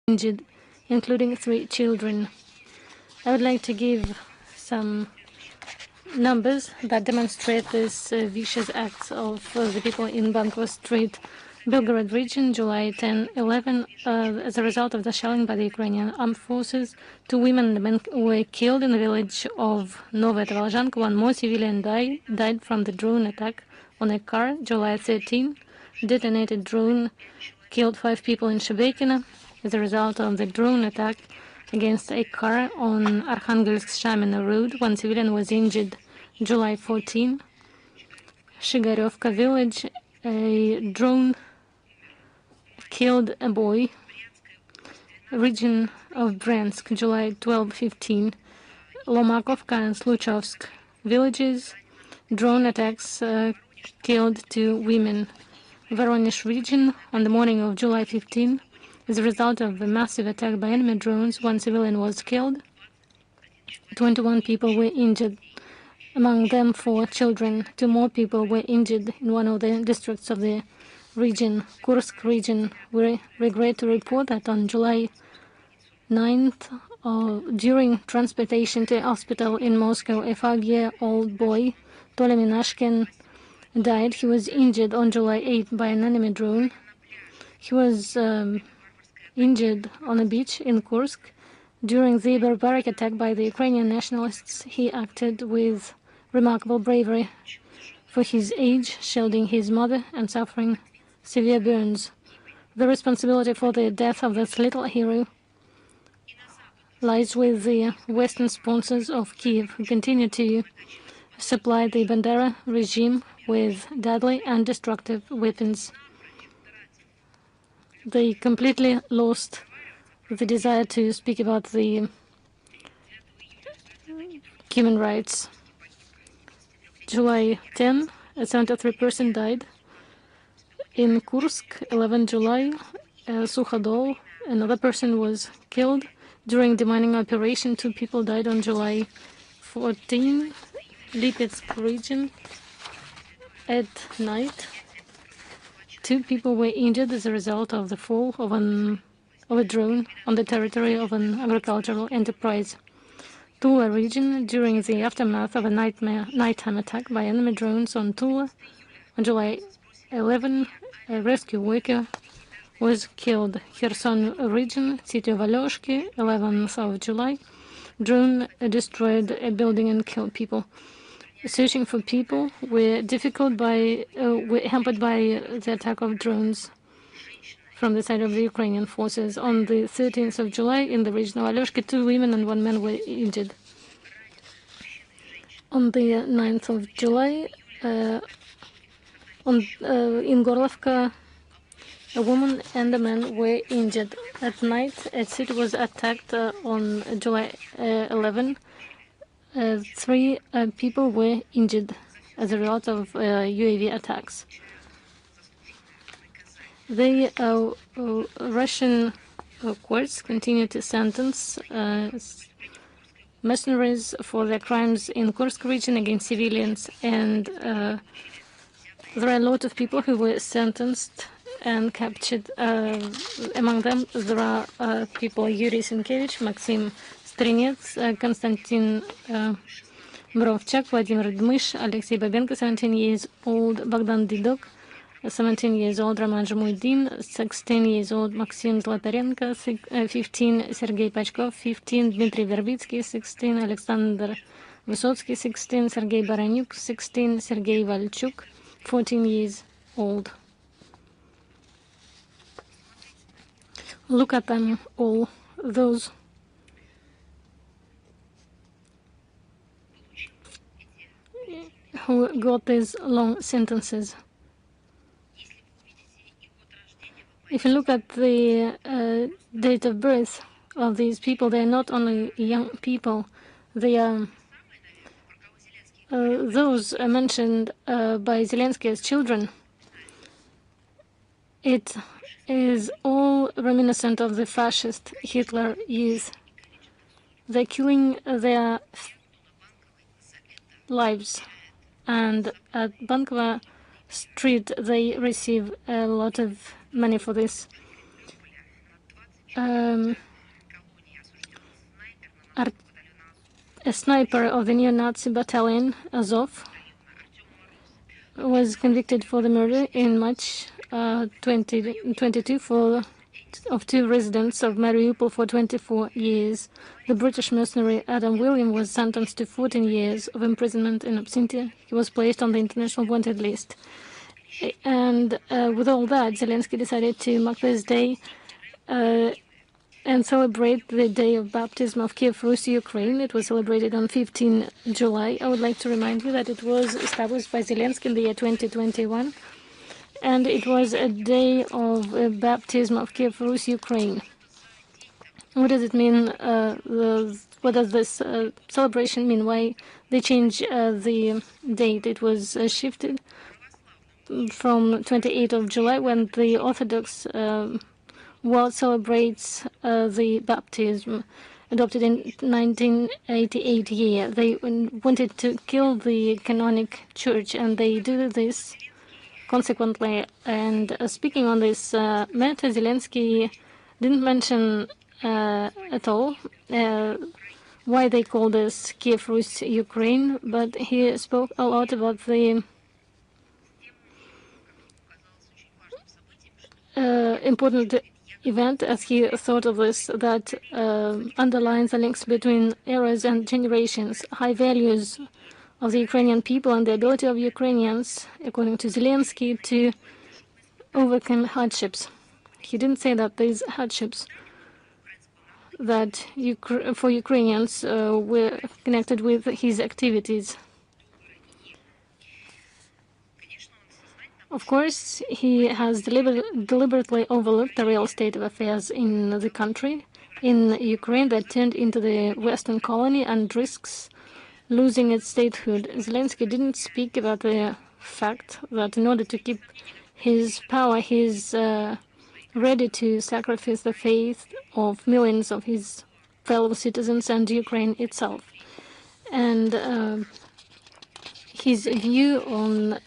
injured, including 3 children. I would like to give some numbers that demonstrate this vicious acts of the people in Bankova Street, Belgorod region, July 10-11. As a result of the shelling by the Ukrainian armed forces, 2 women and a man were killed in the village of Novaya Volozhanka. 1 more civilian died from the drone attack on a car, July 13. Detonated drone killed 5 people in Shebekino. As a result of the drone attack against a car on Arkhangelsk-Shamina road, 1 civilian was injured. July 14, Shigarevka village, a drone killed a boy. Region of Bryansk, July 12-15, Lomakovka and Sluchovsk villages, drone attacks killed 2 women. Voronezh region, on the morning of July 15, as a result of a massive attack by enemy drones, 1 civilian was killed, 21 people were injured, among them 4 children. 2 more people were injured in one of the districts of the region, Kursk region. We regret to report that on July 9th, during transportation to a hospital in Moscow, a 5-year-old boy, Toля Minashkin, died. He was injured on July 8th by an enemy drone. He was injured on a beach in Kursk. During the barbaric attack by the Ukrainian nationalists, he acted with remarkable bravery for his age, shielding his mother and suffering severe burns. The responsibility for the death of this little hero lies with the Western sponsors of Kiev, who continue to supply the Bandera regime with deadly and destructive weapons. They completely lost the desire to speak about the human rights. July 10, a 73 person died. In Kursk, 11 July, Sukhodol, another person was killed. During the mining operation, 2 people died on July 14. Lipetsk region, at night, 2 people were injured as a result of the fall of a drone on the territory of an agricultural enterprise. Tula region, during the aftermath of a nighttime attack by enemy drones on Tula, on July 11, a rescue worker was killed. Kherson region, city of Alyoshki, 11th of July, drone destroyed a building and killed people. Searching for people were hampered by the attack of drones from the side of the Ukrainian forces. On the 13th of July, in the region of Alyoshki, 2 women and 1 man were injured. On the 9th of July, in Gorlovka, a woman and a man were injured. At night, a city was attacked on July 11. 3 people were injured as a result of UAV attacks. The Russian courts continue to sentence mercenaries for their crimes in Kursk region against civilians, and there are a lot of people who were sentenced and captured. Among them, there are people Yuri Sienkiewicz, Maxim Strinets, Konstantin Brovchak, Vladimir Dmysh, Alexei Babenko, 17 years old, Bogdan Didok, 17 years old, Roman Zhmuydin, 16 years old, Maxim Zlotarenko, 15, Sergei Pachkov, 15, Dmitry Verbitsky, 16, Alexander Vysotsky, 16, Sergei Baranyuk, 16, Sergei Valchuk, 14 years old. Look at them all, those who got these long sentences. If you look at the date of birth of these people, they are not only young people, they are those mentioned by Zelensky as children. It is all reminiscent of the fascist Hitler youth. They're killing their lives, and at Bankova Street they receive a lot of money for this. a sniper of the neo-Nazi battalion Azov was convicted for the murder in March 2022 of two residents of Mariupol for 24 years. The British mercenary Adam William was sentenced to 14 years of imprisonment in absentia. He was placed on the international wanted list. And with all that, Zelensky decided to mark this day and celebrate the day of baptism of Kiev Rus, Ukraine. It was celebrated on 15 July. I would like to remind you that it was established by Zelensky in the year 2021, and it was a day of baptism of Kiev Rus, Ukraine. What does it mean? What does this celebration mean? Why they changed the date? It was shifted from 28th of July, when the Orthodox world celebrates the baptism adopted in 1988 year. They wanted to kill the canonic church, and they do this consequently. And speaking on this matter, Zelensky didn't mention at all why they call this Kiev Rus Ukraine, but he spoke a lot about the important event, as he thought of this, that underlines the links between eras and generations, high values of the Ukrainian people, and the ability of Ukrainians, according to Zelensky, to overcome hardships. He didn't say that these hardships that for Ukrainians were connected with his activities. Of course, he has deliberately overlooked the real state of affairs in the country, in Ukraine, that turned into the Western colony and risks losing its statehood. Zelensky didn't speak about the fact that in order to keep his power, he's ready to sacrifice the faith of millions of his fellow citizens and Ukraine itself. And his view on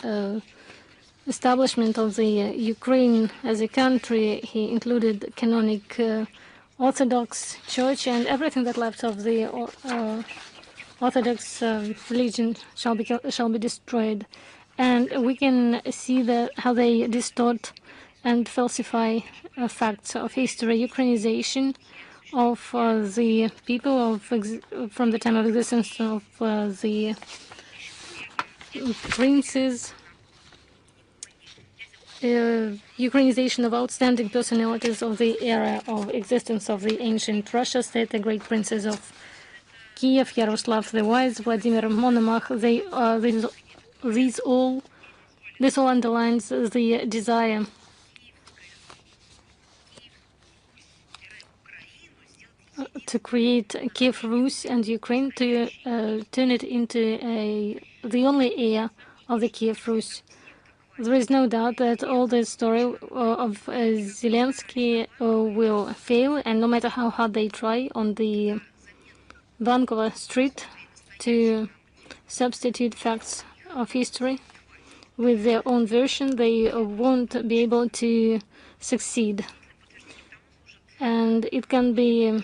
establishment of the Ukraine as a country, he included canonic Orthodox Church, and everything that left of the Orthodox religion shall be destroyed. And we can see how they distort and falsify facts of history. Ukrainization of the people from the time of existence of the princes. Ukrainization of outstanding personalities of the era of existence of the ancient Russia state, the great princes of Kiev, Yaroslav the Wise, Vladimir Monomach. This all underlines the desire to create Kiev Rus and Ukraine, to turn it into the only heir of the Kiev Rus. There is no doubt that all this story of Zelensky will fail, and no matter how hard they try on the Vancouver street to substitute facts of history with their own version, they won't be able to succeed. And it can be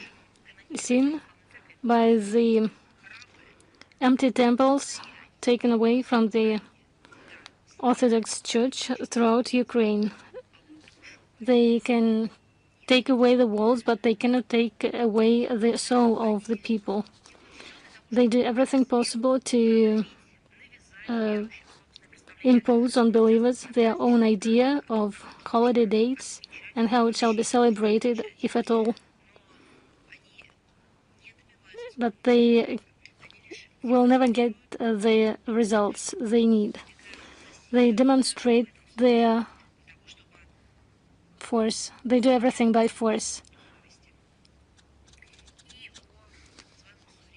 seen by the empty temples taken away from the Orthodox Church throughout Ukraine. They can take away the walls, but they cannot take away the soul of the people. They do everything possible to impose on believers their own idea of holiday dates and how it shall be celebrated, if at all. But they will never get the results they need. They demonstrate their force. They do everything by force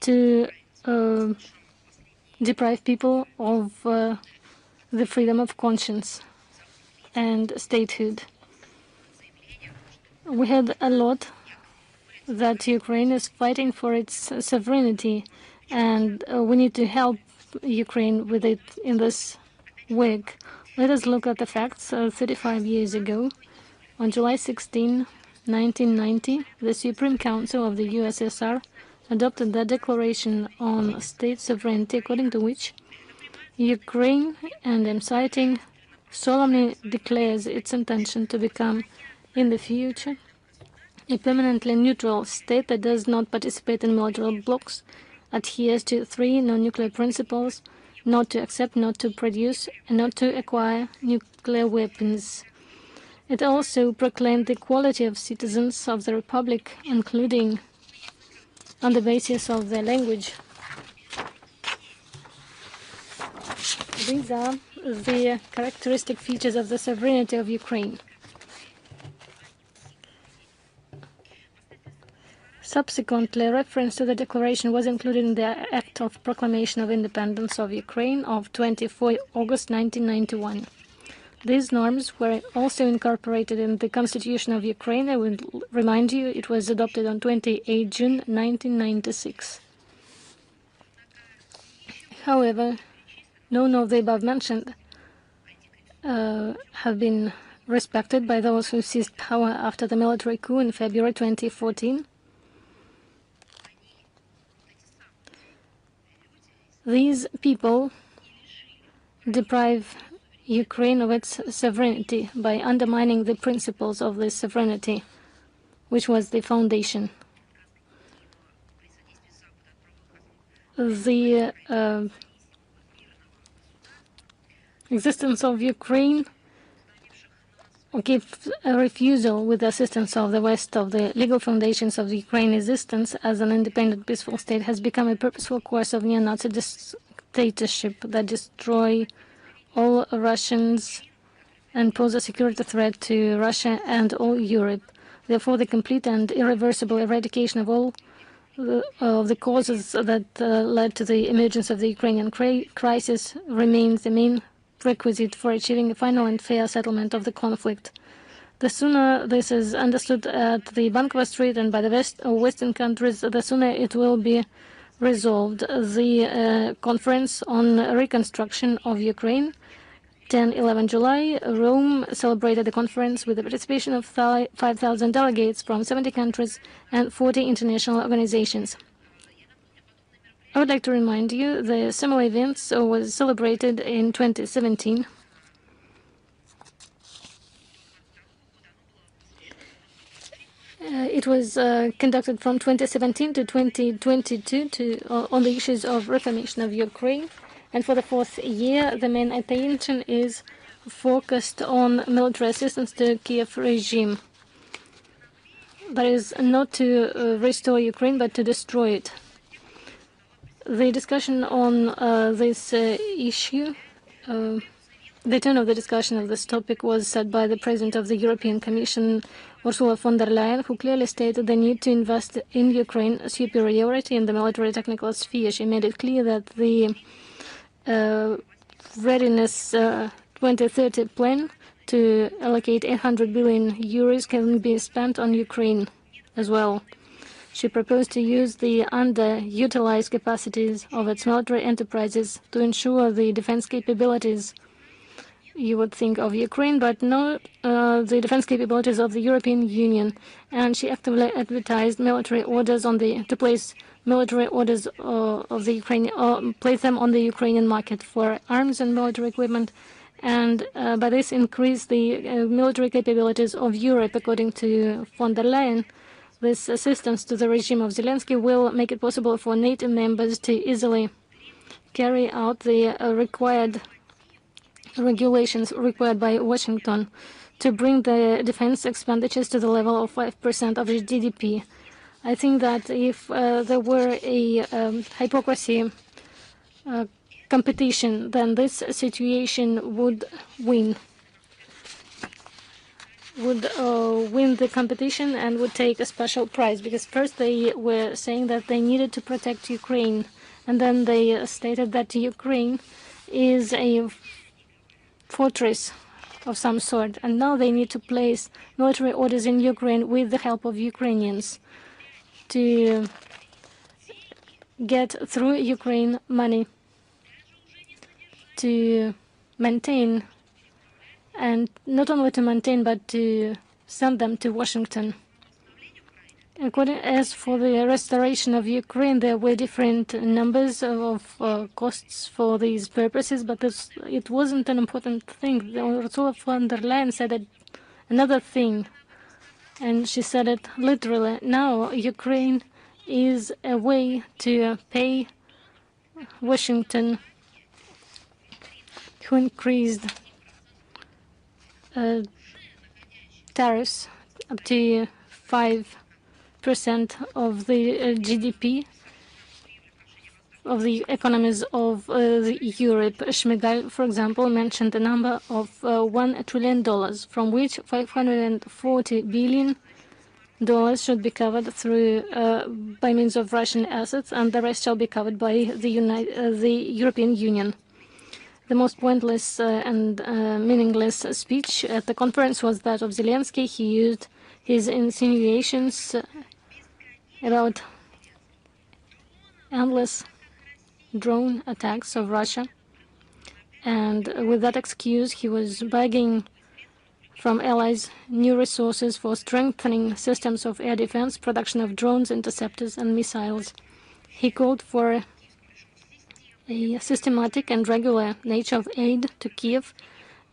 to deprive people of the freedom of conscience and statehood. We heard a lot that Ukraine is fighting for its sovereignty, and we need to help Ukraine with it in this week. Let us look at the facts. 35 years ago, on July 16, 1990, the Supreme Council of the USSR adopted the Declaration on State Sovereignty, according to which Ukraine, and I'm citing, solemnly declares its intention to become, in the future, a permanently neutral state that does not participate in military blocs, adheres to 3 non-nuclear principles: not to accept, not to produce, and not to acquire nuclear weapons. It also proclaimed the equality of citizens of the Republic, including on the basis of their language. These are the characteristic features of the sovereignty of Ukraine. Subsequently, reference to the declaration was included in the Act of Proclamation of Independence of Ukraine of 24 August 1991. These norms were also incorporated in the Constitution of Ukraine. I will remind you, it was adopted on 28 June 1996. However, none of the above mentioned have been respected by those who seized power after the military coup in February 2014. These people deprive Ukraine of its sovereignty by undermining the principles of this sovereignty, which was the foundation. The existence of Ukraine gives a refusal, with the assistance of the West, of the legal foundations of the Ukraine existence as an independent, peaceful state has become a purposeful course of neo-Nazi dictatorship that destroy all Russians and pose a security threat to Russia and all Europe. Therefore, the complete and irreversible eradication of all of the causes that led to the emergence of the Ukrainian crisis remains the main requisite for achieving a final and fair settlement of the conflict. The sooner this is understood at the Bankova Street and by the Western countries, the sooner it will be resolved. The Conference on Reconstruction of Ukraine, 10-11 July, Rome celebrated the conference with the participation of 5,000 delegates from 70 countries and 40 international organizations. I would like to remind you the similar events was celebrated in 2017. It was conducted from 2017 to 2022 on the issues of reformation of Ukraine. And for the 4th year, the main attention is focused on military assistance to Kiev regime. That is not to restore Ukraine, but to destroy it. The discussion on this issue, the tone of the discussion of this topic was set by the President of the European Commission, Ursula von der Leyen, who clearly stated the need to invest in Ukraine superiority in the military technical sphere. She made it clear that the Readiness 2030 plan to allocate 800 billion euros can be spent on Ukraine as well. She proposed to use the underutilized capacities of its military enterprises to ensure the defense capabilities, you would think, of Ukraine, but not the defense capabilities of the European Union. And she actively advertised military orders to place military orders of the Ukrainian, place them on the Ukrainian market for arms and military equipment, and by this increase the military capabilities of Europe. According to von der Leyen, this assistance to the regime of Zelensky will make it possible for NATO members to easily carry out the required regulations required by Washington to bring the defense expenditures to the level of 5% of its GDP. I think that if there were a hypocrisy competition, then this situation would win the competition and would take a special prize, because first they were saying that they needed to protect Ukraine, and then they stated that Ukraine is a fortress of some sort, and now they need to place military orders in Ukraine with the help of Ukrainians to get through Ukraine money to maintain, and not only to maintain, but to send them to Washington. As for the restoration of Ukraine, there were different numbers of costs for these purposes, but it wasn't an important thing. Ursula von der Leyen said another thing, and she said it literally. Now Ukraine is a way to pay Washington, who increased tariffs up to 5% of the GDP of the economies of Europe. Shmyhal, for example, mentioned a number of $1 trillion, from which $540 billion should be covered through by means of Russian assets, and the rest shall be covered by the European Union. The most pointless and meaningless speech at the conference was that of Zelensky. He used his insinuations about endless drone attacks of Russia, and with that excuse he was begging from allies new resources for strengthening systems of air defense, production of drones, interceptors and missiles. He called for a systematic and regular nature of aid to Kiev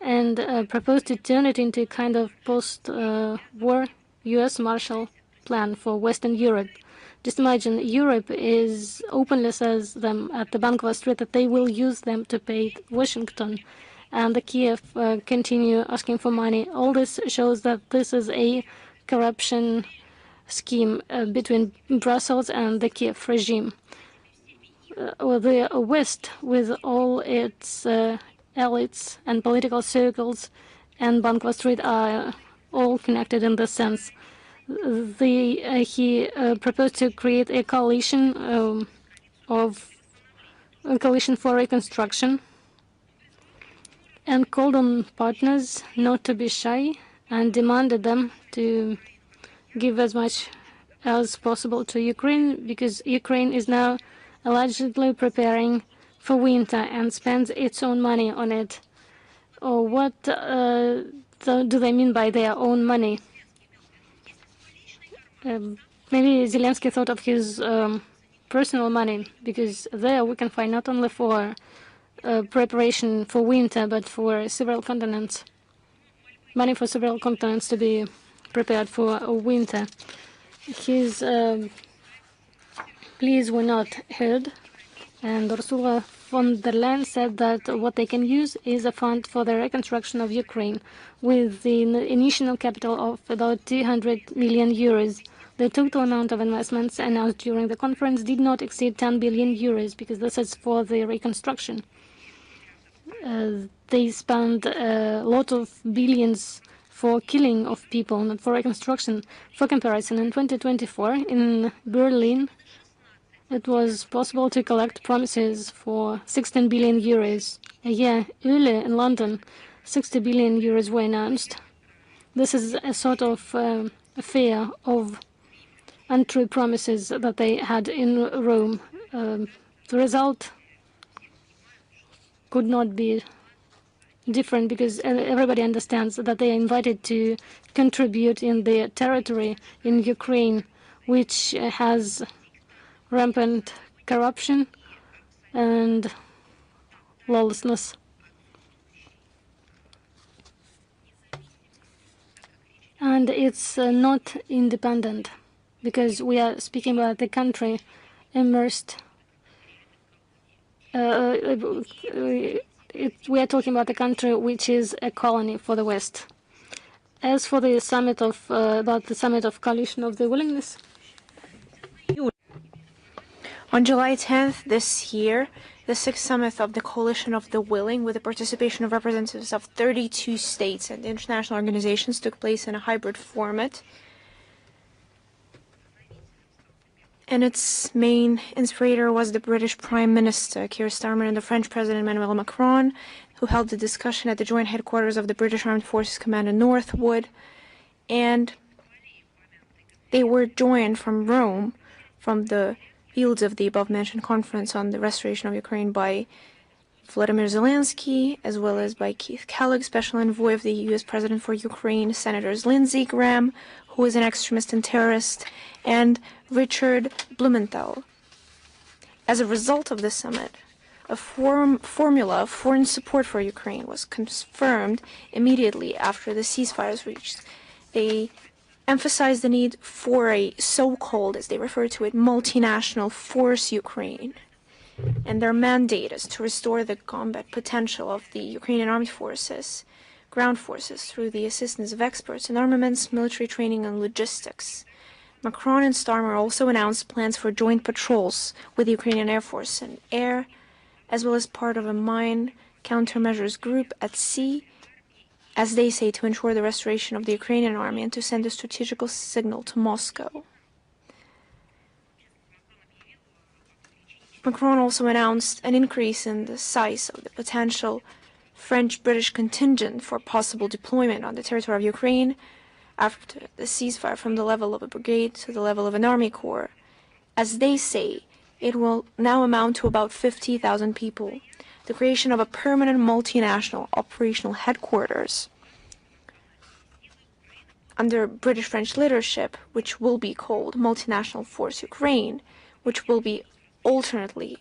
and proposed to turn it into a kind of post-war U.S. Marshall Plan for Western Europe. Just imagine, Europe openly says them at the Bankova Street that they will use them to pay Washington, and the Kiev continue asking for money. All this shows that this is a corruption scheme between Brussels and the Kiev regime. The West, with all its elites and political circles, and Bankova Street are all connected in this sense. He proposed to create a coalition for reconstruction, and called on partners not to be shy, and demanded them to give as much as possible to Ukraine, because Ukraine is now allegedly preparing for winter and spends its own money on it. Or what do they mean by their own money? Maybe Zelensky thought of his personal money, because there we can find not only for preparation for winter, but for several continents. Money for several continents to be prepared for winter. His pleas were not heard, and Ursula von der Leyen said that what they can use is a fund for the reconstruction of Ukraine, with the initial capital of about 200 million euros. The total amount of investments announced during the conference did not exceed 10 billion euros, because this is for the reconstruction. They spent a lot of billions for killing of people, not for reconstruction. For comparison, in 2024 in Berlin, it was possible to collect promises for 16 billion euros. A year earlier in London, 60 billion euros were announced. This is a sort of fear of untrue promises that they had in Rome. The result could not be different, because everybody understands that they are invited to contribute in their territory in Ukraine, which has rampant corruption and lawlessness. And it's not independent, because we are speaking about the country immersed. We are talking about a country which is a colony for the West. As for the summit of coalition of the willingness, on July 10th this year, the 6th summit of the Coalition of the Willing, with the participation of representatives of 32 states and international organizations, took place in a hybrid format. And its main inspirator was the British Prime Minister, Keir Starmer, and the French President Emmanuel Macron, who held the discussion at the joint headquarters of the British Armed Forces Command in Northwood. And they were joined from Rome, from the fields of the above-mentioned conference on the restoration of Ukraine, by Vladimir Zelensky, as well as by Keith Kellogg, Special Envoy of the U.S. President for Ukraine, Senators Lindsey Graham, who is an extremist and terrorist, and Richard Blumenthal. As a result of the summit, a formula of foreign support for Ukraine was confirmed immediately after the ceasefire was reached. They emphasized the need for a so-called, as they refer to it, multinational force Ukraine. And their mandate is to restore the combat potential of the Ukrainian armed forces, ground forces, through the assistance of experts in armaments, military training, and logistics. Macron and Starmer also announced plans for joint patrols with the Ukrainian Air Force and air, as well as part of a mine countermeasures group at sea, as they say, to ensure the restoration of the Ukrainian army and to send a strategical signal to Moscow. Macron also announced an increase in the size of the potential French-British contingent for possible deployment on the territory of Ukraine after the ceasefire, from the level of a brigade to the level of an army corps. As they say, it will now amount to about 50,000 people. The creation of a permanent multinational operational headquarters under British-French leadership, which will be called Multinational Force Ukraine, which will be alternately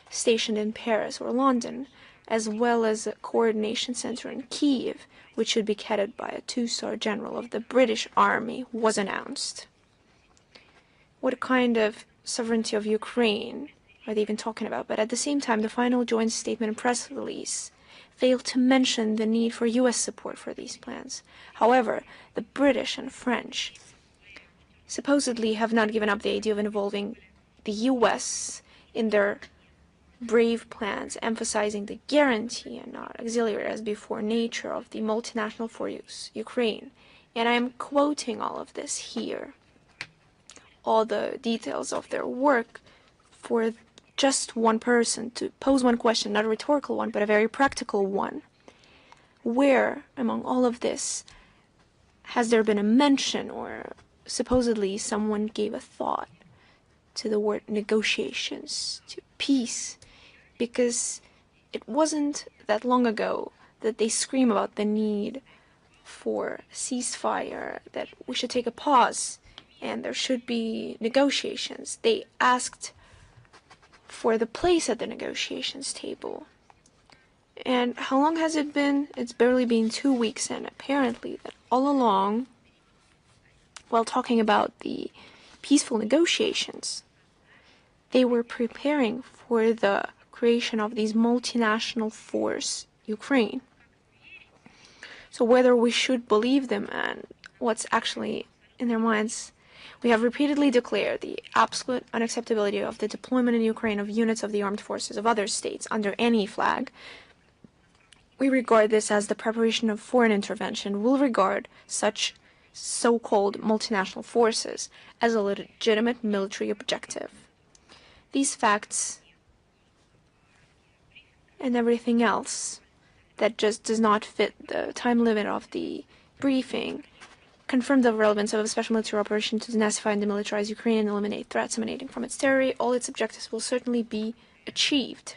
stationed in Paris or London, as well as a coordination center in Kiev, which should be headed by a two-star general of the British Army, was announced. What kind of sovereignty of Ukraine are they even talking about? But at the same time, the final joint statement and press release failed to mention the need for U.S. support for these plans. However, the British and French supposedly have not given up the idea of involving the U.S. in their brave plans, emphasizing the guarantee and not auxiliary as before nature of the multinational force Ukraine. And I am quoting all of this here, all the details of their work, for just one person to pose one question, not a rhetorical one, but a very practical one. Where, among all of this, has there been a mention, or supposedly someone gave a thought to the word negotiations, to peace? Because it wasn't that long ago that they scream about the need for ceasefire, that we should take a pause and there should be negotiations. They asked for the place at the negotiations table. And how long has it been? It's barely been 2 weeks, and apparently that all along, while talking about the peaceful negotiations, they were preparing for the creation of these multinational force Ukraine. So whether we should believe them and what's actually in their minds, we have repeatedly declared the absolute unacceptability of the deployment in Ukraine of units of the armed forces of other states under any flag. We regard this as the preparation of foreign intervention. We'll regard such so-called multinational forces as a legitimate military objective. These facts and everything else that just does not fit the time limit of the briefing confirm the relevance of a special military operation to denazify and demilitarize Ukraine and eliminate threats emanating from its territory. All its objectives will certainly be achieved.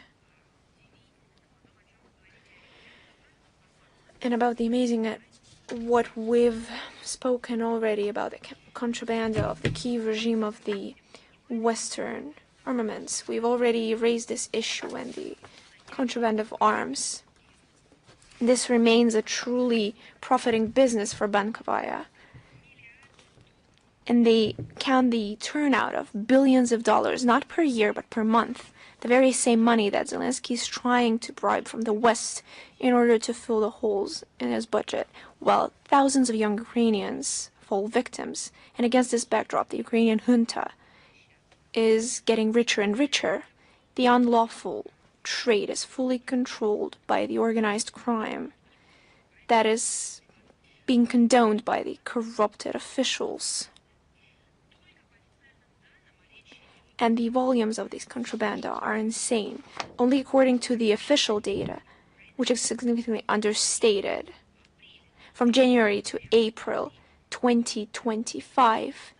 And about the amazing, what we've spoken already about the contraband of the Kiev regime of the Western armaments. We've already raised this issue and the contraband of arms. This remains a truly profiting business for Bankovaya. And they count the turnout of billions of dollars, not per year, but per month. The very same money that Zelensky is trying to bribe from the West in order to fill the holes in his budget, while thousands of young Ukrainians fall victims. And against this backdrop, the Ukrainian junta is getting richer and richer. The unlawful trade is fully controlled by the organized crime that is being condoned by the corrupted officials. And the volumes of this contraband are insane. Only according to the official data, which is significantly understated, from January to April 2025,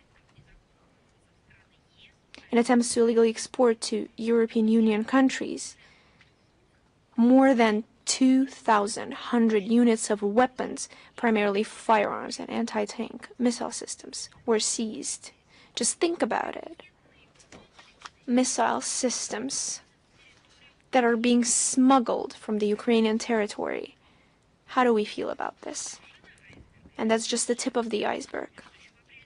in attempts to illegally export to European Union countries, more than 2,100 units of weapons, primarily firearms and anti-tank missile systems, were seized. Just think about it. Missile systems that are being smuggled from the Ukrainian territory. How do we feel about this? And that's just the tip of the iceberg.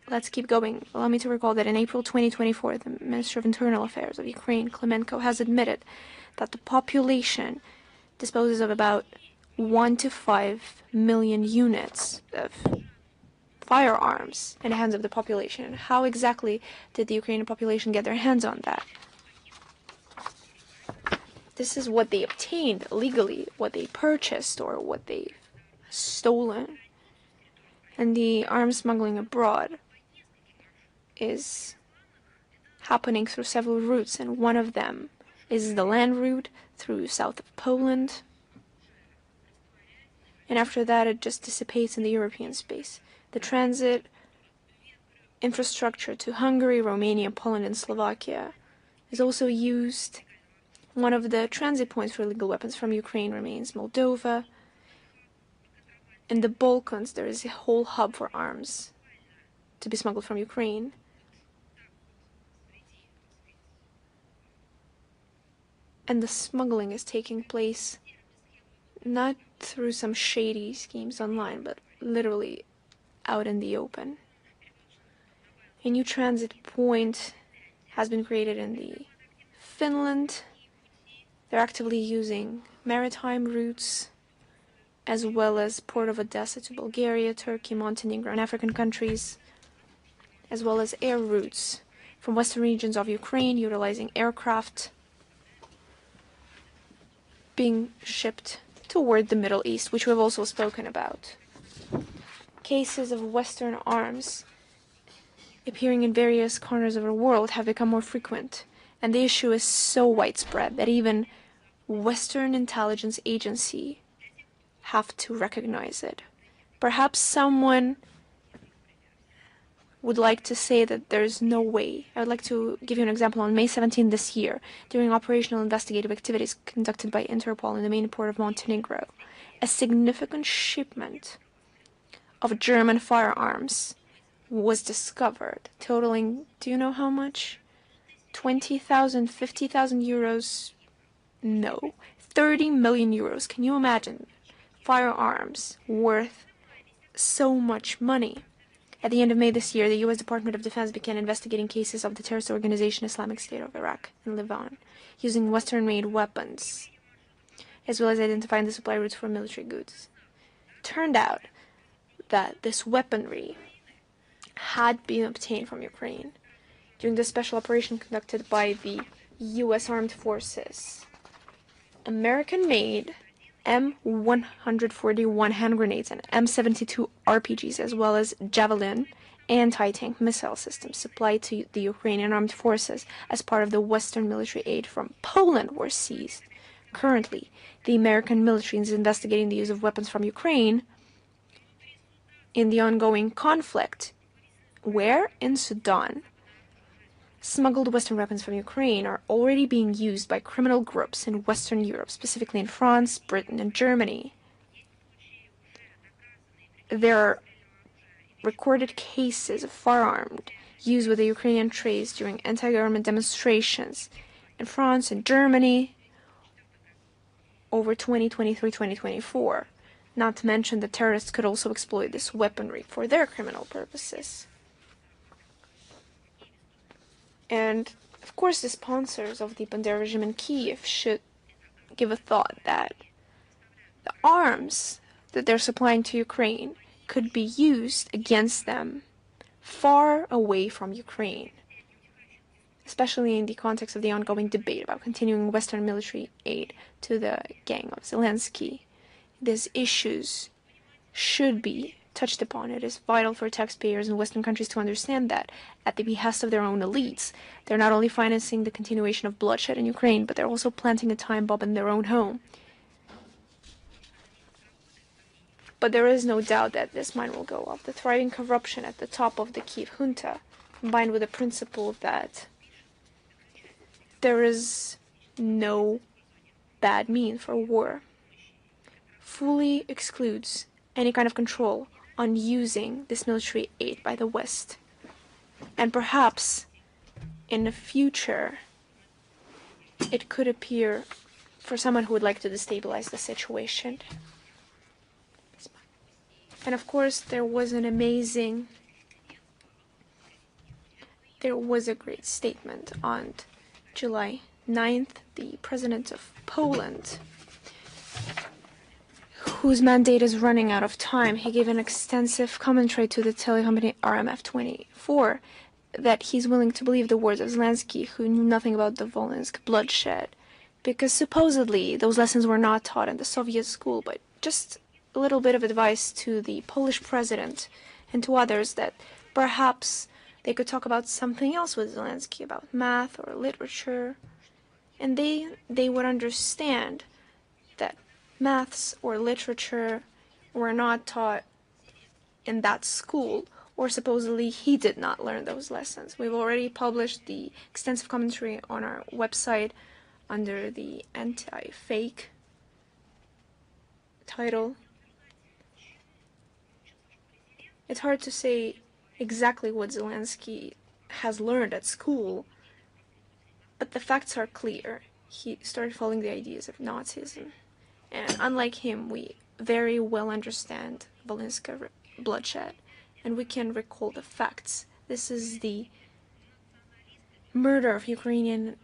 Let's keep going. Allow me to recall that in April 2024, the Minister of Internal Affairs of Ukraine, Klemenko, has admitted that the population disposes of about 1 to 5 million units of firearms in the hands of the population. How exactly did the Ukrainian population get their hands on that? This is what they obtained legally, what they purchased or what they've stolen. And the arms smuggling abroad is happening through several routes, and one of them is the land route through south of Poland. And after that, it just dissipates in the European space. The transit infrastructure to Hungary, Romania, Poland, and Slovakia is also used. One of the transit points for illegal weapons from Ukraine remains Moldova. In the Balkans, there is a whole hub for arms to be smuggled from Ukraine. And the smuggling is taking place not through some shady schemes online, but literally out in the open. A new transit point has been created in Finland. They're actively using maritime routes, as well as Port of Odessa to Bulgaria, Turkey, Montenegro, and African countries, as well as air routes from western regions of Ukraine, utilizing aircraft being shipped toward the Middle East, which we've also spoken about. Cases of Western arms appearing in various corners of the world have become more frequent, and the issue is so widespread that even Western intelligence agency have to recognize it. Perhaps someone would like to say that there's no way. I would like to give you an example. On May 17 this year, during operational investigative activities conducted by Interpol in the main port of Montenegro, a significant shipment of German firearms was discovered, totaling, do you know how much? 20,000, 50,000 euros? No. 30 million euros. Can you imagine? Firearms worth so much money. At the end of May this year, the U.S. Department of Defense began investigating cases of the terrorist organization Islamic State of Iraq and Levant, using Western-made weapons, as well as identifying the supply routes for military goods. Turned out that this weaponry had been obtained from Ukraine during the special operation conducted by the U.S. Armed Forces. American-made M141 hand grenades and M72 RPGs, as well as Javelin anti-tank missile systems supplied to the Ukrainian armed forces as part of the Western military aid from Poland were seized. Currently, the American military is investigating the use of weapons from Ukraine in the ongoing conflict. Where? In Sudan. Smuggled Western weapons from Ukraine are already being used by criminal groups in Western Europe, specifically in France, Britain, and Germany. There are recorded cases of firearms used with the Ukrainian trades during anti-government demonstrations in France and Germany over 2023-2024. Not to mention that terrorists could also exploit this weaponry for their criminal purposes. And, of course, the sponsors of the Bandera regime in Kiev should give a thought that the arms that they're supplying to Ukraine could be used against them far away from Ukraine, especially in the context of the ongoing debate about continuing Western military aid to the gang of Zelensky. These issues should be touched upon. It is vital for taxpayers in Western countries to understand that, at the behest of their own elites, they're not only financing the continuation of bloodshed in Ukraine, but they're also planting a time bomb in their own home. But there is no doubt that this mine will go off. The thriving corruption at the top of the Kiev junta, combined with the principle that there is no bad mean for war. fully excludes any kind of control on using this military aid by the West. And perhaps in the future, it could appear for someone who would like to destabilize the situation. And of course, there was a great statement on July 9th, the president of Poland, whose mandate is running out of time. He gave an extensive commentary to the telecompany RMF24 that he's willing to believe the words of Zelensky, who knew nothing about the Volynsk bloodshed, because supposedly those lessons were not taught in the Soviet school, but just a little bit of advice to the Polish president and to others that perhaps they could talk about something else with Zelensky, about math or literature, and they would understand that maths or literature were not taught in that school, or supposedly he did not learn those lessons. We've already published the extensive commentary on our website under the anti-fake title. It's hard to say exactly what Zelensky has learned at school, but the facts are clear. He started following the ideas of Nazism. And unlike him, we very well understand Volynsk bloodshed, and we can recall the facts. This is the murder of Ukrainian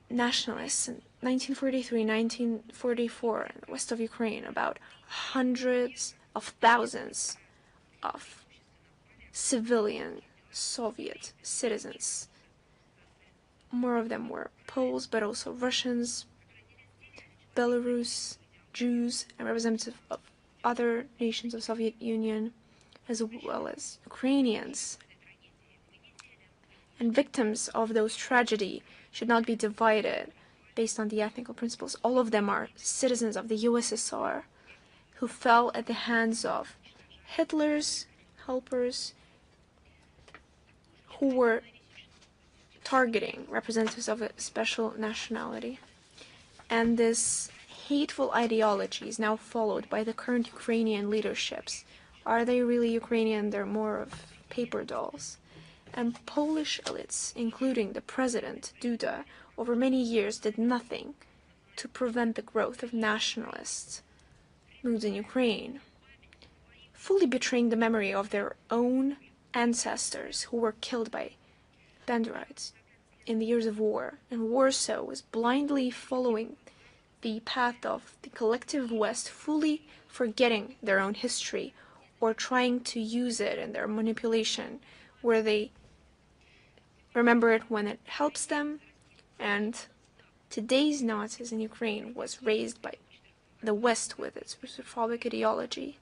nationalists in 1943, 1944 in the west of Ukraine. About hundreds of thousands of civilian Soviet citizens. More of them were Poles, but also Russians, Belarus, Jews, and representatives of other nations of Soviet Union, as well as Ukrainians. And victims of those tragedy should not be divided based on the ethnical principles. All of them are citizens of the USSR who fell at the hands of Hitler's helpers, who were targeting representatives of a special nationality. And this hateful ideology is now followed by the current Ukrainian leaderships. Are they really Ukrainian? They're more of paper dolls. And Polish elites, including the president, Duda, over many years did nothing to prevent the growth of nationalist moods in Ukraine, fully betraying the memory of their own ancestors who were killed by Banderites in the years of war. And Warsaw was blindly following the path of the collective West, fully forgetting their own history or trying to use it in their manipulation, where they remember it when it helps them. And today's Nazis in Ukraine was raised by the West with its Russophobic ideology,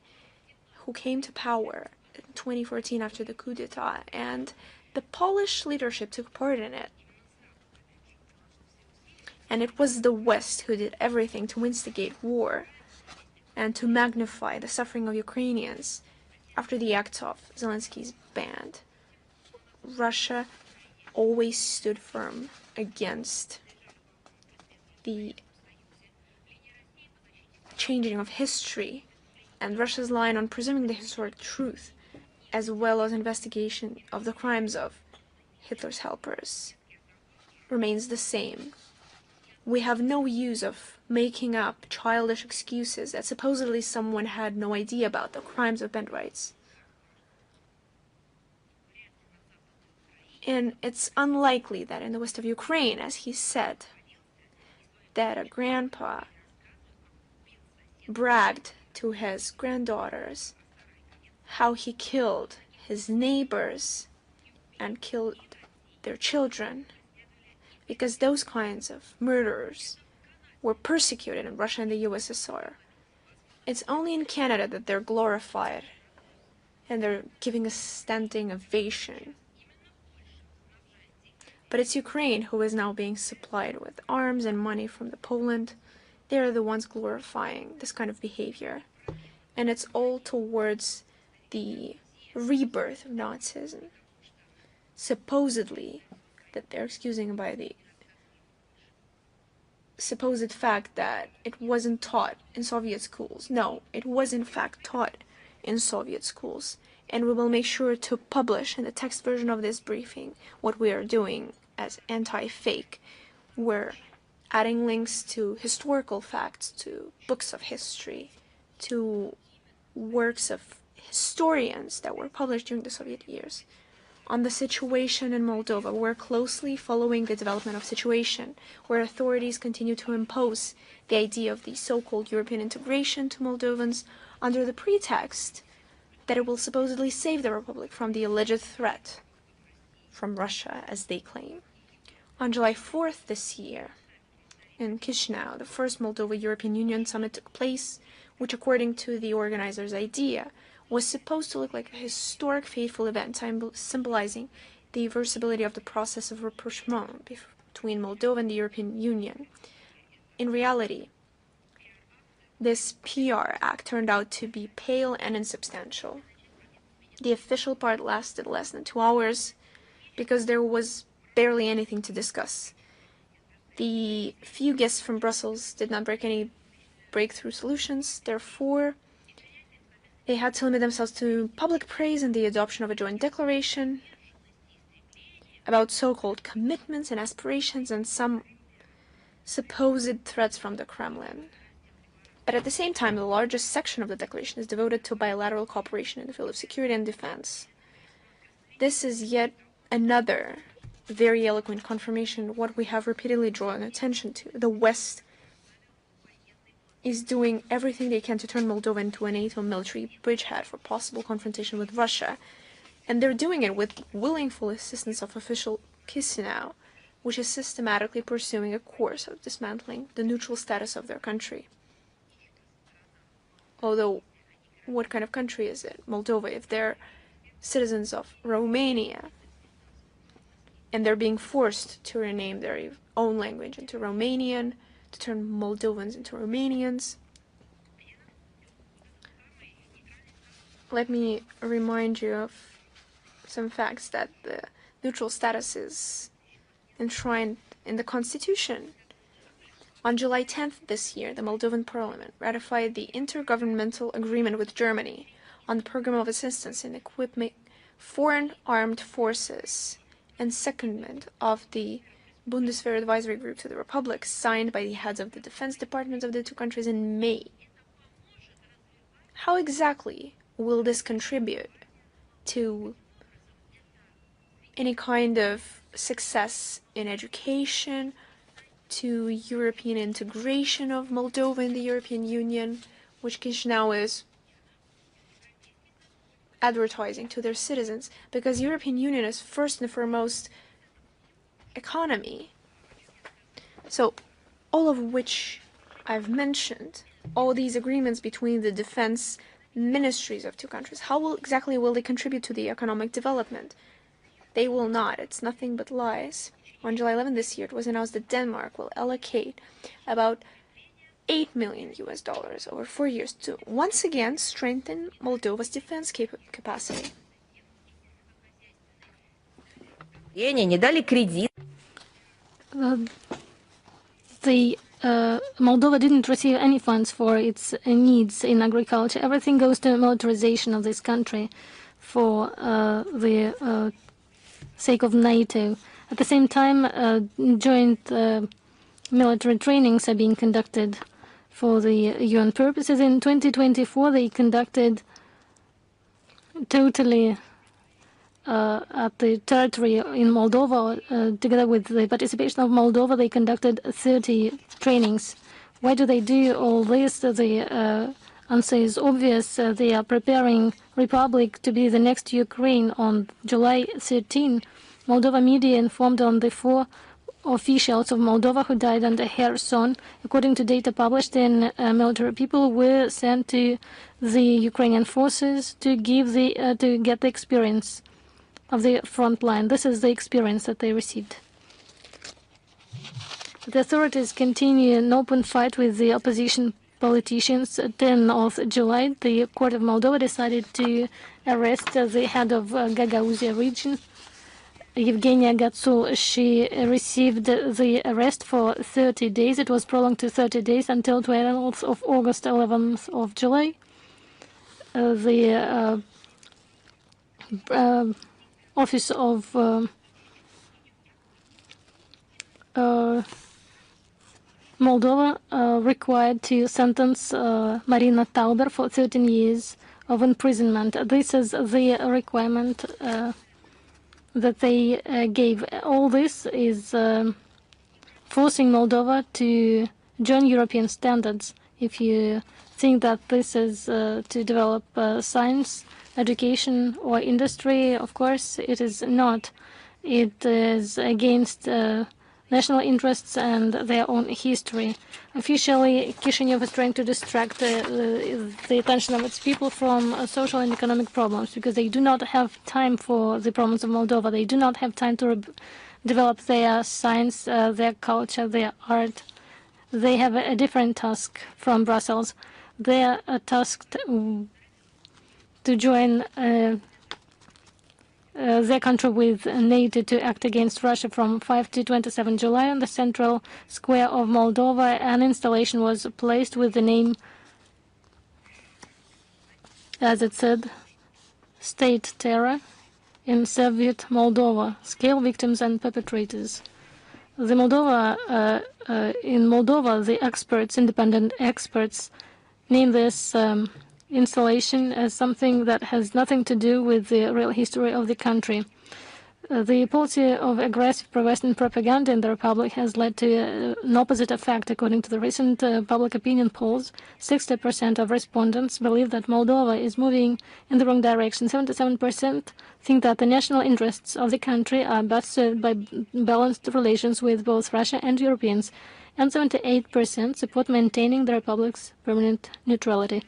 who came to power in 2014 after the coup d'etat, and the Polish leadership took part in it. And it was the West who did everything to instigate war and to magnify the suffering of Ukrainians after the acts of Zelensky's band. Russia always stood firm against the changing of history, and Russia's line on presuming the historic truth, as well as investigation of the crimes of Hitler's helpers, remains the same. We have no use of making up childish excuses that supposedly someone had no idea about the crimes of Banderites. And it's unlikely that in the west of Ukraine, as he said, that a grandpa bragged to his granddaughters how he killed his neighbors and killed their children, because those kinds of murderers were persecuted in Russia and the USSR. It's only in Canada that they're glorified and they're giving a standing ovation. But it's Ukraine who is now being supplied with arms and money from Poland. They're the ones glorifying this kind of behavior. And it's all towards the rebirth of Nazism, supposedly, that they're excusing by the supposed fact that it wasn't taught in Soviet schools. No, it was in fact taught in Soviet schools. And we will make sure to publish in the text version of this briefing what we are doing as anti-fake. We're adding links to historical facts, to books of history, to works of historians that were published during the Soviet years. On the situation in Moldova, we're closely following the development of situation, where authorities continue to impose the idea of the so-called European integration to Moldovans under the pretext that it will supposedly save the Republic from the alleged threat from Russia, as they claim. On July 4th this year, in Chisinau, the first Moldova-European Union summit took place, which, according to the organizers' idea, was supposed to look like a historic, fateful event, symbolizing the irreversibility of the process of rapprochement between Moldova and the European Union. In reality, this PR act turned out to be pale and insubstantial. The official part lasted less than 2 hours because there was barely anything to discuss. The few guests from Brussels did not bring any breakthrough solutions, therefore they had to limit themselves to public praise and the adoption of a joint declaration about so-called commitments and aspirations and some supposed threats from the Kremlin. But at the same time, the largest section of the declaration is devoted to bilateral cooperation in the field of security and defense. This is yet another very eloquent confirmation of what we have repeatedly drawn attention to. The West is doing everything they can to turn Moldova into a NATO military bridgehead for possible confrontation with Russia. And they're doing it with willing full assistance of official Chisinau, which is systematically pursuing a course of dismantling the neutral status of their country. Although, what kind of country is it? Moldova, if they're citizens of Romania, and they're being forced to rename their own language into Romanian, to turn Moldovans into Romanians. Let me remind you of some facts that the neutral status is enshrined in the Constitution. On July 10th this year, the Moldovan Parliament ratified the intergovernmental agreement with Germany on the program of assistance in equipping foreign armed forces and secondment of the Bundeswehr Advisory Group to the Republic, signed by the heads of the defense departments of the two countries in May. How exactly will this contribute to any kind of success in education, to European integration of Moldova in the European Union, which Chisinau is advertising to their citizens, because European Union is first and foremost economy. So, all of which I've mentioned, all these agreements between the defense ministries of two countries, how exactly will they contribute to the economic development? They will not. It's nothing but lies. On July 11 this year, it was announced that Denmark will allocate about $8 million over 4 years to once again strengthen Moldova's defense capacity. Moldova didn't receive any funds for its needs in agriculture. Everything goes to militarization of this country for the sake of NATO. At the same time, joint military trainings are being conducted for the UN purposes. In 2024, they conducted totally at the territory in Moldova, together with the participation of Moldova, they conducted 30 trainings. Why do they do all this? The answer is obvious. They are preparing Republic to be the next Ukraine. On July 13, Moldova media informed on the 4 officials of Moldova who died under Kherson. According to data published in military people were sent to the Ukrainian forces to give the to get the experience of the front line. This is the experience that they received. The authorities continue an open fight with the opposition politicians. 10th of July, the Court of Moldova decided to arrest the head of Gagauzia region Yevgenia Gatsul, she received the arrest for 30 days. It was prolonged to 30 days until 12th of August, 11th of July. The Office of Moldova required to sentence Marina Tauber for 13 years of imprisonment. This is the requirement that they gave. All this is forcing Moldova to join European standards. If you think that this is to develop science, education, or industry, of course it is not. It is against national interests and their own history. Officially, Chisinau is trying to distract the attention of its people from social and economic problems, because they do not have time for the problems of Moldova. They do not have time to develop their science, their culture, their art. They have a different task from Brussels. They are tasked to join their country with NATO to act against Russia from 5 to 27 July on the central square of Moldova. An installation was placed with the name, as it said, State Terror in Soviet Moldova, Scale Victims and Perpetrators. In Moldova, the experts, independent experts, name this installation as something that has nothing to do with the real history of the country. The policy of aggressive pro-Western propaganda in the Republic has led to an opposite effect. According to the recent public opinion polls, 60% of respondents believe that Moldova is moving in the wrong direction. 77% think that the national interests of the country are best served by balanced relations with both Russia and Europeans, and 78% support maintaining the Republic's permanent neutrality.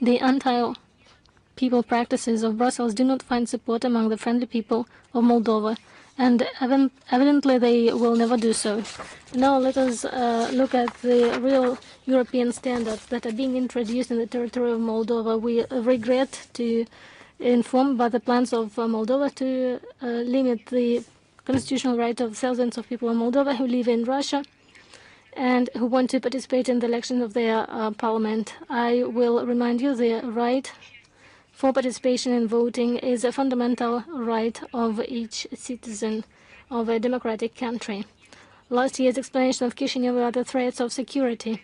The anti-people practices of Brussels do not find support among the friendly people of Moldova, and evidently they will never do so. Now let us look at the real European standards that are being introduced in the territory of Moldova. We regret to inform about the plans of Moldova to limit the constitutional right of thousands of people in Moldova who live in Russia and who want to participate in the election of their parliament. I will remind you the right for participation in voting is a fundamental right of each citizen of a democratic country. Last year's explanation of Chisinau about the threats of security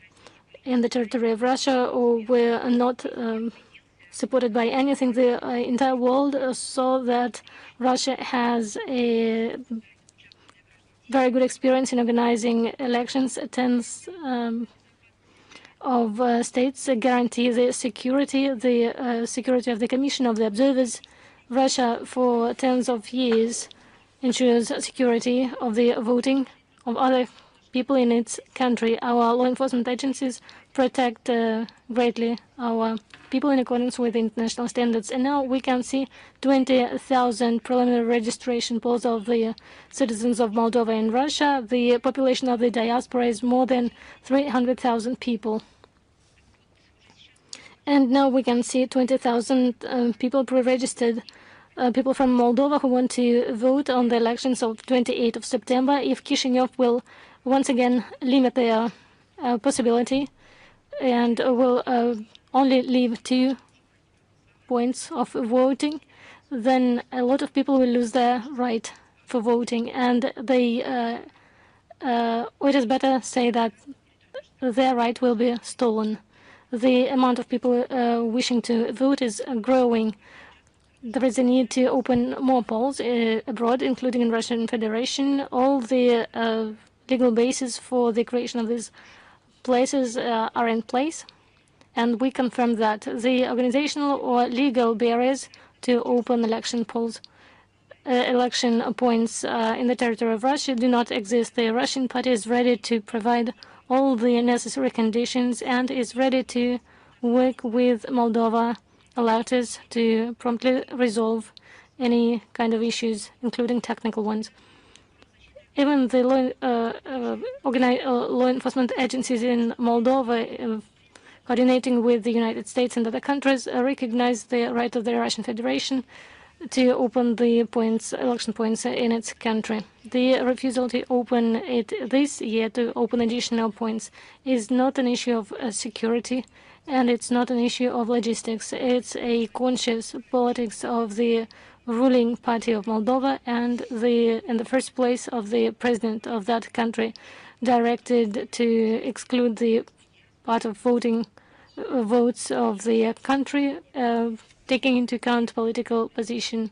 in the territory of Russia were not supported by anything. The entire world saw that Russia has a very good experience in organizing elections. Tens of states guarantee the security of the Commission of the Observers. Russia, for tens of years, ensures security of the voting of other people in its country. Our law enforcement agencies protect greatly our people in accordance with international standards. And now we can see 20,000 preliminary registration polls of the citizens of Moldova in Russia. The population of the diaspora is more than 300,000 people. And now we can see 20,000 people pre-registered, people from Moldova who want to vote on the elections of 28th of September. If Chisinau will once again limit their possibility and will only leave 2 points of voting, then a lot of people will lose their right for voting, and they it is better say that their right will be stolen. The amount of people wishing to vote is growing. There is a need to open more polls abroad, including in Russian Federation. All the legal basis for the creation of these places are in place, and we confirm that the organizational or legal barriers to open election polls, election points in the territory of Russia do not exist. The Russian party is ready to provide all the necessary conditions and is ready to work with Moldova electors to promptly resolve any kind of issues, including technical ones. Even the law enforcement agencies in Moldova, coordinating with the United States and other countries, recognize the right of the Russian Federation to open the election points in its country. The refusal to open it this year, to open additional points, is not an issue of security, and it's not an issue of logistics. It's a conscious politics of the ruling party of Moldova and in the first place, of the president of that country, directed to exclude the part of votes of the country, taking into account political position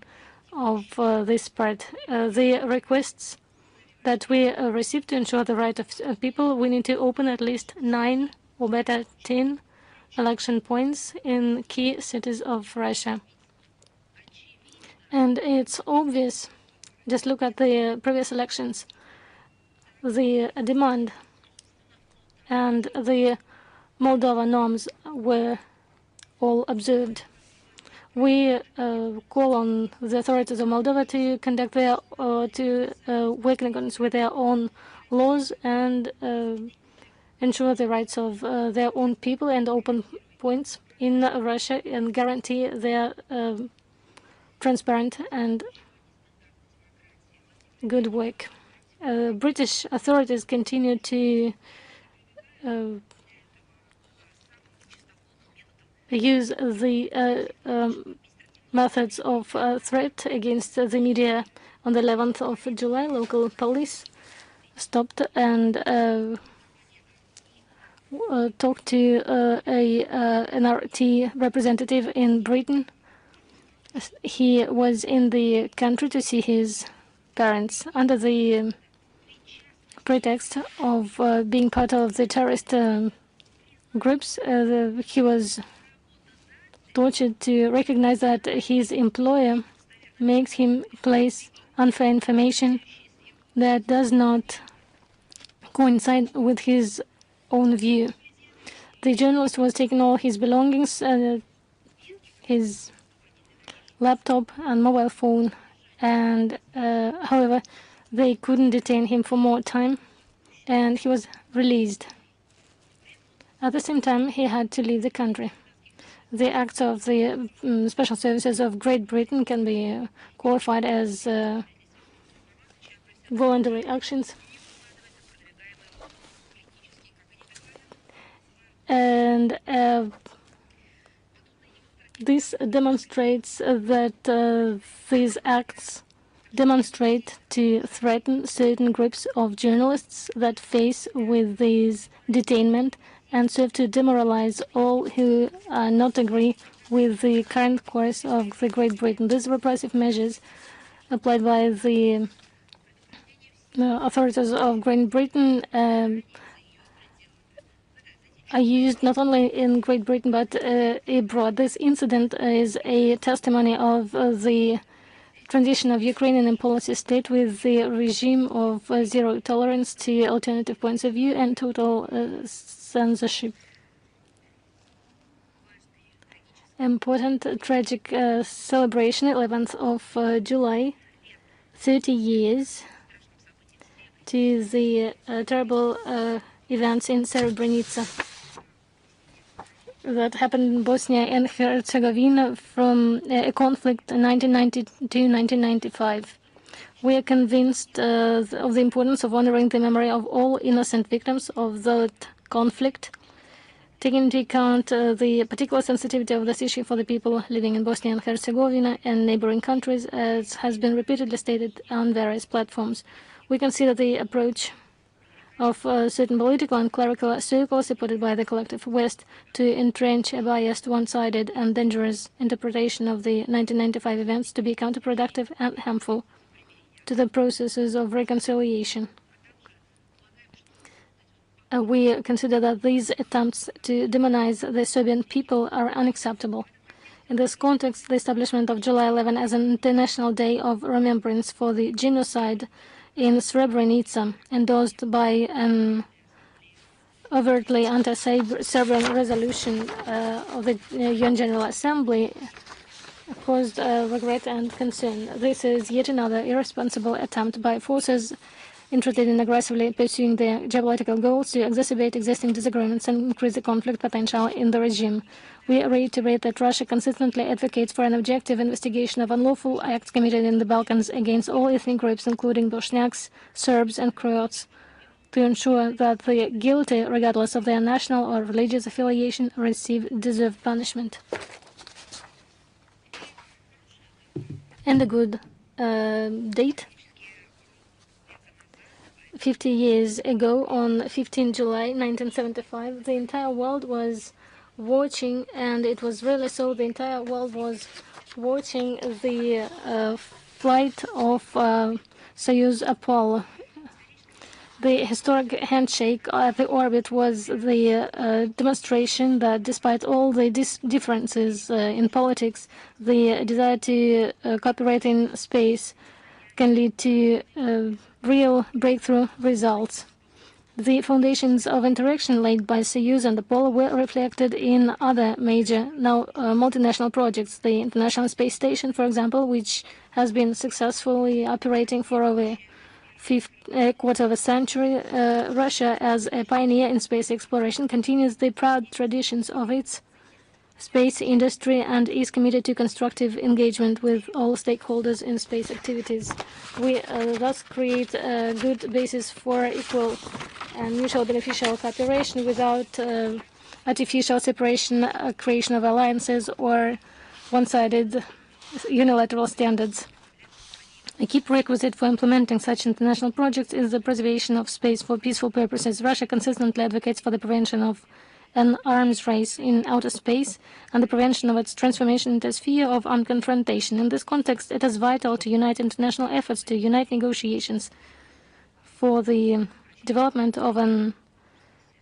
of this part. The requests that we received to ensure the right of people, we need to open at least 9 or better 10 election points in key cities of Russia. And it's obvious, just look at the previous elections, the demand and the Moldova norms were all observed. We call on the authorities of Moldova to conduct their, work in accordance with their own laws and ensure the rights of their own people and open points in Russia and guarantee their transparent and good work. British authorities continue to use the methods of threat against the media. On the 11th of July, local police stopped and talked to an RT representative in Britain. He was in the country to see his parents under the pretext of being part of the terrorist groups. He was tortured to recognize that his employer makes him place unfair information that does not coincide with his own view. The journalist was taking all his belongings, his laptop and mobile phone, and however, they couldn't detain him for more time, and he was released. At the same time, he had to leave the country. The acts of the special services of Great Britain can be qualified as voluntary actions. And this demonstrates that these acts demonstrate to threaten certain groups of journalists that face with this detainment and serve to demoralize all who not agree with the current course of the Great Britain. These repressive measures applied by the authorities of Great Britain are used not only in Great Britain but abroad. This incident is a testimony of the transition of Ukrainian policy state with the regime of zero tolerance to alternative points of view and total censorship. Important tragic celebration, 11th of July, 30 years to the terrible events in Srebrenica that happened in Bosnia and Herzegovina from a conflict in 1990 to 1995. We are convinced of the importance of honoring the memory of all innocent victims of that conflict, taking into account the particular sensitivity of this issue for the people living in Bosnia and Herzegovina and neighboring countries, as has been repeatedly stated on various platforms. We consider the approach of certain political and clerical circles supported by the collective West to entrench a biased, one-sided and dangerous interpretation of the 1995 events to be counterproductive and harmful to the processes of reconciliation. We consider that these attempts to demonize the Serbian people are unacceptable. In this context, the establishment of July 11 as an International Day of Remembrance for the genocide in Srebrenica, endorsed by an overtly anti-Serbian resolution of the UN General Assembly, caused regret and concern. This is yet another irresponsible attempt by forces interested in aggressively pursuing their geopolitical goals to exacerbate existing disagreements and increase the conflict potential in the regime. We reiterate that Russia consistently advocates for an objective investigation of unlawful acts committed in the Balkans against all ethnic groups, including Bosniaks, Serbs, and Croats, to ensure that the guilty, regardless of their national or religious affiliation, receive deserved punishment. And a good date. 50 years ago, on 15 July 1975, the entire world was watching, and it was really so, the entire world was watching the flight of Soyuz Apollo. The historic handshake at the orbit was the demonstration that despite all the differences in politics, the desire to cooperate in space can lead to real breakthrough results. The foundations of interaction laid by Soyuz and Apollo were reflected in other major, now multinational projects. The International Space Station, for example, which has been successfully operating for over a quarter of a century. Russia, as a pioneer in space exploration, continues the proud traditions of its space industry and is committed to constructive engagement with all stakeholders in space activities. We thus create a good basis for equal and mutual beneficial cooperation without artificial separation, creation of alliances, or one-sided unilateral standards. A key prerequisite for implementing such international projects is the preservation of space for peaceful purposes. Russia consistently advocates for the prevention of an arms race in outer space and the prevention of its transformation into a sphere of unconfrontation. In this context, it is vital to unite international efforts, to unite negotiations for the development of an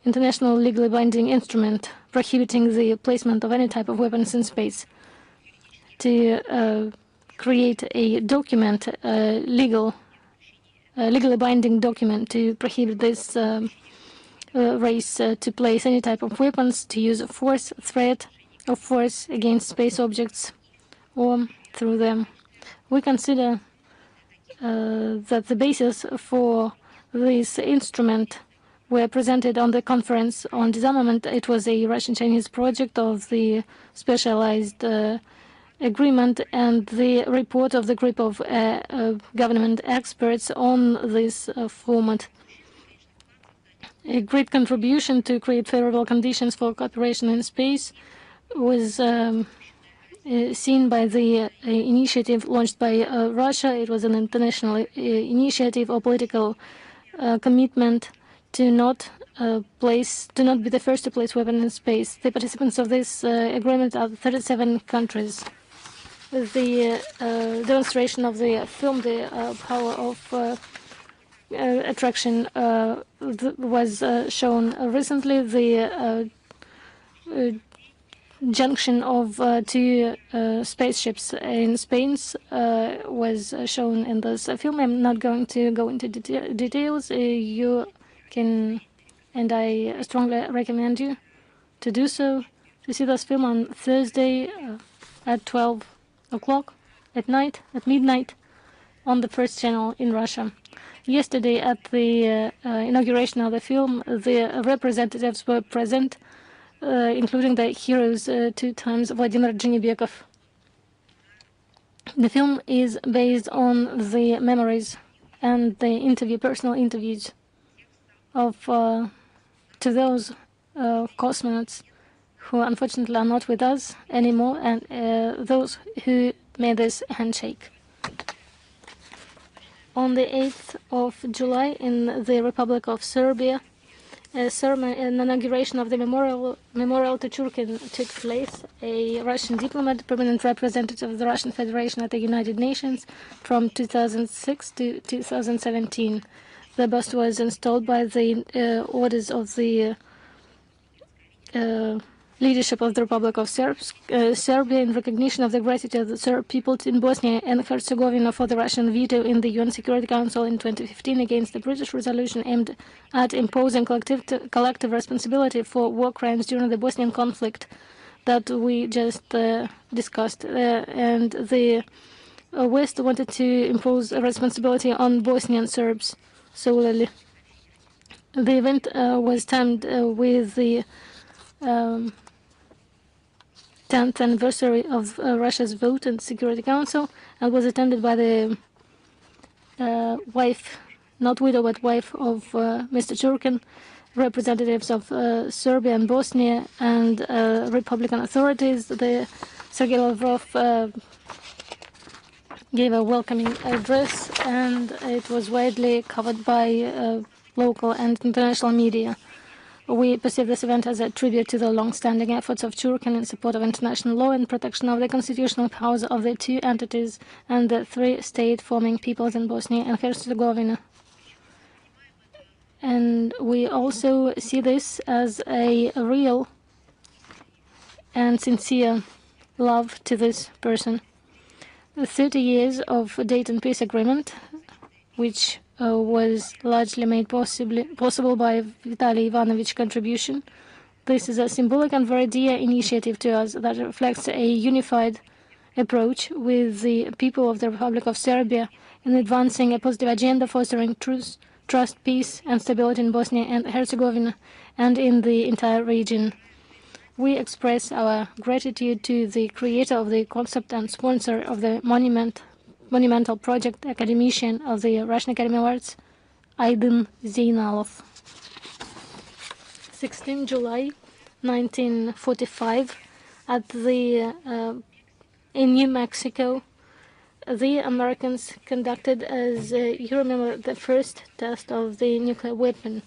international legally binding instrument prohibiting the placement of any type of weapons in space, to create a document, legally binding document to prohibit this race to place any type of weapons, to use force, threat of force against space objects or through them. We consider that the basis for this instrument were presented on the conference on disarmament. It was a Russian-Chinese project of the specialized agreement and the report of the group of government experts on this format. A great contribution to create favorable conditions for cooperation in space was seen by the initiative launched by Russia. It was an international initiative or political commitment to not be the first to place weapons in space. The participants of this agreement are 37 countries. The demonstration of the film, the power of attraction, was shown recently. The junction of two spaceships in Spain was shown in this film. I'm not going to go into details. You can, and I strongly recommend you to do so, to see this film on Thursday at 12 o'clock at midnight, on the first channel in Russia. Yesterday, at the inauguration of the film, the representatives were present, including the heroes 2 times Vladimir Dzinibekov. The film is based on the memories and the personal interviews of to those cosmonauts who unfortunately are not with us anymore, and those who made this handshake. On the 8th of July, in the Republic of Serbia, an inauguration of the memorial to Churkin took place. A Russian diplomat, permanent representative of the Russian Federation at the United Nations from 2006 to 2017. The bust was installed by the orders of the leadership of the Republic of Serbia in recognition of the gratitude of the Serb people in Bosnia and Herzegovina for the Russian veto in the UN Security Council in 2015 against the British resolution aimed at imposing collective responsibility for war crimes during the Bosnian conflict that we just discussed. And the West wanted to impose a responsibility on Bosnian Serbs solely. The event was timed with the 10th anniversary of Russia's vote in the Security Council, and was attended by the wife, not widow, but wife of Mr. Turkin, representatives of Serbia and Bosnia, and Republican authorities. Sergei Lavrov gave a welcoming address, and it was widely covered by local and international media. We perceive this event as a tribute to the long-standing efforts of Turkey in support of international law and protection of the constitutional powers of the two entities and the three state-forming peoples in Bosnia and Herzegovina. And we also see this as a real and sincere love to this person. 30 years of Dayton Peace Agreement, which was largely made possible by Vitaly Ivanovich's contribution. This is a symbolic and very dear initiative to us that reflects a unified approach with the people of the Republic of Serbia in advancing a positive agenda fostering truth, trust, peace, and stability in Bosnia and Herzegovina and in the entire region. We express our gratitude to the creator of the concept and sponsor of the monumental project, academician of the Russian Academy of Arts, Aydin Zeynalov. 16 July 1945, in New Mexico, the Americans conducted, as you remember, the first test of the nuclear weapon,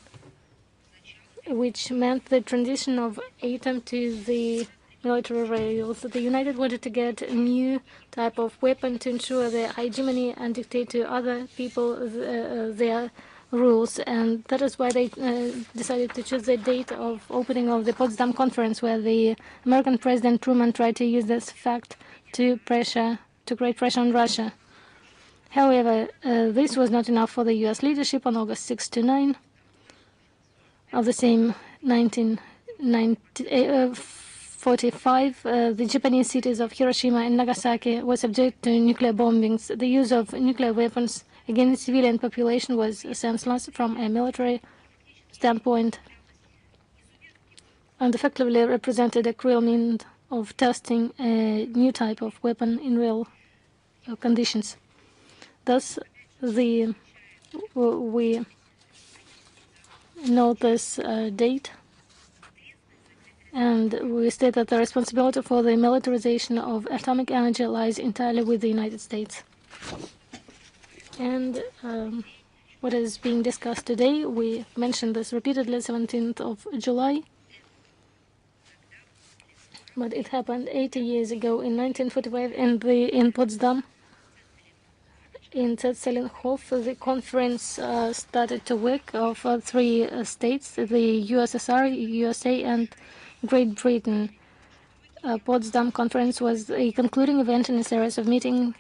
which meant the transition of atom to the military rails. The United wanted to get a new type of weapon to ensure their hegemony and dictate to other people their rules, and that is why they decided to choose the date of opening of the Potsdam Conference, where the American President Truman tried to use this fact to create pressure on Russia. However, this was not enough for the U.S. leadership. On August 6 to 9 of the same 1945, the Japanese cities of Hiroshima and Nagasaki were subject to nuclear bombings. The use of nuclear weapons against civilian population was senseless from a military standpoint and effectively represented a cruel means of testing a new type of weapon in real conditions. Thus, we note this date, and we state that the responsibility for the militarization of atomic energy lies entirely with the United States. And what is being discussed today, we mentioned this repeatedly, 17th of July, but it happened 80 years ago in 1945 in Potsdam. In Zetzelenhof, the conference started to work of three states, the USSR, USA, and Great Britain. Potsdam Conference was a concluding event in a series of meetings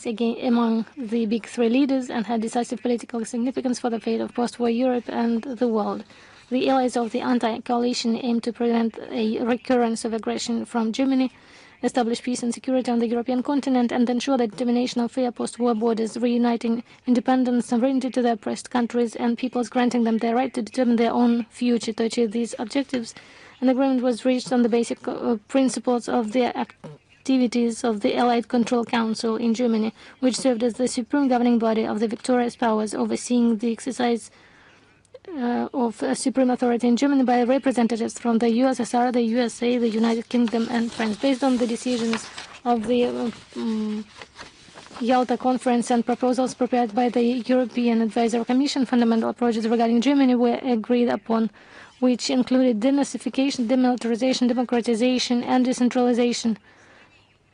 again among the big three leaders and had decisive political significance for the fate of post-war Europe and the world. The allies of the anti-coalition aimed to prevent a recurrence of aggression from Germany, establish peace and security on the European continent, and ensure the determination of fair post-war borders, reuniting independence, sovereignty to the oppressed countries and peoples, granting them the right to determine their own future. To achieve these objectives, an agreement was reached on the basic principles of the activities of the Allied Control Council in Germany, which served as the supreme governing body of the victorious powers, overseeing the exercise of supreme authority in Germany by representatives from the USSR, the USA, the United Kingdom, and France. Based on the decisions of the Yalta Conference and proposals prepared by the European Advisory Commission, fundamental approaches regarding Germany were agreed upon, which included denazification, demilitarization, democratization, and decentralization,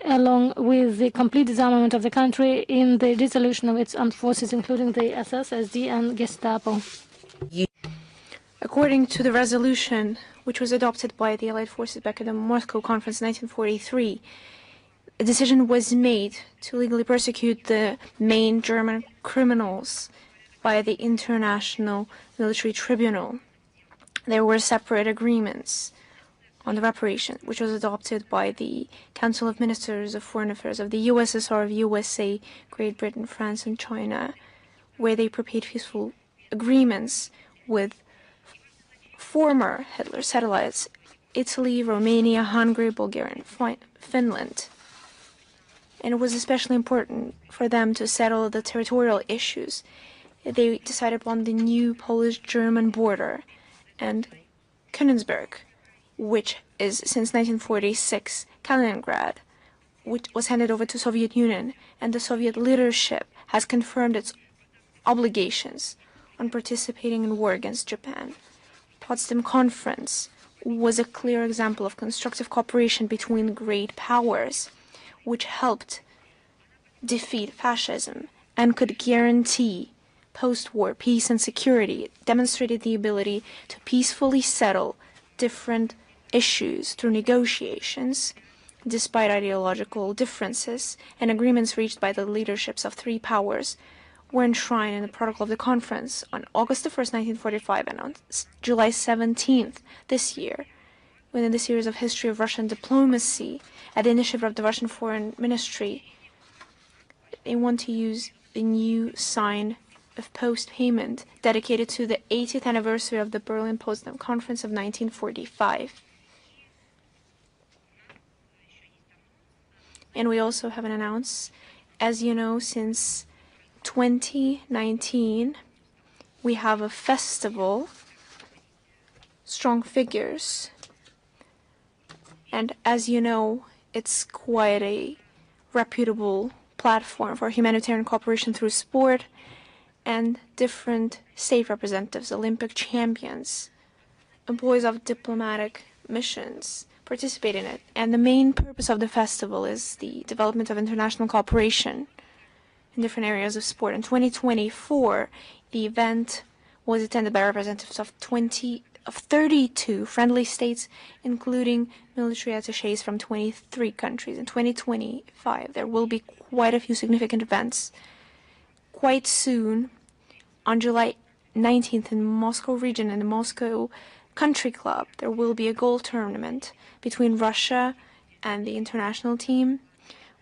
along with the complete disarmament of the country in the dissolution of its armed forces, including the SS, SD, and Gestapo. According to the resolution, which was adopted by the Allied forces back at the Moscow Conference in 1943, a decision was made to legally persecute the main German criminals by the International Military Tribunal. There were separate agreements on the reparation, which was adopted by the Council of Ministers of Foreign Affairs of the USSR, of USA, Great Britain, France, and China, where they prepared agreements with former Hitler satellites, Italy, Romania, Hungary, Bulgaria, and Finland. And it was especially important for them to settle the territorial issues. They decided upon the new Polish-German border and Königsberg, which is since 1946 Kaliningrad, which was handed over to Soviet Union, and the Soviet leadership has confirmed its obligations on participating in war against Japan. Potsdam Conference was a clear example of constructive cooperation between great powers, which helped defeat fascism and could guarantee post-war peace and security. It demonstrated the ability to peacefully settle different issues through negotiations, despite ideological differences, and agreements reached by the leaderships of three powers were enshrined in the protocol of the conference on August 1st, 1945, and on July 17th this year, within the series of history of Russian diplomacy, at the initiative of the Russian Foreign Ministry. They want to use the new sign of post-payment dedicated to the 80th anniversary of the Berlin Potsdam Conference of 1945. And we also have an announce, as you know, since 2019, we have a festival, Strong Figures, and as you know, it's quite a reputable platform for humanitarian cooperation through sport, and different state representatives, Olympic champions, employees of diplomatic missions participate in it. And the main purpose of the festival is the development of international cooperation in different areas of sport. In 2024, the event was attended by representatives of 32 friendly states, including military attachés from 23 countries. In 2025, there will be quite a few significant events. Quite soon, on July 19th in Moscow region, in the Moscow Country Club, there will be a golf tournament between Russia and the international team.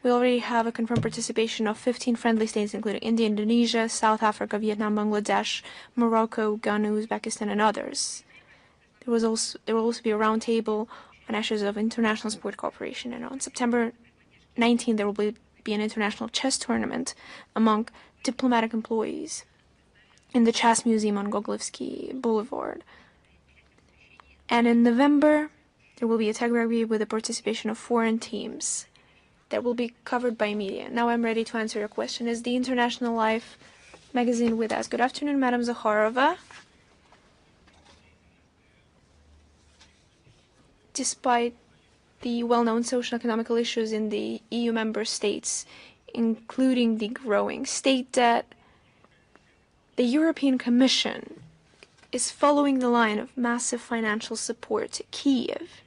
We already have a confirmed participation of 15 friendly states, including India, Indonesia, South Africa, Vietnam, Bangladesh, Morocco, Ghana, Uzbekistan, and others. There will also be a roundtable on issues of international sport cooperation. And on September 19th, there will be an international chess tournament among diplomatic employees in the Chess Museum on Gogolevsky Boulevard. And in November, there will be a tag rugby with the participation of foreign teams that will be covered by media. Now I'm ready to answer your question. Is the International Life magazine with us? Good afternoon, Madam Zakharova. Despite the well-known social and economical issues in the EU member states, including the growing state debt, the European Commission is following the line of massive financial support to Kiev.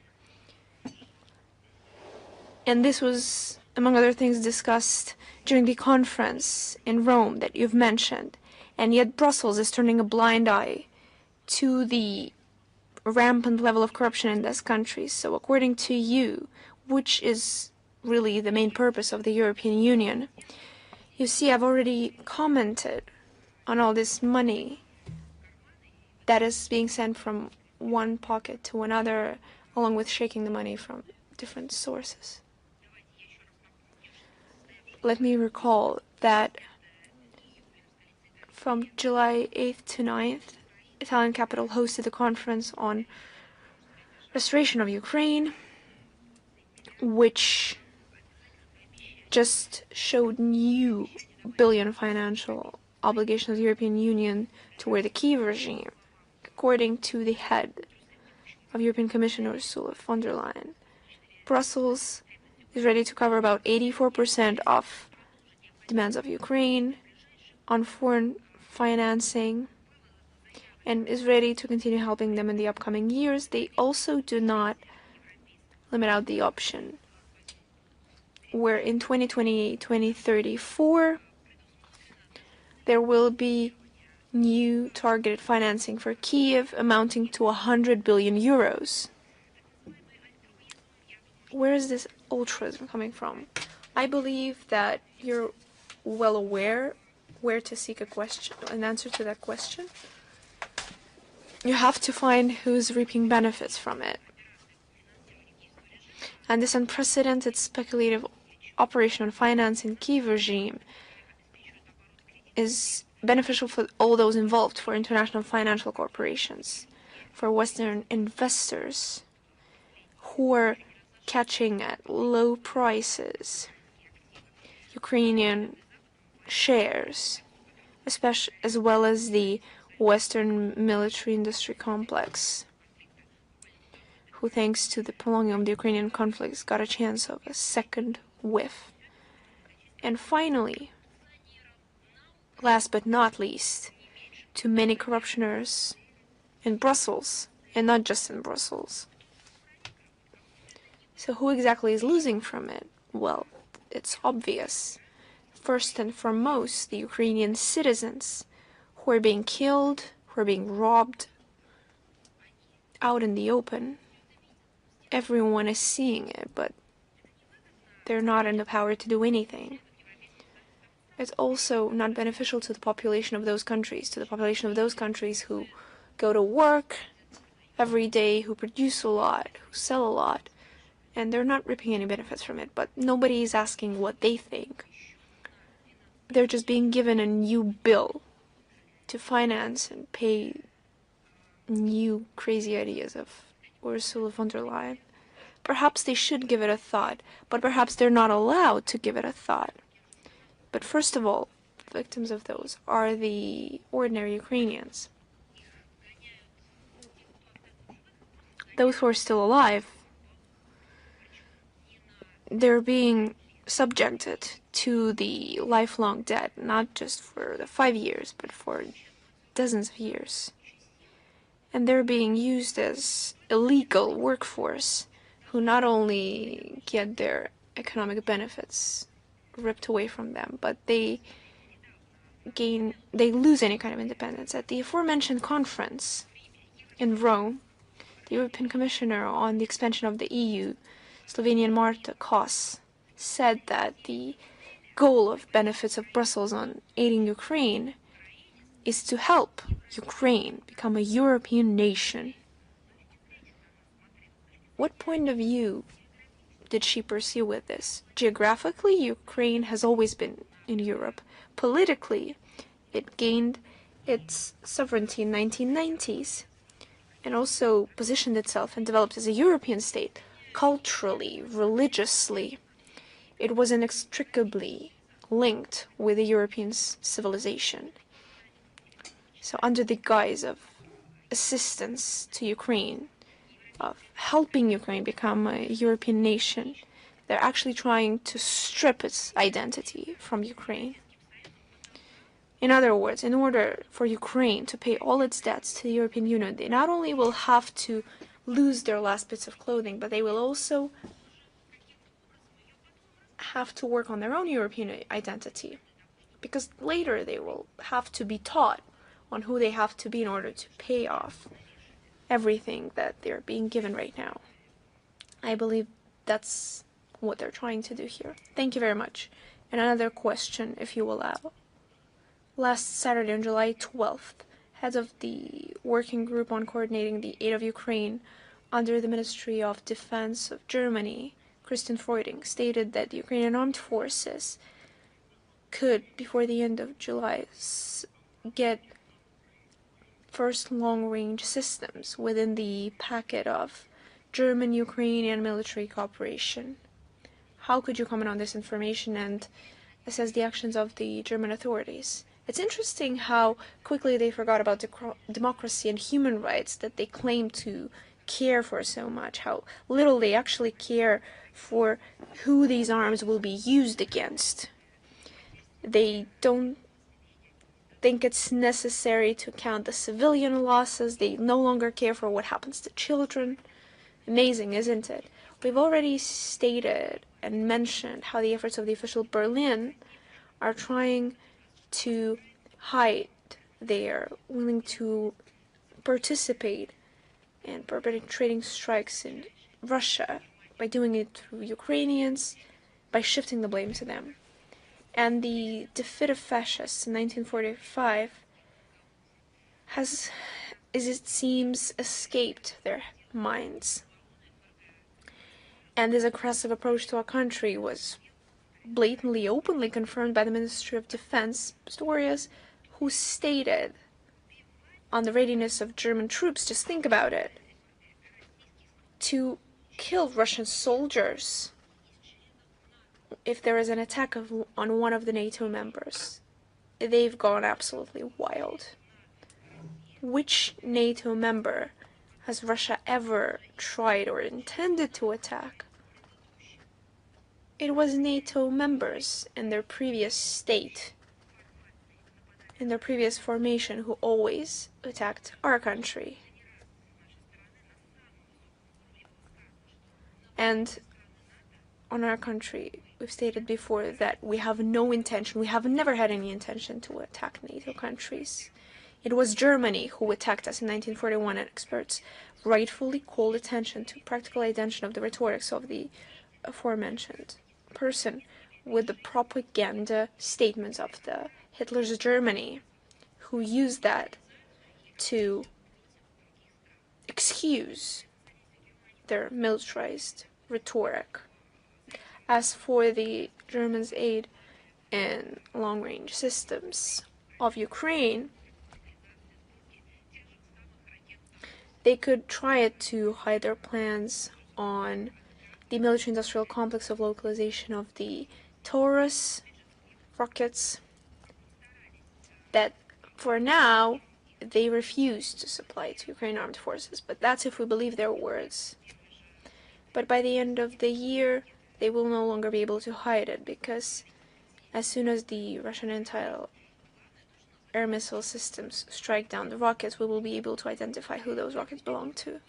And this was, among other things, discussed during the conference in Rome that you've mentioned. And yet Brussels is turning a blind eye to the rampant level of corruption in this country. So according to you, which is really the main purpose of the European Union, you see, I've already commented on all this money that is being sent from one pocket to another, along with shaking the money from different sources. Let me recall that from July 8th to 9th, Italian capital hosted a conference on restoration of Ukraine, which just showed new billion financial obligations of the European Union toward the Kiev regime, according to the head of European Commissioner Ursula von der Leyen. Brussels is ready to cover about 84% of demands of Ukraine on foreign financing and is ready to continue helping them in the upcoming years. They also do not limit out the option where in 2028-2034 there will be new targeted financing for Kiev amounting to 100 billion euros. Where is this altruism coming from? I believe that you're well aware where to seek an answer to that question, you have to find who's reaping benefits from it. And this unprecedented speculative operation on financing Kiev regime is beneficial for all those involved, for international financial corporations, for Western investors who are catching at low prices Ukrainian shares, especially as well as the Western military industry complex, who, thanks to the prolonging of the Ukrainian conflicts, got a chance of a second whiff. And finally, last but not least, to many corruptioners in Brussels, and not just in Brussels. So who exactly is losing from it? Well, it's obvious. First and foremost, the Ukrainian citizens who are being killed, who are being robbed out in the open. Everyone is seeing it, but they're not in the power to do anything. It's also not beneficial to the population of those countries, who go to work every day, who produce a lot, who sell a lot, and they're not reaping any benefits from it, but nobody is asking what they think. They're just being given a new bill to finance and pay new crazy ideas of Ursula von der Leyen. Perhaps they should give it a thought, but perhaps they're not allowed to give it a thought. But first of all, victims of those are the ordinary Ukrainians. Those who are still alive, they're being subjected to the lifelong debt, not just for the 5 years, but for dozens of years. And they're being used as illegal workforce who not only get their economic benefits ripped away from them, but they lose any kind of independence. At the aforementioned conference in Rome, the European Commissioner on the expansion of the EU, Slovenian Marta Kos, said that the goal of benefits of Brussels on aiding Ukraine is to help Ukraine become a European nation. What point of view did she pursue with this? Geographically, Ukraine has always been in Europe. Politically, it gained its sovereignty in the 1990s and also positioned itself and developed as a European state. Culturally, religiously, it was inextricably linked with the European civilization. So under the guise of assistance to Ukraine, of helping Ukraine become a European nation, they're actually trying to strip its identity from Ukraine. In other words, in order for Ukraine to pay all its debts to the European Union, they not only will have to lose their last bits of clothing, but they will also have to work on their own European identity, because later they will have to be taught on who they have to be in order to pay off everything that they're being given right now. I believe that's what they're trying to do here. Thank you very much. And another question, if you allow. Last Saturday, on July 12th, heads of the working group on coordinating the aid of Ukraine under the Ministry of Defense of Germany, Christian Freuding, stated that the Ukrainian armed forces could, before the end of July, get first long-range systems within the packet of German-Ukrainian military cooperation. How could you comment on this information and assess the actions of the German authorities? It's interesting how quickly they forgot about democracy and human rights that they claim to care for so much, how little they actually care for who these arms will be used against. They don't think it's necessary to count the civilian losses. They no longer care for what happens to children. Amazing, isn't it? We've already stated and mentioned how the efforts of the official Berlin are trying to hide their willing to participate in perpetrating strikes in Russia by doing it through Ukrainians, by shifting the blame to them. And the defeat of fascists in 1945 has, as it seems, escaped their minds. And this aggressive approach to our country was blatantly, openly confirmed by the Ministry of Defense, Pistorius, who stated on the readiness of German troops, just think about it, to kill Russian soldiers if there is an attack on one of the NATO members. They've gone absolutely wild. Which NATO member has Russia ever tried or intended to attack? It was NATO members in their previous state, in their previous formation, who always attacked our country. And on our country, we've stated before that we have no intention, we have never had any intention to attack NATO countries. It was Germany who attacked us in 1941, and experts rightfully called attention to practical identity of the rhetorics of the aforementioned person with the propaganda statements of the Hitler's Germany, who used that to excuse their militarized rhetoric. As for the Germans' aid in long-range systems of Ukraine, they could try it to hide their plans on the military-industrial complex of localization of the Taurus rockets that, for now, they refuse to supply to Ukrainian armed forces. But that's if we believe their words. But by the end of the year, they will no longer be able to hide it, because as soon as the Russian anti-air missile systems strike down the rockets, we will be able to identify who those rockets belong to.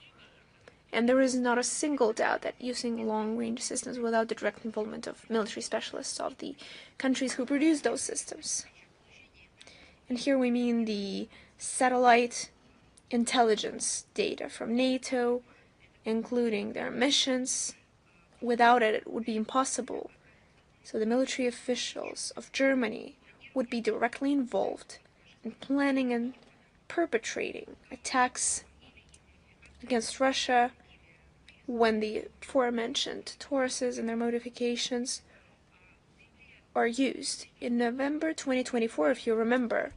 And there is not a single doubt that using long-range systems without the direct involvement of military specialists of the countries who produce those systems. And here we mean the satellite intelligence data from NATO, including their missions. Without it, it would be impossible. So the military officials of Germany would be directly involved in planning and perpetrating attacks against Russia when the aforementioned Tauruses and their modifications are used. In November 2024, if you remember,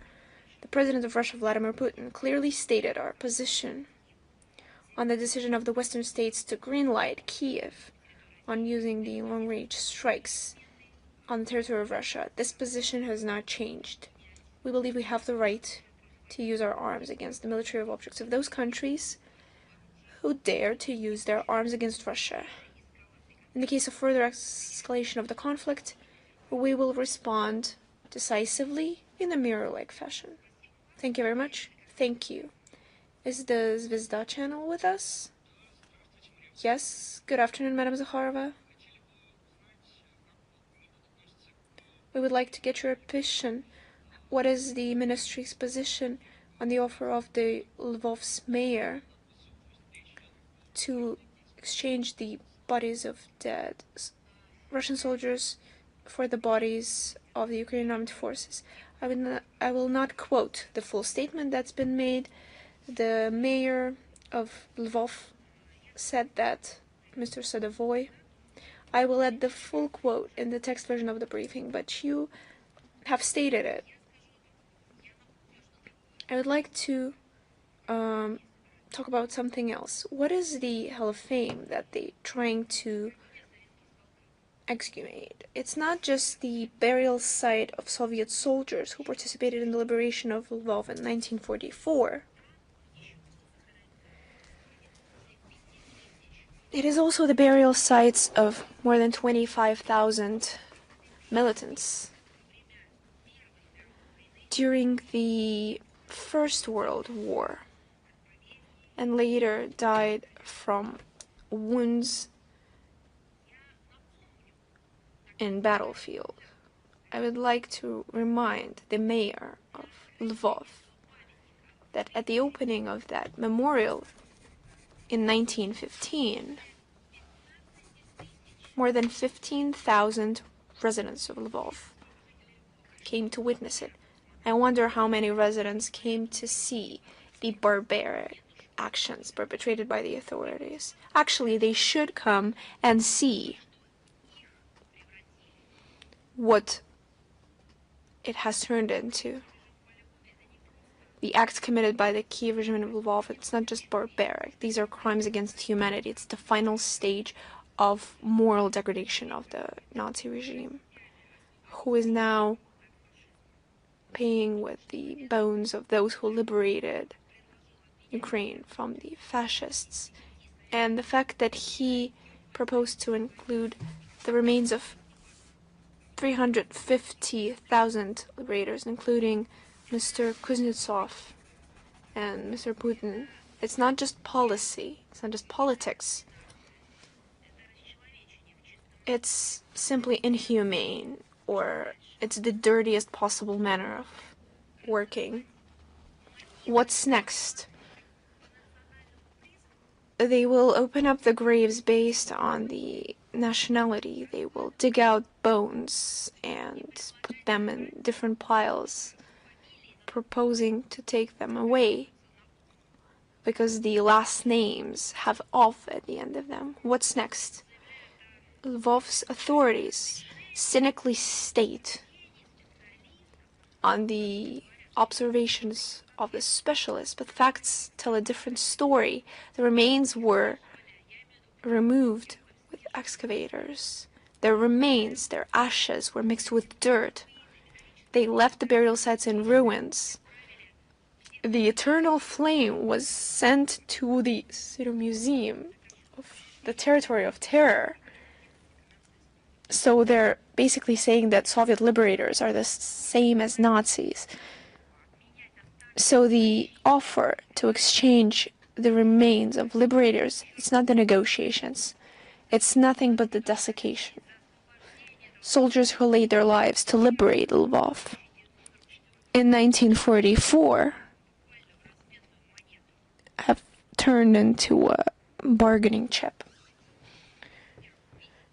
the President of Russia, Vladimir Putin, clearly stated our position on the decision of the Western states to greenlight Kiev on using the long-range strikes on the territory of Russia. This position has not changed. We believe we have the right to use our arms against the military objects of those countries who dare to use their arms against Russia. In the case of further escalation of the conflict, we will respond decisively in a mirror-like fashion. Thank you very much. Thank you. Is the Zvezda channel with us? Yes. Good afternoon, Madam Zakharova. We would like to get your opinion. What is the ministry's position on the offer of the Lvov's mayor to exchange the bodies of dead Russian soldiers for the bodies of the Ukrainian armed forces? I will not quote the full statement that's been made. The mayor of Lvov said that, Mr. Sadavoy. I will add the full quote in the text version of the briefing, but you have stated it. I would like to talk about something else. What is the Hall of Fame that they're trying to exhumate? It's not just the burial site of Soviet soldiers who participated in the liberation of Lvov in 1944. It is also the burial sites of more than 25,000 militants during the First World War, and later died from wounds in battlefield. I would like to remind the mayor of Lvov that at the opening of that memorial in 1915, more than 15,000 residents of Lvov came to witness it. I wonder how many residents came to see the barbaric actions perpetrated by the authorities. Actually, they should come and see what it has turned into. The acts committed by the Kiev regime in Lvov, it's not just barbaric. These are crimes against humanity. It's the final stage of moral degradation of the Nazi regime, who is now paying with the bones of those who liberated Ukraine from the fascists. And the fact that he proposed to include the remains of 350,000 liberators, including Mr. Kuznetsov and Mr. Putin. It's not just policy, it's not just politics. It's simply inhumane, or it's the dirtiest possible manner of working. What's next? They will open up the graves based on the nationality. They will dig out bones and put them in different piles, proposing to take them away because the last names have "ov" at the end of them. What's next? Lvov's authorities cynically state on the observations of the specialists, but facts tell a different story. The remains were removed with excavators. Their remains, their ashes, were mixed with dirt. They left the burial sites in ruins. The eternal flame was sent to the museum of the territory of terror. So they're basically saying that Soviet liberators are the same as Nazis. So the offer to exchange the remains of liberators, it's not the negotiations. It's nothing but the desiccation. Soldiers who laid their lives to liberate Lvov in 1944 have turned into a bargaining chip.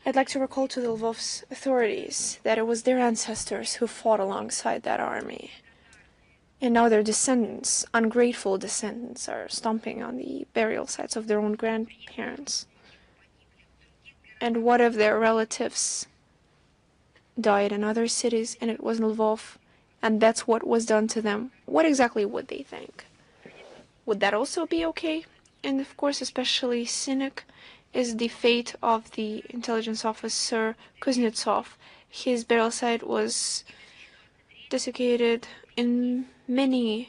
I'd like to recall to the Lvov's authorities that it was their ancestors who fought alongside that army. And now their descendants, ungrateful descendants, are stomping on the burial sites of their own grandparents. And what if their relatives died in other cities and it was in Lvov, and that's what was done to them? What exactly would they think? Would that also be okay? And of course, especially cynic is the fate of the intelligence officer Kuznetsov. His burial site was desiccated in many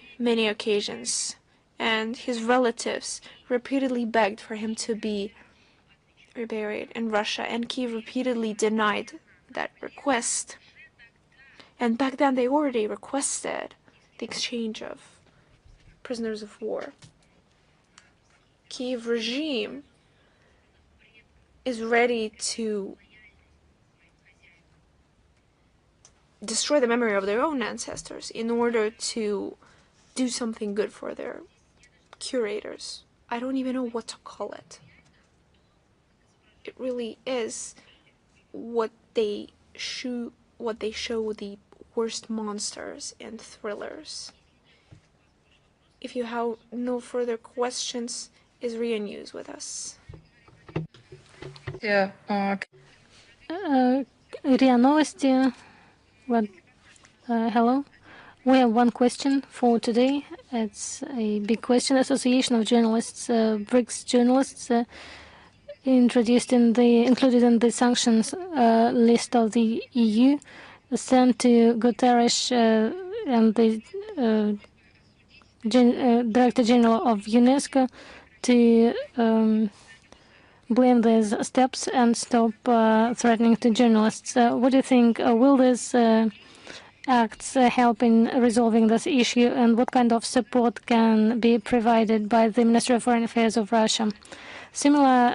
occasions, and his relatives repeatedly begged for him to be reburied in Russia, and Kiev repeatedly denied that request. And back then they already requested the exchange of prisoners of war. Kiev regime is ready to destroy the memory of their own ancestors in order to do something good for their curators. I don't even know what to call it. It really is what they show the worst monsters and thrillers. If you have no further questions, is Ria News with us? Ria Новости. Hello. We have one question for today. It's a big question. Association of Journalists, BRICS journalists, included in the sanctions list of the EU, sent to Guterres and the Director General of UNESCO to blame these steps and stop threatening to journalists. What do you think? Will these acts help in resolving this issue, and what kind of support can be provided by the Ministry of Foreign Affairs of Russia? Similar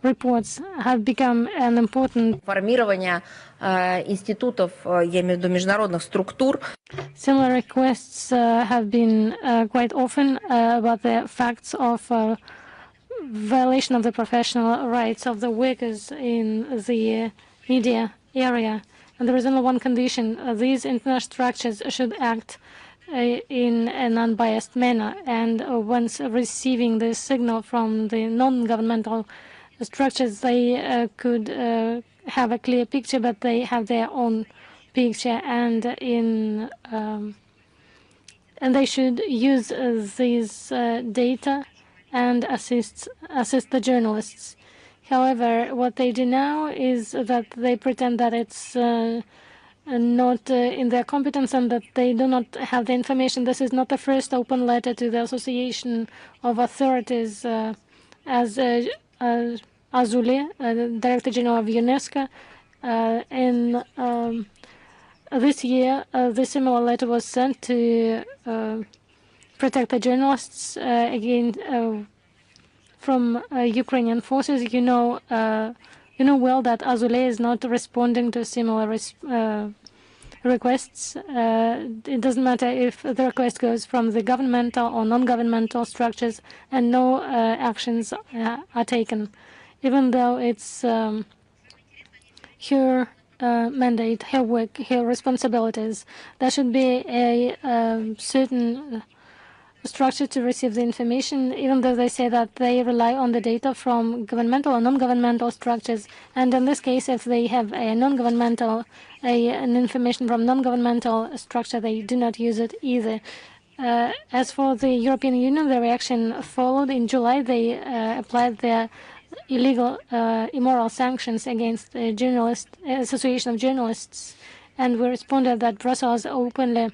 reports have become an important формирование институтов, я имею в виду международных структур. Similar requests have been quite often about the facts of violation of the professional rights of the workers in the media area. And there is only one condition. These international structures should act in an unbiased manner. And once receiving the signal from the non-governmental structures, they could have a clear picture, but they have their own picture, and they should use these data and assist the journalists. However, what they do now is that they pretend that it's not in their competence and that they do not have the information. This is not the first open letter to the Association of Authorities, as Azule, Director General of UNESCO, in this year, the similar letter was sent to protect the journalists from Ukrainian forces. You know well that Azule is not responding to similar requests. It doesn't matter if the request goes from the governmental or non-governmental structures, and no actions are taken, even though it's her mandate, her work, her responsibilities. There should be a certain structure to receive the information, even though they say that they rely on the data from governmental or non-governmental structures. And in this case, if they have a non-governmental, an information from non-governmental structure, they do not use it either. As for the European Union, the reaction followed. In July, they applied their illegal, immoral sanctions against the Association of Journalists, and we responded that Brussels openly,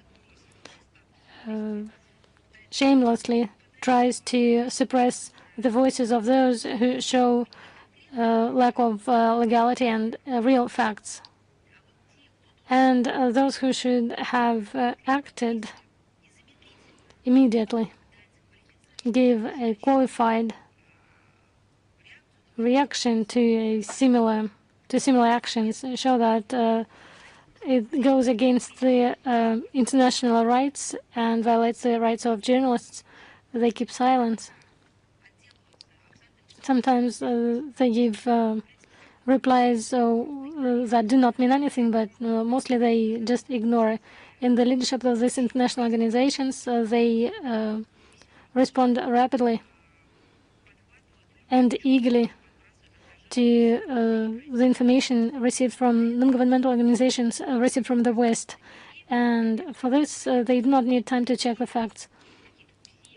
shamelessly tries to suppress the voices of those who show lack of legality and real facts, and those who should have acted immediately, give a qualified reaction to similar actions, show that it goes against the international rights and violates the rights of journalists. They keep silence. Sometimes they give replies that do not mean anything, but mostly they just ignore. In the leadership of these international organizations, they respond rapidly and eagerly to the information received from non-governmental organizations, received from the West. And for this, they do not need time to check the facts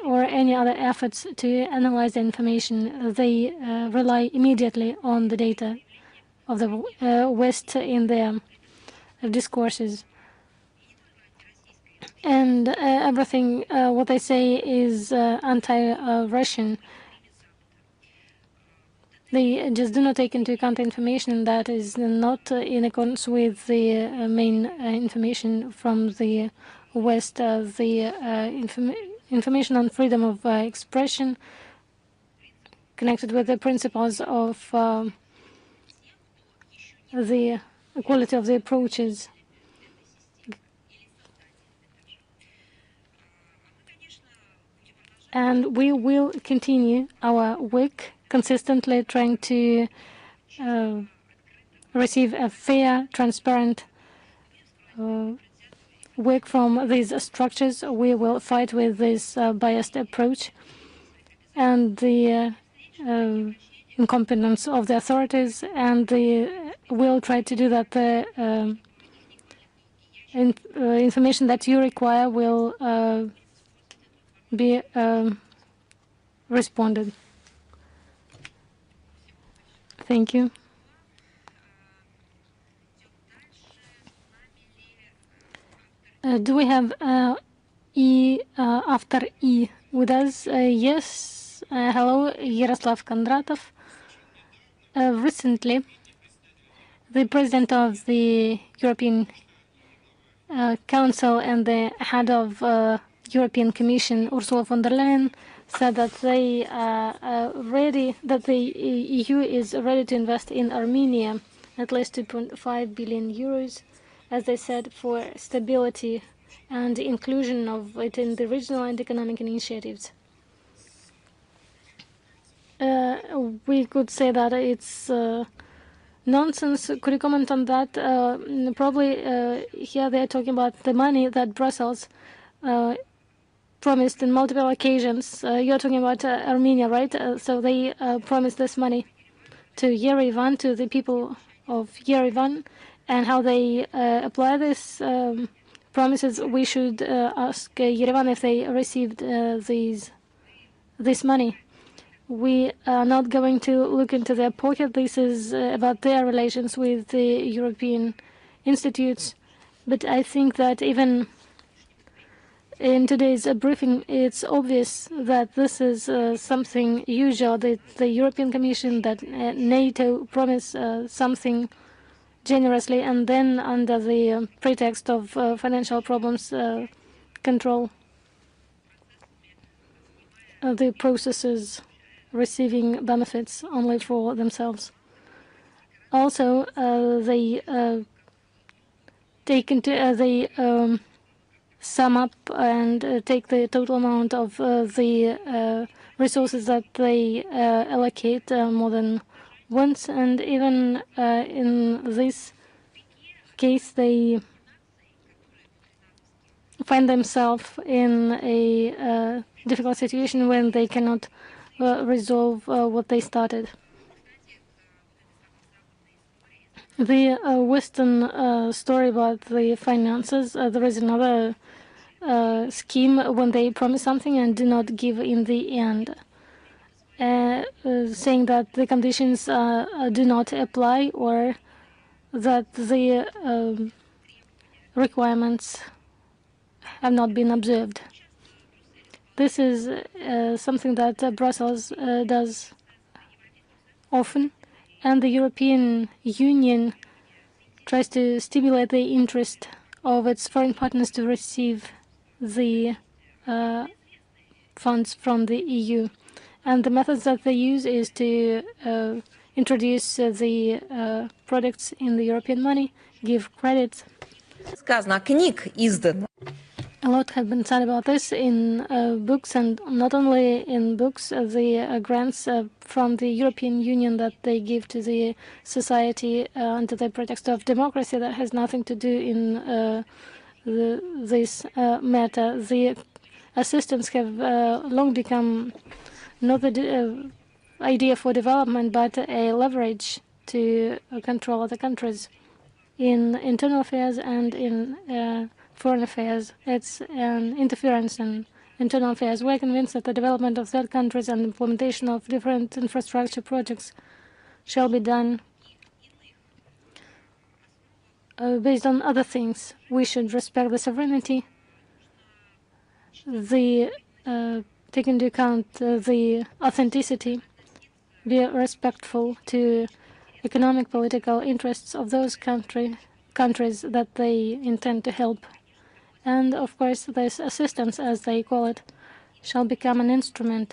or any other efforts to analyze the information. They rely immediately on the data of the West in their discourses. And everything, what they say is anti-Russian. They just do not take into account the information that is not in accordance with the main information from the West, the information on freedom of expression connected with the principles of the equality of the approaches. And we will continue our work consistently, trying to receive a fair, transparent work from these structures. We will fight with this biased approach and the incompetence of the authorities, and we'll try to do that. The information that you require will be responded. Thank you. Do we have after E with us? Yes. Hello, Yaroslav Kondratov. Recently, the president of the European Council and the head of European Commission, Ursula von der Leyen, said that they are ready, that the EU is ready to invest in Armenia at least 2.5 billion euros, as they said, for stability and inclusion of it in the regional and economic initiatives. we could say that it's nonsense. Could you comment on that? Probably here they're talking about the money that Brussels promised in multiple occasions. You're talking about Armenia, right? So they promised this money to Yerevan, to the people of Yerevan, and how they apply this promises. We should ask Yerevan if they received this money. We are not going to look into their pocket. This is about their relations with the European institutes. But I think that even in today's briefing, it's obvious that this is something usual, that the European Commission, that NATO promise something generously, and then under the pretext of financial problems, control the processes receiving benefits only for themselves. Also, they take into they sum up and take the total amount of the resources that they allocate more than once, and even in this case they find themselves in a difficult situation when they cannot resolve what they started. The Western story about the finances, there is another scheme when they promise something and do not give in the end, saying that the conditions do not apply, or that the requirements have not been observed. This is something that Brussels does often, and the European Union tries to stimulate the interest of its foreign partners to receive the funds from the EU. And the methods that they use is to introduce the products in the European money, give credits. Сказано, книг издано. A lot has been said about this in books, and not only in books, the grants from the European Union that they give to the society under the pretext of democracy, that has nothing to do in this matter. The assistants have long become not the idea for development, but a leverage to control other countries in internal affairs and in foreign affairs. It's an interference in internal affairs. We're convinced that the development of third countries and implementation of different infrastructure projects shall be done based on other things. We should respect the sovereignty, take into account the authenticity, be respectful to economic, political interests of those countries that they intend to help. And of course, this assistance, as they call it, shall not become an instrument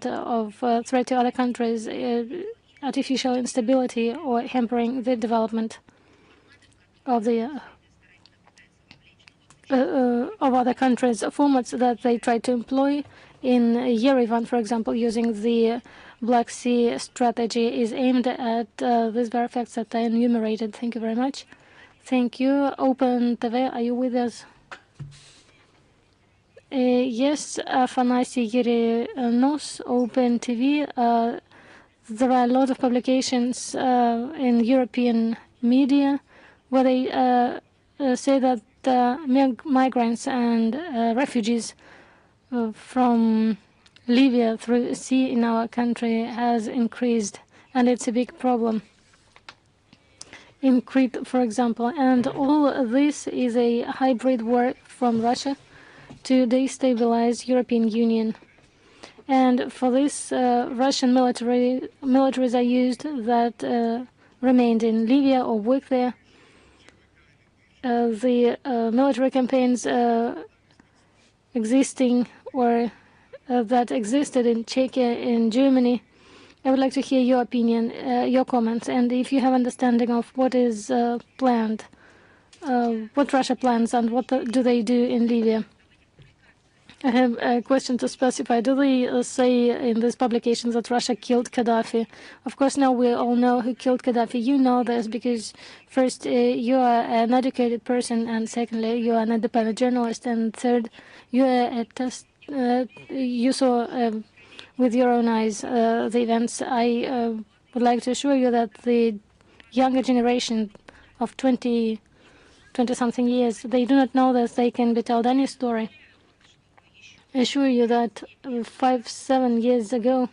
of threat to other countries, artificial instability, or hampering the development of other countries. Formats that they try to employ in Yerevan, for example, using the Black Sea strategy, is aimed at these very facts that I enumerated. Thank you very much. Thank you. Open TV, are you with us? Yes, Afanasy Yerinos, Open TV. There are a lot of publications in European media where they say that migrants and refugees from Libya through sea in our country has increased, and it's a big problem in Crete, for example. And all this is a hybrid war from Russia to destabilize European Union. And for this, Russian militaries are used that remained in Libya or worked there. The military campaigns existing or that existed in Czechia, in Germany. I would like to hear your opinion, your comments, and if you have understanding of what is planned, what Russia plans, and what do they do in Libya. I have a question to specify. Do they say in these publications that Russia killed Gaddafi? Of course, now we all know who killed Gaddafi. You know this because, first, you are an educated person, and secondly, you are an independent journalist, and third, you are a test. You saw with your own eyes the events. I would like to assure you that the younger generation of 20-something years, they do not know that they can be told any story. I assure you that 5-7 years ago,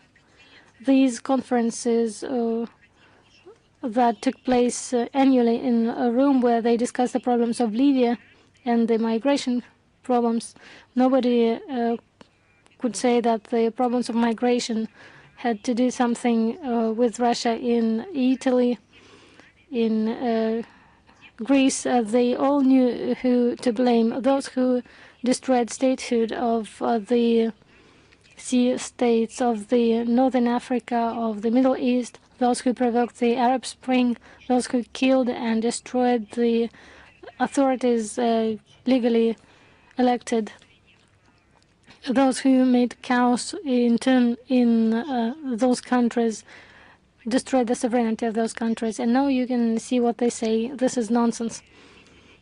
these conferences that took place annually in a room where they discussed the problems of Libya and the migration problems, nobody could say that the problems of migration had to do something with Russia in Italy, in Greece. They all knew who to blame. Those who destroyed statehood of the sea states of the Northern Africa, of the Middle East, those who provoked the Arab Spring, those who killed and destroyed the authorities legally elected, those who made chaos in turn in those countries, destroyed the sovereignty of those countries. And now you can see what they say. This is nonsense.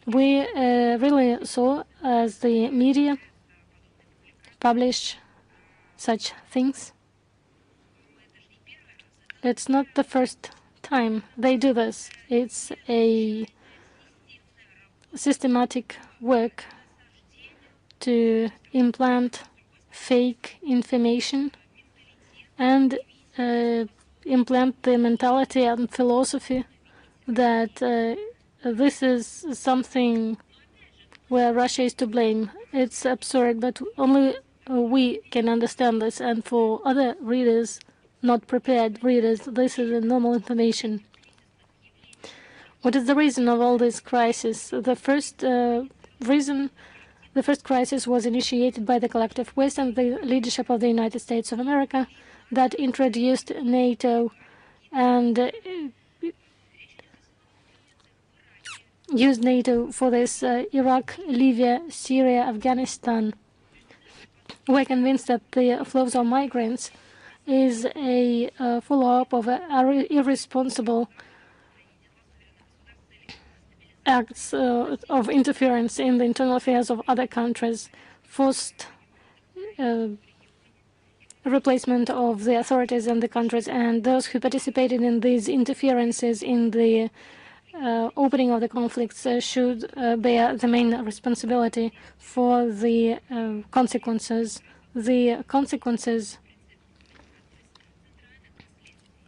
We really saw as the media publish such things. It's not the first time they do this. It's a systematic work to implant fake information and implant the mentality and philosophy that this is something where Russia is to blame. It's absurd, but only we can understand this, and for other readers, not prepared readers, this is a normal information. What is the reason of all this crisis? The first crisis was initiated by the collective West and the leadership of the United States of America that introduced NATO and used NATO for this Iraq, Libya, Syria, Afghanistan. We're convinced that the flows of migrants is a follow-up of irresponsible acts of interference in the internal affairs of other countries, forced replacement of the authorities in the countries, and those who participated in these interferences in the opening of the conflicts should bear the main responsibility for the consequences. The consequences,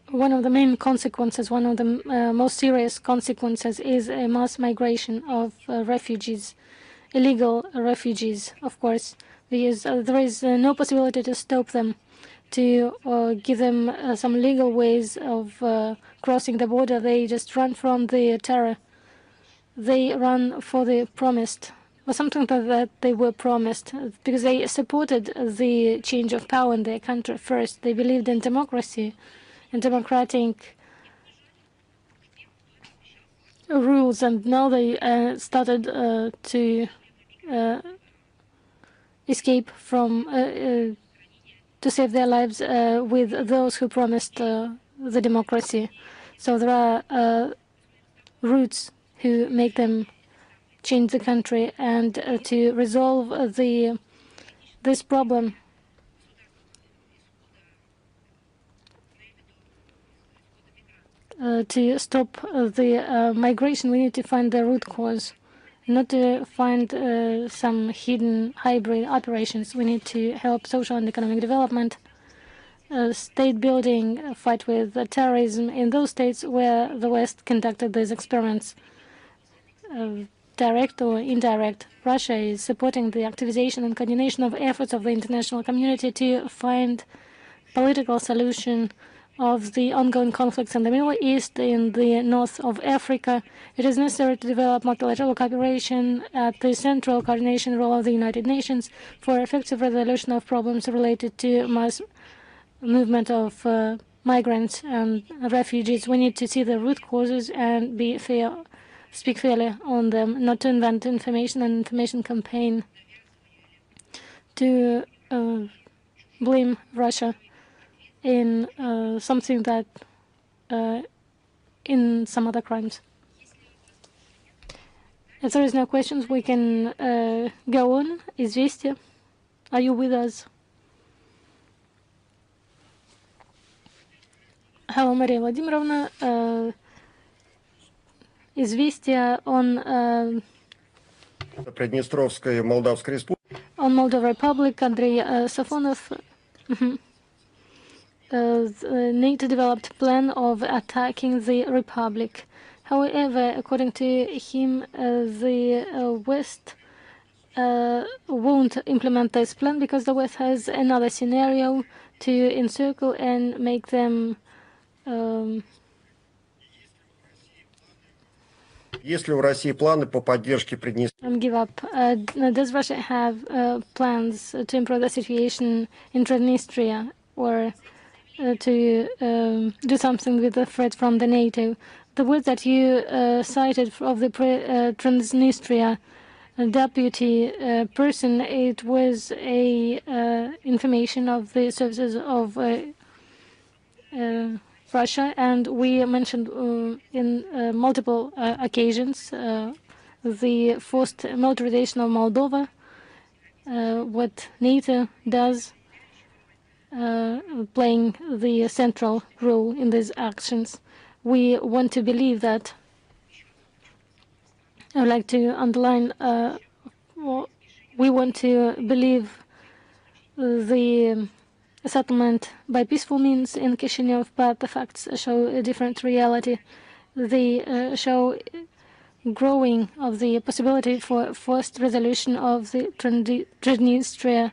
one of the main consequences, one of the most serious consequences is a mass migration of refugees, illegal refugees, of course, because there is no possibility to stop them, to give them some legal ways of crossing the border. They just run from the terror. They run for the promised, or something that they were promised, because they supported the change of power in their country first. They believed in democracy and democratic rules, and now they started to escape from to save their lives with those who promised the democracy. So there are roots who make them change the country, and to resolve this problem, to stop the migration, we need to find the root cause, not to find some hidden hybrid operations. We need to help social and economic development, state building, fight with terrorism in those states where the West conducted these experiments. Direct or indirect, Russia is supporting the activization and coordination of efforts of the international community to find political solution of the ongoing conflicts in the Middle East, in the north of Africa. It is necessary to develop multilateral cooperation at the central coordination role of the United Nations for effective resolution of problems related to mass movement of migrants and refugees. We need to see the root causes and be fair, speak fairly on them, not to invent information and information campaign to blame Russia in something that in some other crimes. If there is no questions, we can go on. Известия, are you with us? Hello, Maria Vladimirovna. Известия on Приднестровской Молдавской Республики. On Moldova Republic, Andrei Safonov. NATO developed plan of attacking the republic. However, according to him, the West won't implement this plan because the West has another scenario to encircle and make them Есть ли у России планы по поддержке Приднестровья? give up. Does Russia have plans to improve the situation in Transnistria or to do something with the threat from the NATO? The word that you cited of the Transnistria deputy person, it was a information of the services of Russia, and we mentioned in multiple occasions the forced militarization of Moldova, what NATO does, playing the central role in these actions. We want to believe that. I would like to underline, we want to believe the settlement by peaceful means in Chisinau, but the facts show a different reality. They show growing of the possibility for forced resolution of the Transnistria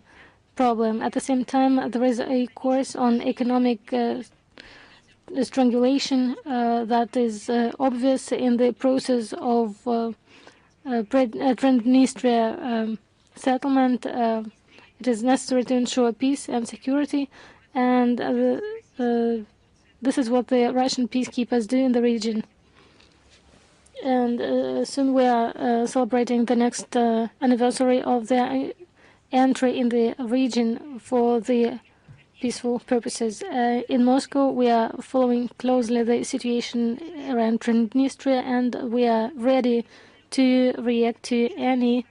problem. At the same time, there is a course on economic strangulation that is obvious in the process of Transnistria settlement. It is necessary to ensure peace and security, and this is what the Russian peacekeepers do in the region. And soon we are celebrating the next anniversary of their entry in the region for the peaceful purposes. In Moscow, we are following closely the situation around Transnistria, and we are ready to react to any,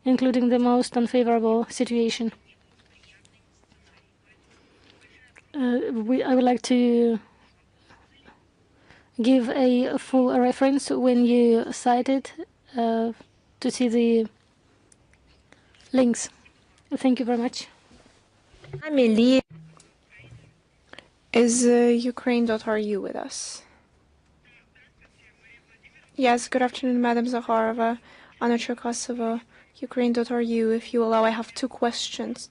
including the most unfavorable situation. I would like to give a full reference when you cite it to see the links. Thank you very much. Is Ukraine.ru with us? Yes, good afternoon, Madam Zakharova, Anna Cherkasova, Ukraine.ru. If you allow, I have two questions.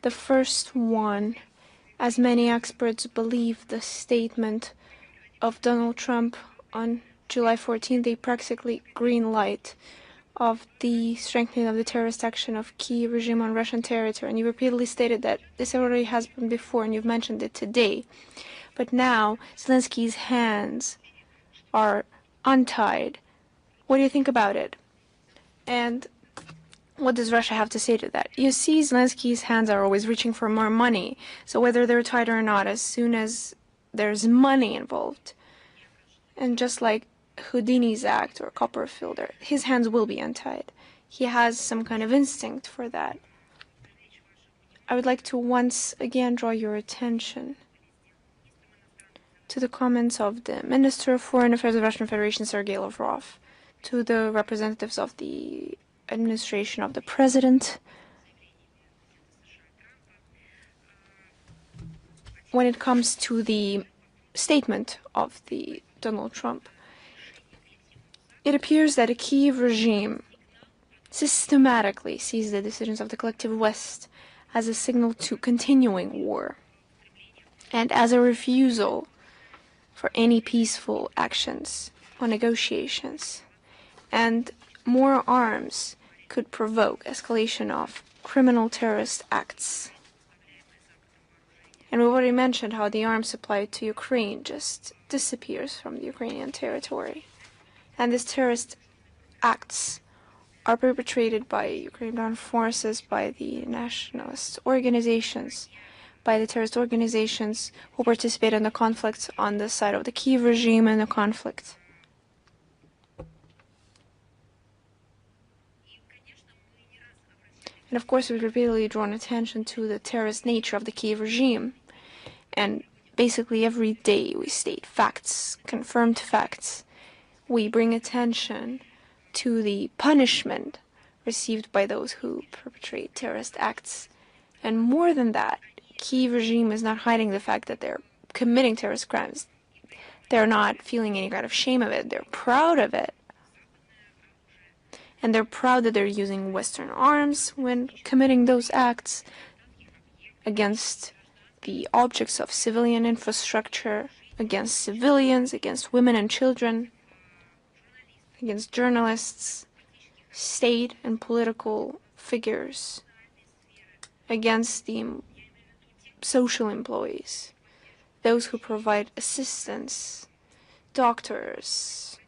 The first one, as many experts believe the statement of Donald Trump on July 14th, a practically green light of the strengthening of the terrorist action of Kyiv regime on Russian territory. And you repeatedly stated that this already has happened before, and you've mentioned it today. But now Zelensky's hands are untied. What do you think about it? And what does Russia have to say to that? You see, Zelensky's hands are always reaching for more money. So whether they're tied or not, as soon as there's money involved, and just like Houdini's act or Copperfield, his hands will be untied. He has some kind of instinct for that. I would like to once again draw your attention to the comments of the Minister of Foreign Affairs of the Russian Federation, Sergei Lavrov, to the representatives of the administration of the President, when it comes to the statement of the Donald Trump. It appears that a Kyiv regime systematically sees the decisions of the collective West as a signal to continuing war and as a refusal for any peaceful actions or negotiations. And more arms could provoke escalation of criminal terrorist acts. And we've already mentioned how the arms supplied to Ukraine just disappears from the Ukrainian territory. And these terrorist acts are perpetrated by Ukrainian armed forces, by the nationalist organizations, by the terrorist organizations who participate in the conflict on the side of the Kiev regime and the conflict. And of course, we've repeatedly drawn attention to the terrorist nature of the Kiev regime. And basically every day we state facts, confirmed facts. We bring attention to the punishment received by those who perpetrate terrorist acts. And more than that, Kiev regime is not hiding the fact that they're committing terrorist crimes. They're not feeling any kind of shame of it. They're proud of it. And they're proud that they're using Western arms when committing those acts against the objects of civilian infrastructure, against civilians, against women and children, against journalists, state and political figures, against the social employees, those who provide assistance, doctors,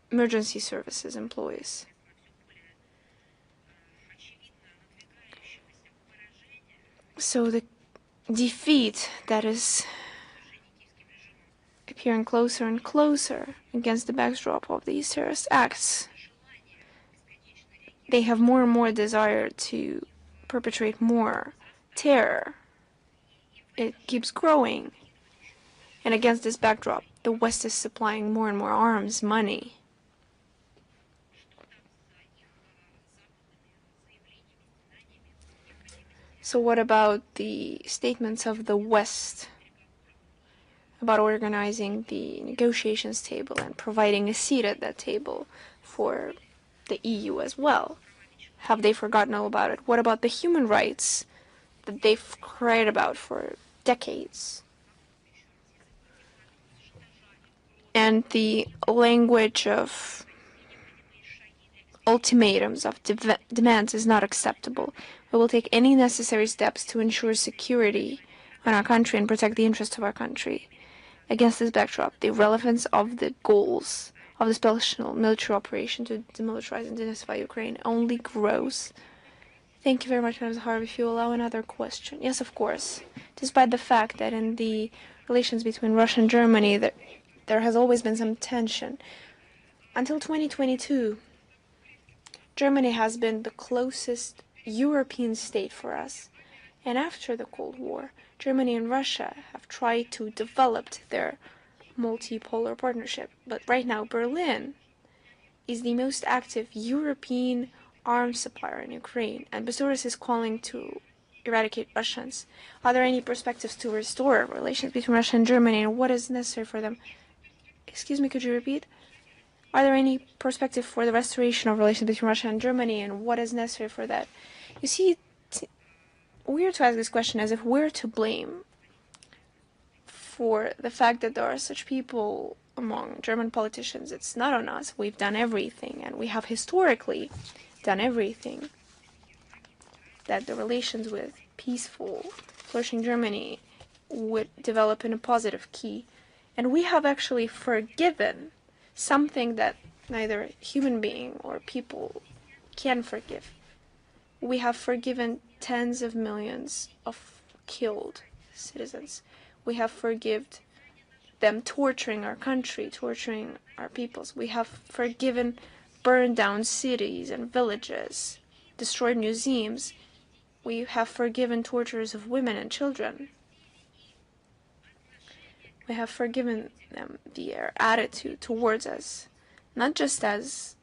emergency services employees. So the defeat that is appearing closer and closer against the backdrop of these terrorist acts, they have more and more desire to perpetrate more terror. It keeps growing. And against this backdrop, the West is supplying more and more arms, money. So what about the statements of the West about organizing the negotiations table and providing a seat at that table for the EU as well? Have they forgotten all about it? What about the human rights that they've cried about for decades? And the language of ultimatums, of demands is not acceptable. We will take any necessary steps to ensure security in our country and protect the interests of our country. Against this backdrop, the relevance of the goals of the special military operation to demilitarize and denazify Ukraine only grows. Thank you very much, Ms. Zakharova. If you allow another question. Yes, of course. Despite the fact that in the relations between Russia and Germany, there has always been some tension. Until 2022, Germany has been the closest European state for us. And after the Cold War, Germany and Russia have tried to develop their multipolar partnership. But right now, Berlin is the most active European arms supplier in Ukraine, and Pistorius is calling to eradicate Russians. Are there any perspectives to restore relations between Russia and Germany, and what is necessary for them? Excuse me, could you repeat? Are there any perspective for the restoration of relations between Russia and Germany, and what is necessary for that? You see, weird to ask this question as if we're to blame for the fact that there are such people among German politicians. It's not on us. We've done everything, and we have historically done everything that the relations with peaceful, flourishing Germany would develop in a positive key. And we have actually forgiven something that neither human being or people can forgive. We have forgiven tens of millions of killed citizens. We have forgiven them torturing our country, torturing our peoples. We have forgiven burned down cities and villages, destroyed museums. We have forgiven tortures of women and children. We have forgiven them their attitude towards us, not just as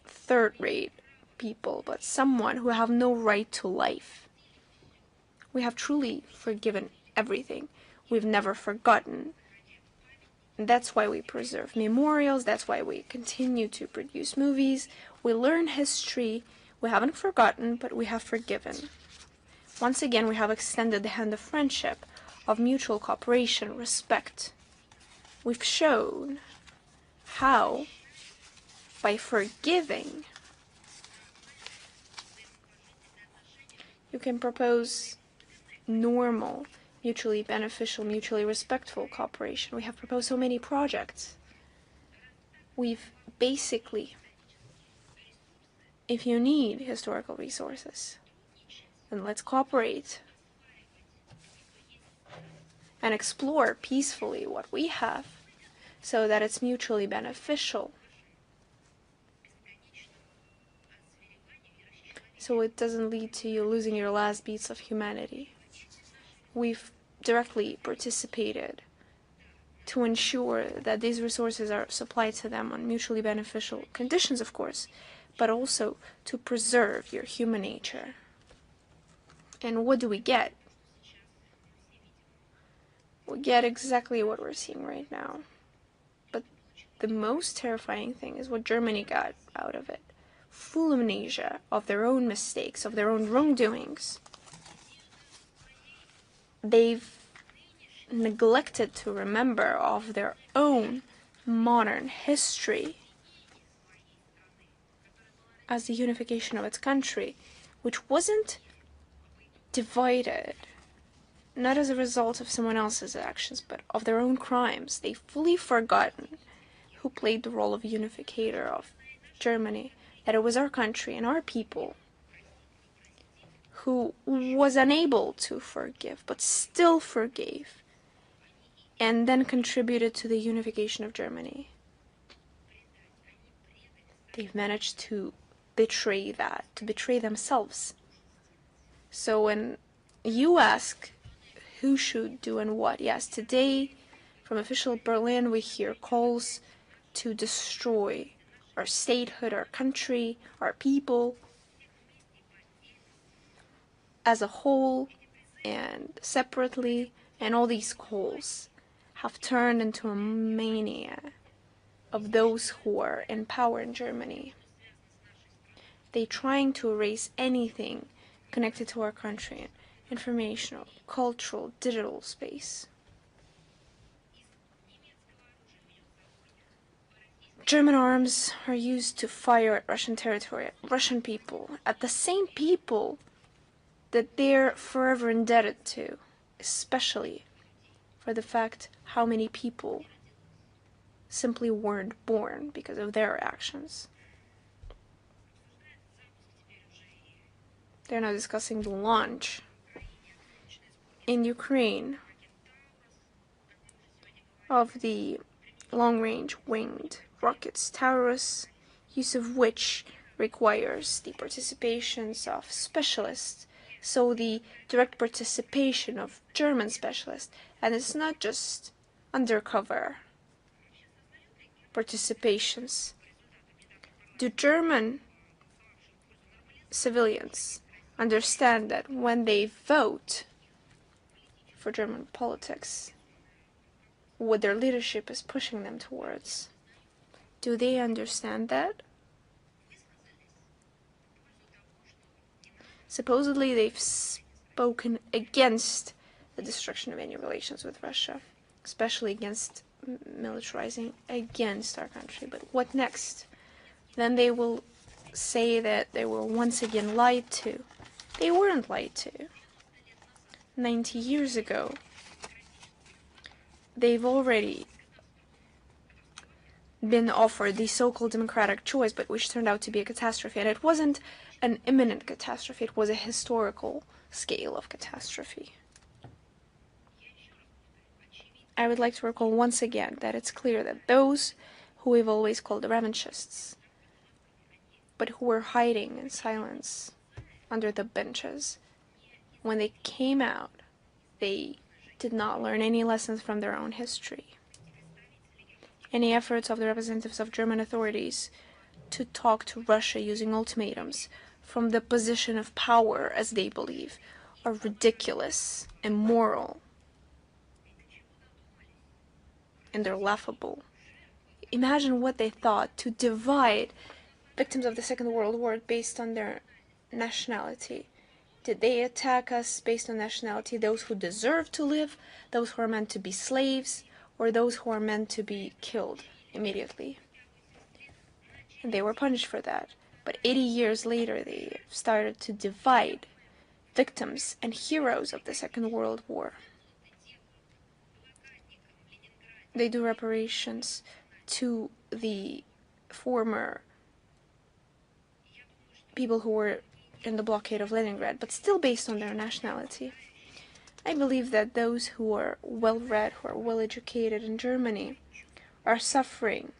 third-rate people, but someone who have no right to life. We have truly forgiven everything. We've never forgotten. And that's why we preserve memorials. That's why we continue to produce movies. We learn history. We haven't forgotten, but we have forgiven. Once again, we have extended the hand of friendship, of mutual cooperation, respect. We've shown how, by forgiving, you can propose normal, mutually beneficial, mutually respectful cooperation. We have proposed so many projects. We've basically If you need historical resources, then let's cooperate and explore peacefully what we have so that it's mutually beneficial. So it doesn't lead to you losing your last beats of humanity. We've directly participated to ensure that these resources are supplied to them on mutually beneficial conditions, of course, but also to preserve your human nature. And what do we get? We get exactly what we're seeing right now. But the most terrifying thing is what Germany got out of it. Full amnesia of their own mistakes, of their own wrongdoings. They've neglected to remember of their own modern history as the unification of its country, which wasn't divided, not as a result of someone else's actions, but of their own crimes. They've fully forgotten who played the role of unificator of Germany, that it was our country and our people who was unable to forgive, but still forgave, and then contributed to the unification of Germany. They've managed to betray that, to betray themselves. So when you ask who should do and what, yes, today from official Berlin we hear calls to destroy our statehood, our country, our people as a whole and separately, and all these calls have turned into a mania of those who are in power in Germany. They're trying to erase anything connected to our country, informational, cultural, digital space. German arms are used to fire at Russian territory, at Russian people, at the same people that they're forever indebted to, especially for the fact how many people simply weren't born because of their actions. They're now discussing the launch in Ukraine of the long-range winged rockets, Taurus, use of which requires the participations of specialists, so the direct participation of German specialists, and it's not just undercover participations. Do German civilians understand that when they vote for German politics, what their leadership is pushing them towards? Do they understand that? Supposedly they've spoken against the destruction of any relations with Russia, especially against militarizing against our country. But what next? Then they will say that they were once again lied to. They weren't lied to. 90 years ago, they've already been offered the so-called democratic choice, but which turned out to be a catastrophe. And it wasn't an imminent catastrophe, it was a historical scale of catastrophe. I would like to recall once again that it's clear that those who we've always called the revanchists, but who were hiding in silence under the benches, when they came out, they did not learn any lessons from their own history. Any efforts of the representatives of German authorities to talk to Russia using ultimatums from the position of power, as they believe, are ridiculous, immoral, and they're laughable. Imagine what they thought, to divide victims of the Second World War based on their nationality. Did they attack us based on nationality? Those who deserve to live, those who are meant to be slaves, or those who are meant to be killed immediately? And they were punished for that. But 80 years later, they started to divide victims and heroes of the Second World War. They do reparations to the former people who were in the blockade of Leningrad, but still based on their nationality. I believe that those who are well-read, who are well-educated in Germany, are suffering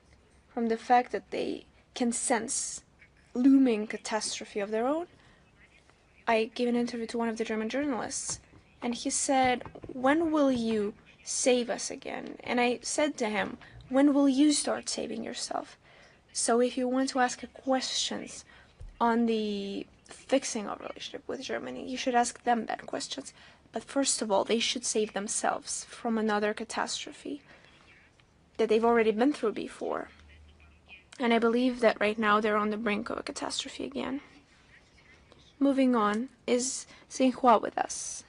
from the fact that they can sense looming catastrophe of their own. I gave an interview to one of the German journalists, and he said, "When will you save us again?" And I said to him, "When will you start saving yourself?" So if you want to ask questions on the fixing of relationship with Germany, you should ask them that questions. But first of all, they should save themselves from another catastrophe that they've already been through before. And I believe that right now they're on the brink of a catastrophe again. Moving on, is Xinhua with us?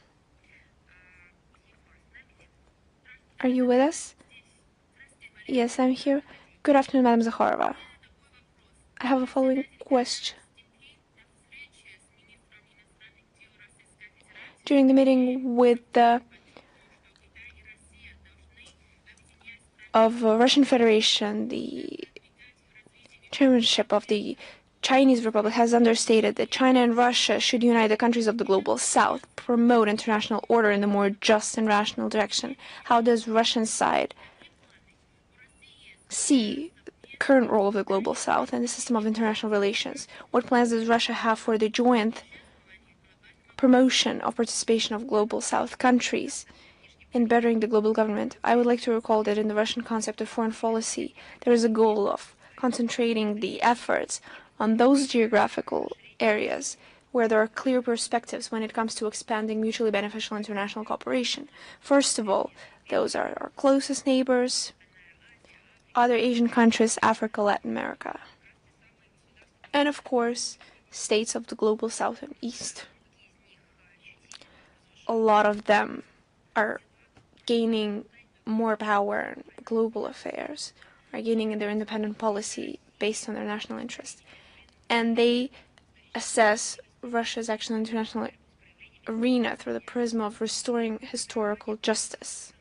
Are you with us? Yes, I'm here. Good afternoon, Madam Zakharova. I have a following question. During the meeting with the Russian Federation, the chairmanship of the Chinese Republic has understated that China and Russia should unite the countries of the global south, promote international order in a more just and rational direction. How does Russian side see the current role of the global south and the system of international relations? What plans does Russia have for the joint promotion of participation of global south countries in bettering the global government? I would like to recall that in the Russian concept of foreign policy, there is a goal of concentrating the efforts on those geographical areas where there are clear perspectives when it comes to expanding mutually beneficial international cooperation. First of all, those are our closest neighbors, other Asian countries, Africa, Latin America, and of course, states of the global south and east. A lot of them are gaining more power in global affairs, are gaining in their independent policy based on their national interest. And they assess Russia's action in the international arena through the prism of restoring historical justice.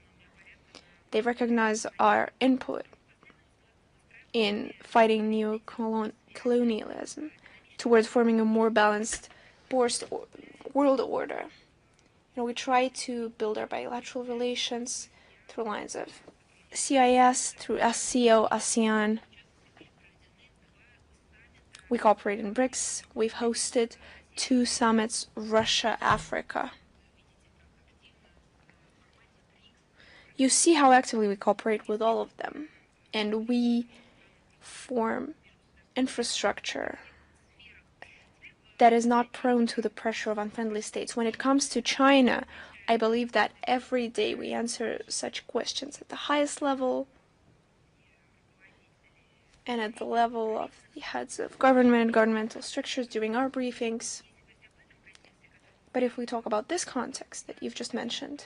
They recognize our input in fighting neo-colonialism towards forming a more balanced world order. We try to build our bilateral relations through lines of CIS, through SCO, ASEAN. We cooperate in BRICS. We've hosted 2 summits, Russia, Africa. You see how actively we cooperate with all of them, and we form infrastructure that is not prone to the pressure of unfriendly states. When it comes to China, I believe that every day we answer such questions at the highest level and at the level of the heads of government and governmental structures during our briefings. But if we talk about this context that you've just mentioned,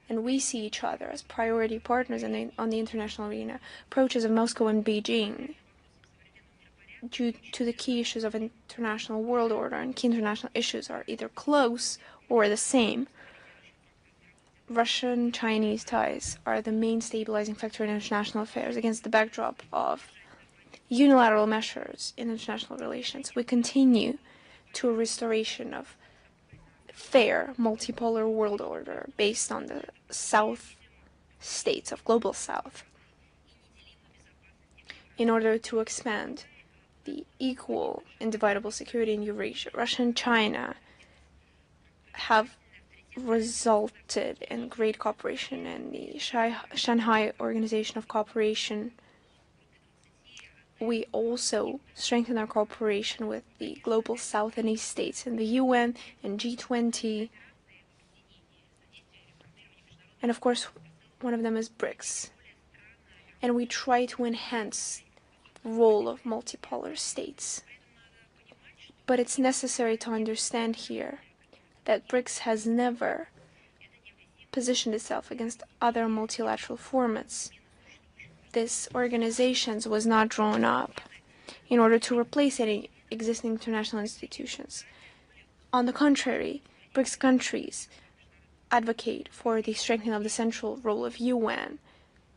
and we see each other as priority partners on the international arena, approaches of Moscow and Beijing due to the key issues of international world order and key international issues are either close or the same. Russian-Chinese ties are the main stabilizing factor in international affairs against the backdrop of unilateral measures in international relations. We continue to a restoration of fair multipolar world order based on the South states of global South in order to expand the equal and dividable security in Eurasia. Russia and China have resulted in great cooperation in the Shanghai Organization of Cooperation. We also strengthen our cooperation with the global South and East states in the UN and G20. And of course, one of them is BRICS. And we try to enhance the role of multipolar states. But it's necessary to understand here that BRICS has never positioned itself against other multilateral formats. This organization was not drawn up in order to replace any existing international institutions. On the contrary, BRICS countries advocate for the strengthening of the central role of UN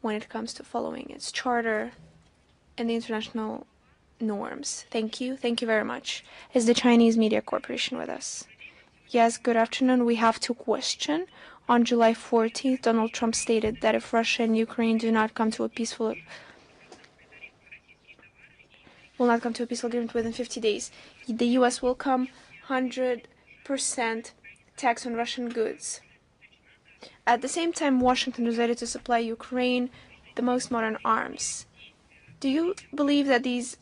when it comes to following its charter and the international norms. Thank you. Thank you very much. Is the Chinese Media Corporation with us? Yes, good afternoon. We have two questions. On July 14th, Donald Trump stated that if Russia and Ukraine will not come to a peaceful agreement within 50 days, the U.S. will come 100% tax on Russian goods. At the same time, Washington is ready to supply Ukraine the most modern arms. Do you believe that these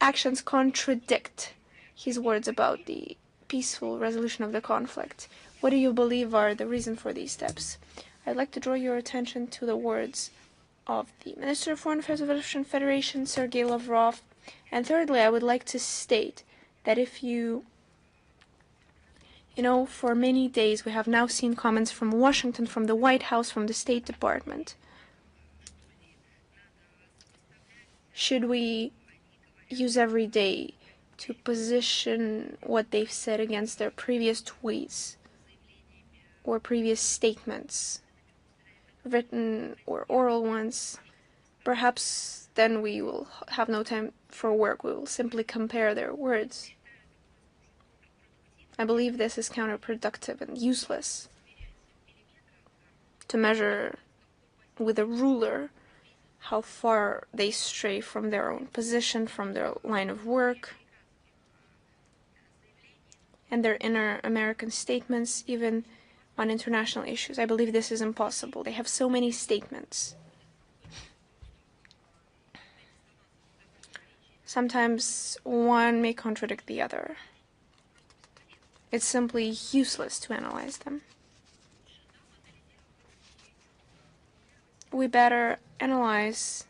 actions contradict his words about the peaceful resolution of the conflict? What do you believe are the reasons for these steps? I'd like to draw your attention to the words of the Minister of Foreign Affairs of the Russian Federation, Sergei Lavrov. And thirdly, I would like to state that if you know, for many days we have now seen comments from Washington, from the White House, from the State Department. Should we use every day to position what they've said against their previous tweets or previous statements, written or oral ones? Perhaps then we will have no time for work. We will simply compare their words. I believe this is counterproductive and useless to measure with a ruler how far they stray from their own position, from their line of work, and their inner American statements, even on international issues. I believe this is impossible. They have so many statements. Sometimes one may contradict the other. It's simply useless to analyze them. We better analyze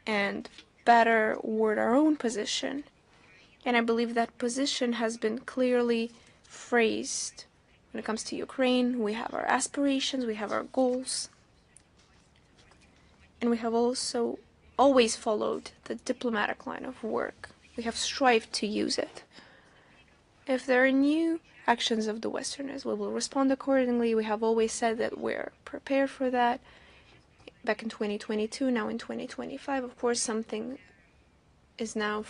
and better word our own position. And I believe that position has been clearly phrased. When it comes to Ukraine, we have our aspirations, we have our goals. And we have also always followed the diplomatic line of work. We have strived to use it. If there are new actions of the Westerners, we will respond accordingly. We have always said that we're prepared for that. Back in 2022, now in 2025, of course, something is now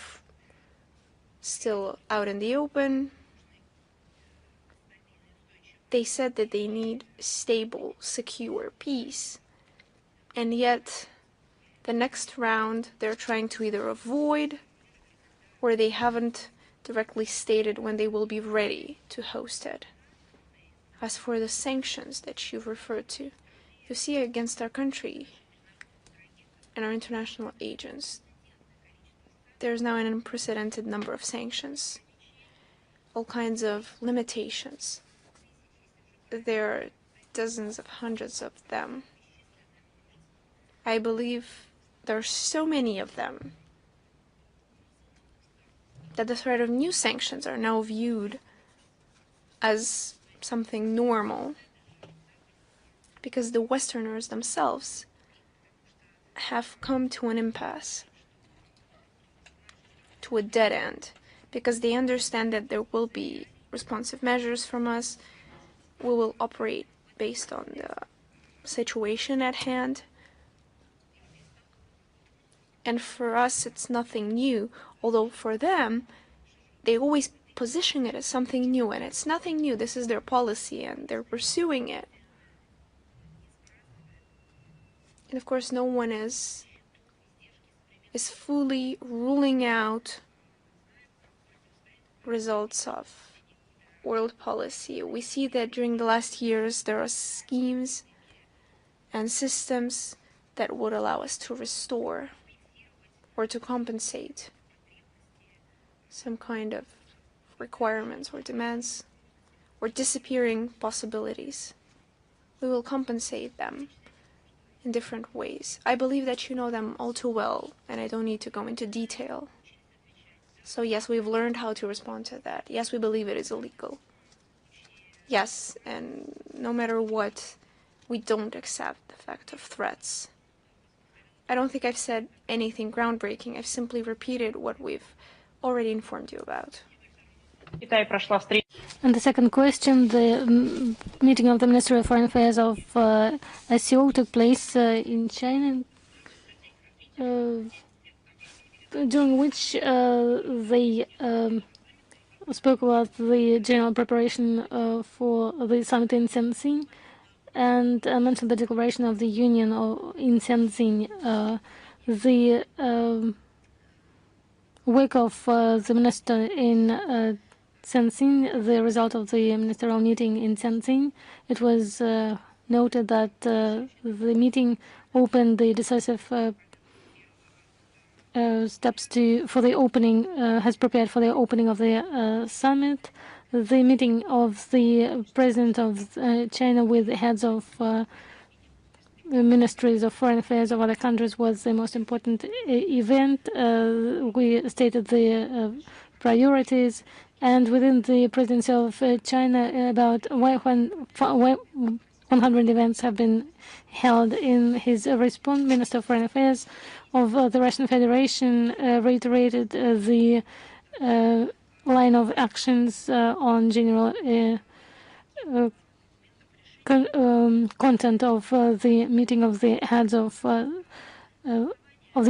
still out in the open. They said that they need stable, secure peace. And yet, the next round, they're trying to either avoid, or they haven't directly stated when they will be ready to host it. As for the sanctions that you've referred to, you see against our country and our international agents, there's now an unprecedented number of sanctions, all kinds of limitations. There are dozens of hundreds of them. I believe there are so many of them that the threat of new sanctions are now viewed as something normal, because the Westerners themselves have come to an impasse, to a dead end, because they understand that there will be responsive measures from us. We will operate based on the situation at hand. And for us, it's nothing new, although for them, they always position it as something new, and it's nothing new. This is their policy, and they're pursuing it. And of course, no one is fully ruling out results of world policy. We see that during the last years, there are schemes and systems that would allow us to restore or to compensate some kind of requirements or demands or disappearing possibilities. We will compensate them in different ways. I believe that you know them all too well, and I don't need to go into detail. So yes, we've learned how to respond to that. Yes, we believe it is illegal. Yes, and no matter what, we don't accept the fact of threats. I don't think I've said anything groundbreaking. I've simply repeated what we've already informed you about. And the second question, the meeting of the Minister of Foreign Affairs of SEO took place in China. during which they spoke about the general preparation for the summit in Tianjin, and mentioned the declaration of the Union in Tianjin. The work of the minister in Tianjin, the result of the ministerial meeting in Tianjin, it was noted that the meeting opened the decisive steps for the opening, has prepared for the opening of the summit. The meeting of the president of China with the heads of the ministries of foreign affairs of other countries was the most important event. We stated the priorities, and within the presidency of China, about 100 events have been held. In his response, Minister of Foreign Affairs of the Russian Federation reiterated the line of actions on general content of the meeting of the heads of the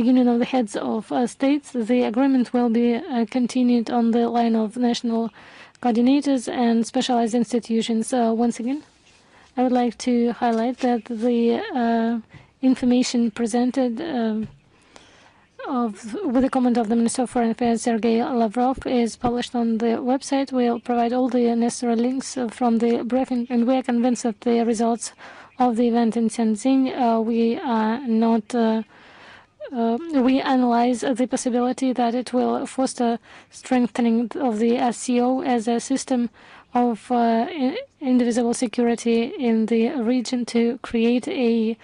Union of the Heads of States. The agreement will be continued on the line of national coordinators and specialized institutions. Once again, I would like to highlight that the information presented with the comment of the Minister of Foreign Affairs, Sergei Lavrov, is published on the website. We'll provide all the necessary links from the briefing, and we are convinced that the results of the event in Tianjin, we analyze the possibility that it will foster strengthening of the SCO as a system of indivisible security in the region to create a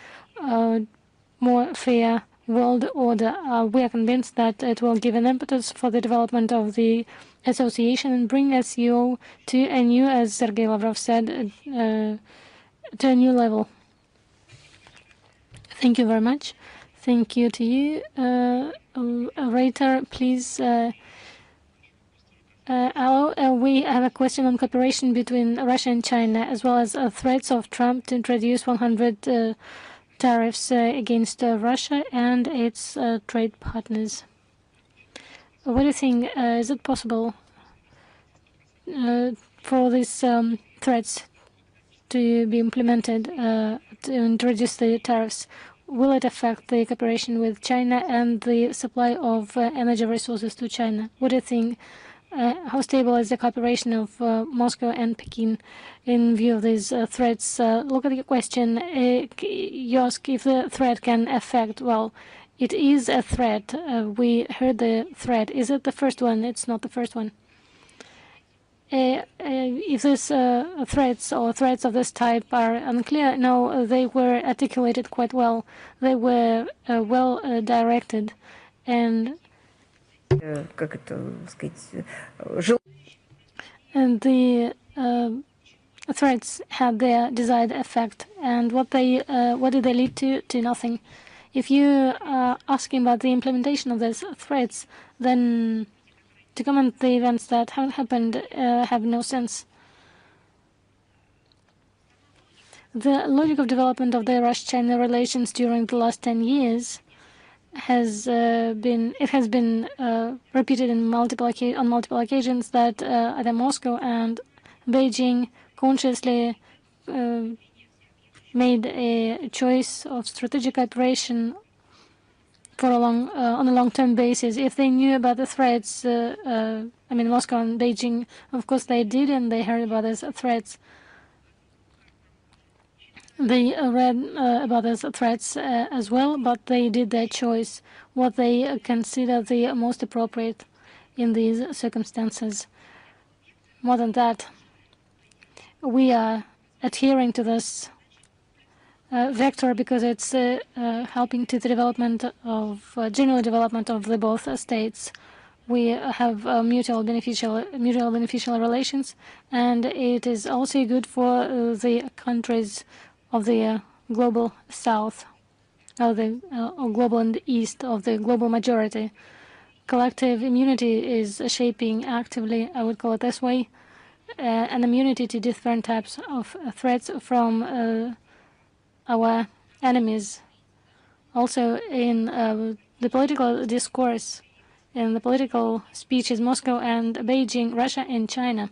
more fair world order. We are convinced that it will give an impetus for the development of the association and bring SCO to a new, as Sergei Lavrov said, to a new level. Thank you very much. Thank you to you. Orator, please. Hello. We have a question on cooperation between Russia and China, as well as threats of Trump to introduce 100 tariffs against Russia and its trade partners. What do you think? Is it possible for these threats to be implemented to introduce the tariffs? Will it affect the cooperation with China and the supply of energy resources to China? What do you think? How stable is the cooperation of Moscow and Peking in view of these threats? Look at the question. You ask if the threat can affect. Well, it is a threat. We heard the threat. Is it the first one? It's not the first one. If these threats or threats of this type are unclear, no, they were articulated quite well. They were well directed, and the threats had their desired effect. And what did they lead to? To nothing. If you are asking about the implementation of these threats, then to comment the events that haven't happened have no sense. The logic of development of the Russia-China relations during the last 10 years has been repeated on multiple occasions that either Moscow and Beijing consciously made a choice of strategic cooperation for on a long-term basis. If they knew about the threats, Moscow and Beijing, of course they did, and they heard about these threats. They read about these threats as well, but they did their choice, what they consider the most appropriate in these circumstances. More than that, we are adhering to this vector because it's helping to the development of general development of the both states. We have mutual beneficial relations, and it is also good for the countries of the global south, or the global and east of the global majority. Collective immunity is shaping actively, I would call it this way, an immunity to different types of threats from our enemies. Also, in the political discourse, in the political speeches, Moscow and Beijing, Russia and China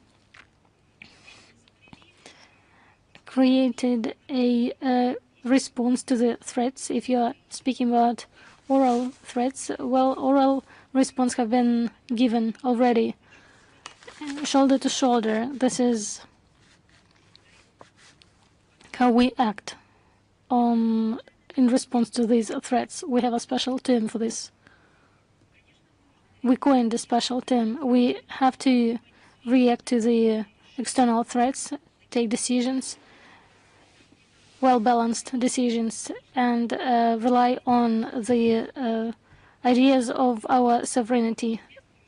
created a response to the threats. If you are speaking about oral threats, well, oral response have been given already, shoulder to shoulder. This is how we act in response to these threats. We have a special term for this. We coined a special term. We have to react to the external threats, take decisions, well-balanced decisions, and rely on the ideas of our sovereignty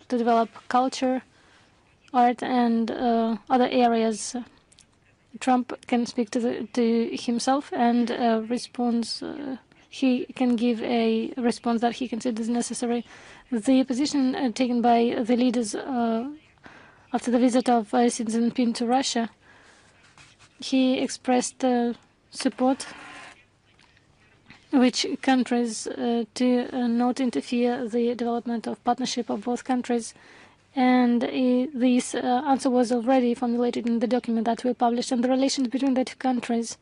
to develop culture, art, and other areas. Trump can speak to himself and response. He can give a response that he considers necessary. The position taken by the leaders after the visit of Xi Jinping to Russia, he expressed support which countries to not interfere the development of partnership of both countries. And this answer was already formulated in the document that we published, and the relations between the two countries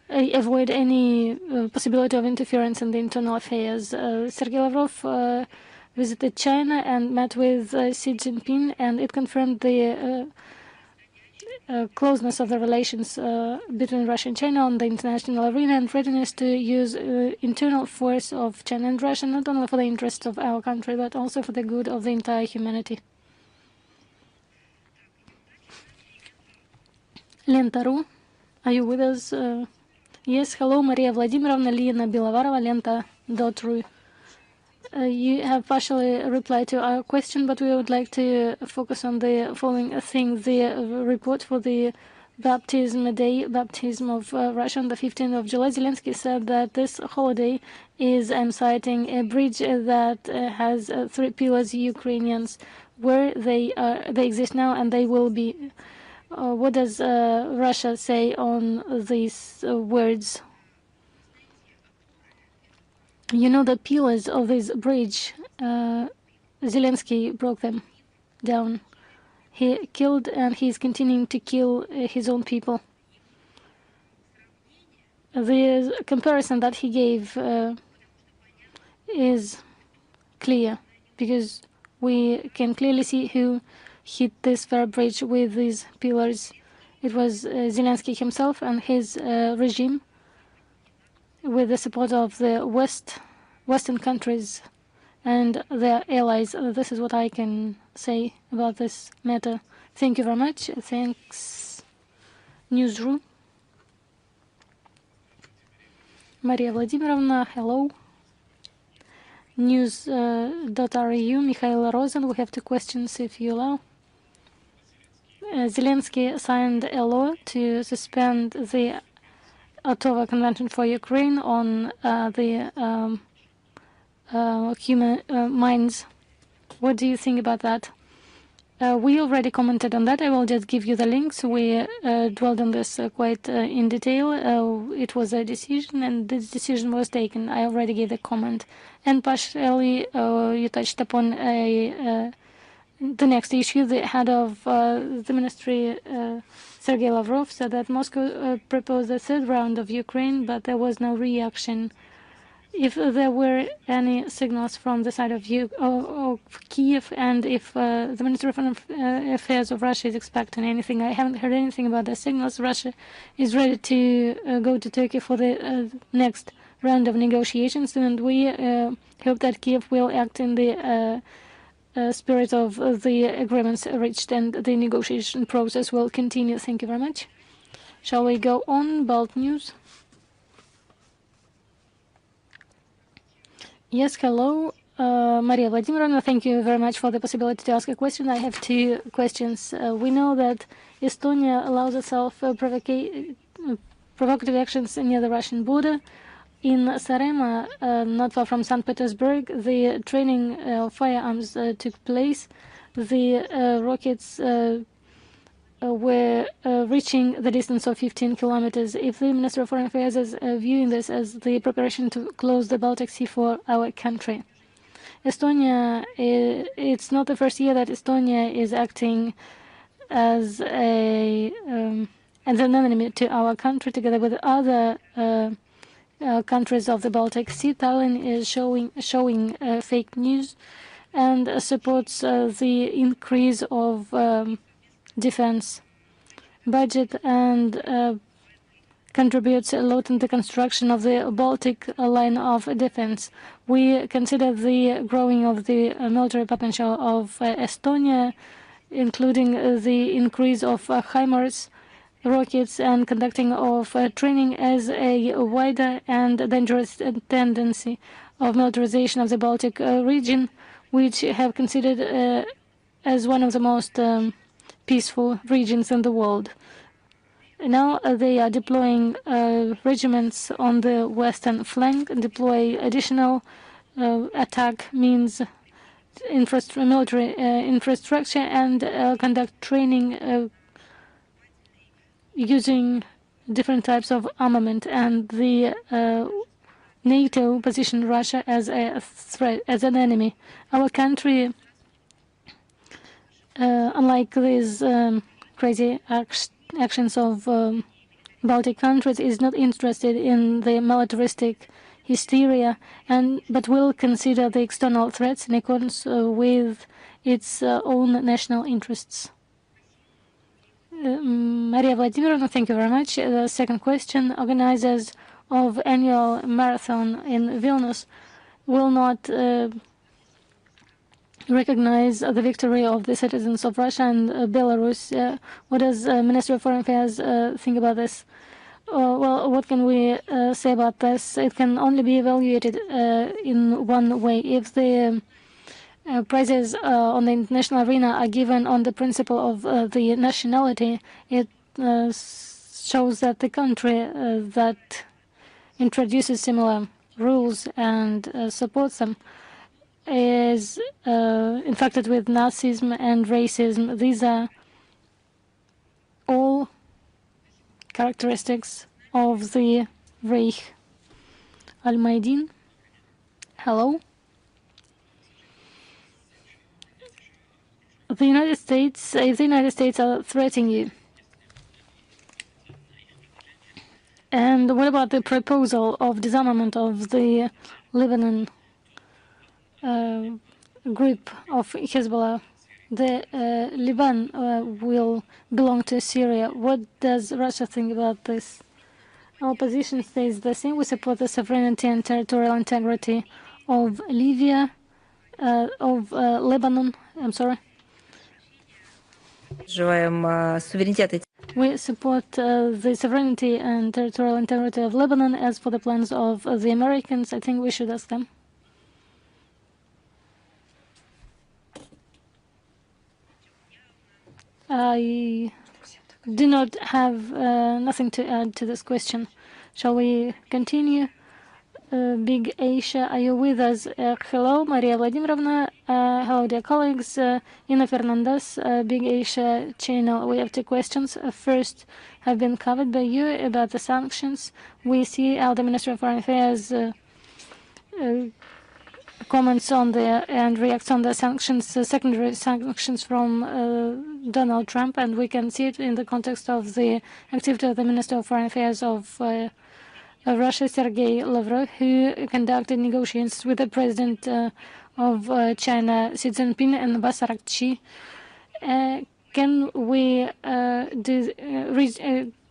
avoid any possibility of interference in the internal affairs. Sergei Lavrov visited China and met with Xi Jinping, and it confirmed the closeness of the relations between Russia and China on the international arena, and readiness to use internal force of China and Russia, not only for the interests of our country, but also for the good of the entire humanity. Lenta.ru, are you with us? Yes, hello, Maria Vladimirovna, Lina Bilavarova, Lenta.ru. You have partially replied to our question, but we would like to focus on the following thing. The report for the baptism of Russia on the 15th of July. Zelensky said that this holiday is, I'm citing, a bridge that has 3 pillars, Ukrainians, where they exist now and they will be. What does Russia say on these words? You know, the pillars of this bridge, Zelensky broke them down. He killed and he's continuing to kill his own people. The comparison that he gave is clear, because we can clearly see who hit this fair bridge with these pillars. It was Zelensky himself and his regime, with the support of the Western countries and their allies. This is what I can say about this matter. Thank you very much. Thanks, Newsroom. Maria Vladimirovna, hello. News.ru, Mikhail Rosen. We have 2 questions, if you allow. Zelensky signed a law to suspend the Ottawa Convention for Ukraine on the human mines. What do you think about that? We already commented on that. I will just give you the links. We dwelled on this quite in detail. It was a decision, and this decision was taken. I already gave a comment. And partially, you touched upon the next issue. The head of the ministry, Sergei Lavrov, said that Moscow proposed a 3rd round of Ukraine, but there was no reaction. If there were any signals from the side of Kiev, and if the Ministry of Foreign Affairs of Russia is expecting anything, I haven't heard anything about the signals. Russia is ready to go to Turkey for the next round of negotiations, and we hope that Kiev will act in the spirit of the agreements reached, and the negotiation process will continue. Thank you very much. Shall we go on? Balt News. Yes, hello. Maria Vladimirovna, thank you very much for the possibility to ask a question. I have 2 questions. We know that Estonia allows itself provocative actions near the Russian border. In Sarema, not far from St. Petersburg, the training of firearms took place. The rockets we're reaching the distance of 15 kilometers. If the Minister of Foreign Affairs is viewing this as the preparation to close the Baltic Sea for our country. Estonia, it's not the first year that Estonia is acting as an enemy to our country, together with other countries of the Baltic Sea. Tallinn is showing fake news and supports the increase of defense budget and contributes a lot in the construction of the Baltic line of defense. We consider the growing of the military potential of Estonia, including the increase of HIMARS rockets and conducting of training, as a wider and dangerous tendency of militarization of the Baltic region, which have considered as one of the most peaceful regions in the world. Now they are deploying regiments on the western flank, deploy additional attack means, military infrastructure, and conduct training using different types of armament. And the NATO positioned Russia as a threat, as an enemy. Our country, unlike these crazy actions of Baltic countries, is not interested in the militaristic hysteria, but will consider the external threats in accordance with its own national interests. Maria Vladimirovna, thank you very much. The second question: organizers of annual marathon in Vilnius will not recognize the victory of the citizens of Russia and Belarus. What does Ministry of Foreign Affairs think about this? Well, what can we say about this? It can only be evaluated in one way. If the prizes on the international arena are given on the principle of the nationality, it shows that the country that introduces similar rules and supports them is infected with Nazism and racism. These are all characteristics of the Reich. Al-Maidin, hello. The United States, if the United States are threatening you, and what about the proposal of disarmament of the Lebanon group of Hezbollah? The Liban will belong to Syria. What does Russia think about this? Our position stays the same. We support the sovereignty and territorial integrity of Lebanon. I'm sorry. We support the sovereignty and territorial integrity of Lebanon. As for the plans of the Americans, I think we should ask them. I do not have nothing to add to this question. Shall we continue? Big Asia, are you with us? Hello, Maria Vladimirovna. Hello, dear colleagues. Ina Fernandez, Big Asia channel. We have two questions. First, have been covered by you about the sanctions. We see how the Ministry of Foreign Affairs comments on and reacts on the sanctions, secondary sanctions from Donald Trump, and we can see it in the context of the activity of the Minister of Foreign Affairs of Russia, Sergei Lavrov, who conducted negotiations with the President of China, Xi Jinping, and Abbas Araghchi. Can we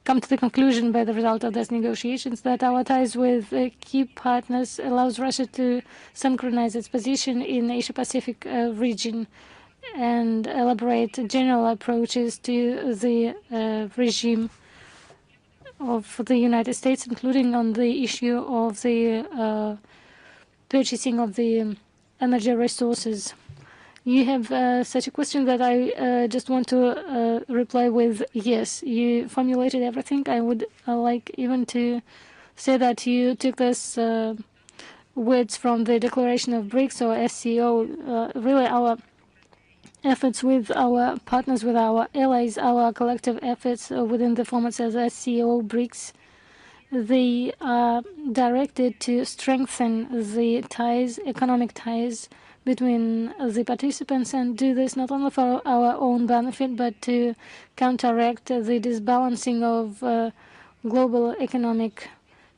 come to the conclusion by the result of these negotiations that our ties with key partners allows Russia to synchronize its position in the Asia-Pacific region and elaborate general approaches to the regime of the United States, including on the issue of the purchasing of the energy resources? You have such a question that I just want to reply with yes. You formulated everything. I would like even to say that you took this words from the Declaration of BRICS or SCO. Really, our efforts with our partners, with our allies, our collective efforts within the formats as SCO, BRICS, they are directed to strengthen the ties, economic ties between the participants, and do this not only for our own benefit, but to counteract the disbalancing of global economic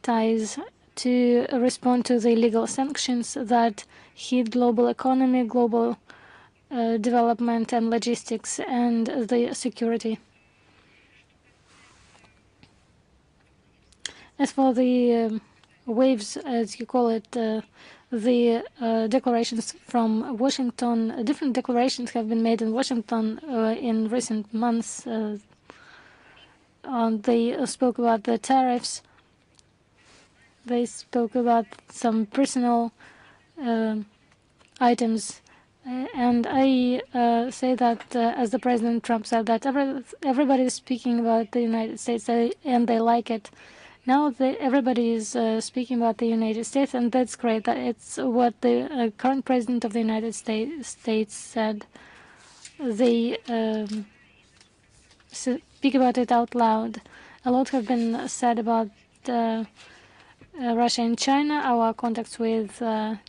ties, to respond to the illegal sanctions that hit global economy, global development and logistics, and the security. As for the waves, as you call it, the declarations from Washington, different declarations have been made in Washington in recent months. They spoke about the tariffs. They spoke about some personal items. And I say that, as the President Trump said, that everybody is speaking about the United States, and they like it. Now everybody is speaking about the United States, and that's great. That it's what the current President of the United States said. They speak about it out loud. A lot have been said about Russia and China. Our contacts with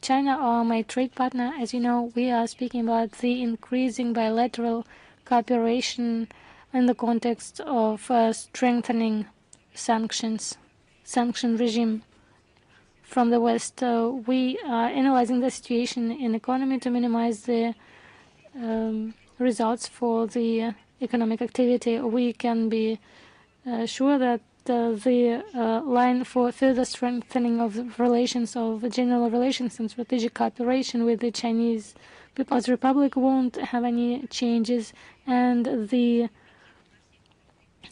China are my trade partner. As you know, we are speaking about the increasing bilateral cooperation in the context of strengthening sanction regime from the West. We are analyzing the situation in economy to minimize the results for the economic activity. We can be sure that the line for further strengthening of relations, of general relations and strategic cooperation with the Chinese People's Republic won't have any changes, and the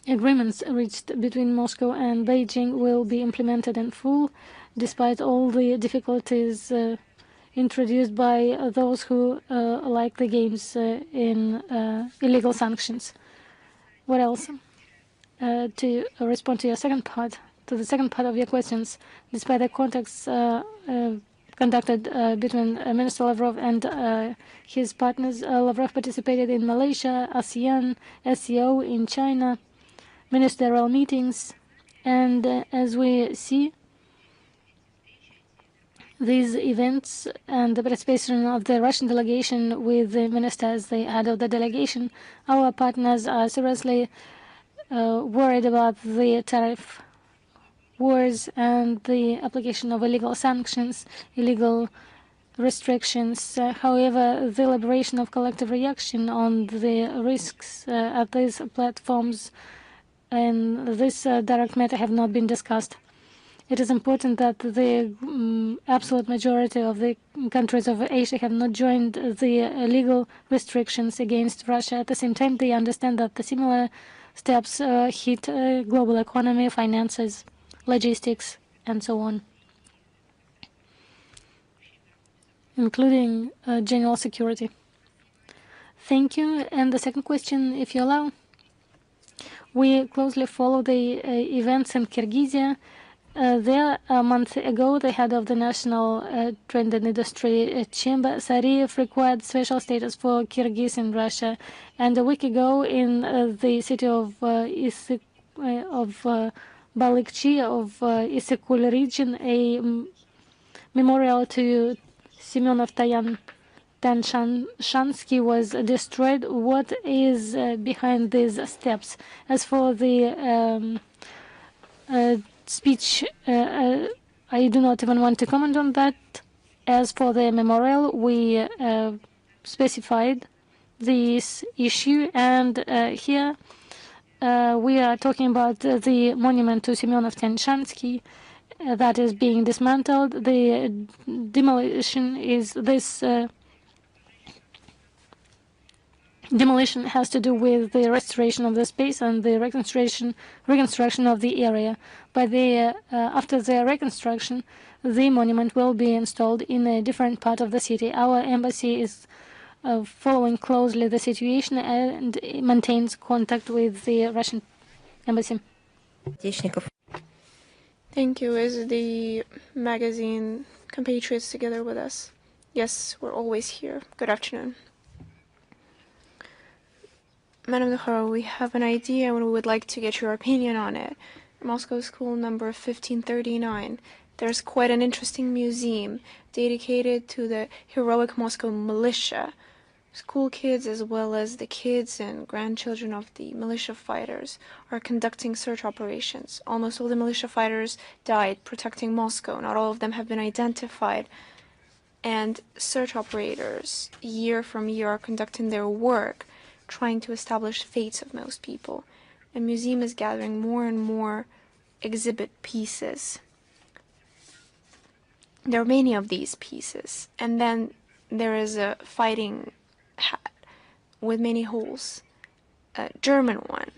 agreements reached between Moscow and Beijing will be implemented in full, despite all the difficulties introduced by those who like the games in illegal sanctions. What else? To respond to your second part, of your questions, despite the contacts conducted between Minister Lavrov and his partners, Lavrov participated in Malaysia, ASEAN, SCO in China, ministerial meetings, and as we see these events and the participation of the Russian delegation with the minister as the head of the delegation, our partners are seriously worried about the tariff wars and the application of illegal sanctions, illegal restrictions. However, the elaboration of collective reaction on the risks at these platforms and this direct matter have not been discussed. It is important that the absolute majority of the countries of Asia have not joined the legal restrictions against Russia. At the same time, they understand that the similar steps hit global economy, finances, logistics, and so on, including general security. Thank you. And the second question, if you allow. We closely follow the events in Kyrgyzia. There, a month ago, the head of the National Trade and Industry Chamber, Sariev, required special status for Kyrgyz in Russia. And a week ago, in the city of Balykchi of Issyk-Kul region, a memorial to Semyonov Tanshansky was destroyed. What is behind these steps? As for the speech, I do not even want to comment on that. As for the memorial, we specified this issue, and here we are talking about the monument to Semyonov Tanshansky that is being dismantled. The demolition is this. Demolition has to do with the restoration of the space and the reconstruction of the area. But after the reconstruction, the monument will be installed in a different part of the city. Our embassy is following closely the situation and maintains contact with the Russian embassy. Thank you. Is the magazine Compatriots together with us? Yes, we're always here. Good afternoon. Madam Zakharova, we have an idea and we would like to get your opinion on it. Moscow School number 1539. There's quite an interesting museum dedicated to the heroic Moscow militia. School kids, as well as the kids and grandchildren of the militia fighters, are conducting search operations. Almost all the militia fighters died protecting Moscow. Not all of them have been identified. And search operators, year from year, are conducting their work, trying to establish fates of most people. A museum is gathering more and more exhibit pieces. There are many of these pieces. And then there is a fighting hat with many holes, a German one.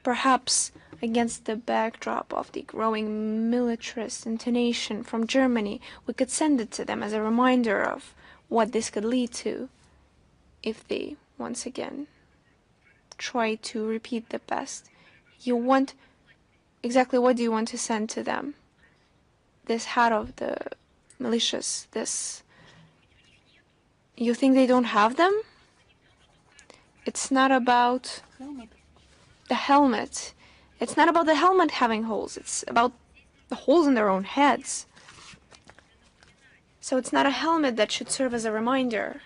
Perhaps against the backdrop of the growing militarist intonation from Germany, we could send it to them as a reminder of what this could lead to if they, once again, try to repeat the past. Exactly what do you want to send to them? This hat of the militias, this... You think they don't have them? It's not about the helmet. It's not about the helmet having holes. It's about the holes in their own heads. So it's not a helmet that should serve as a reminder.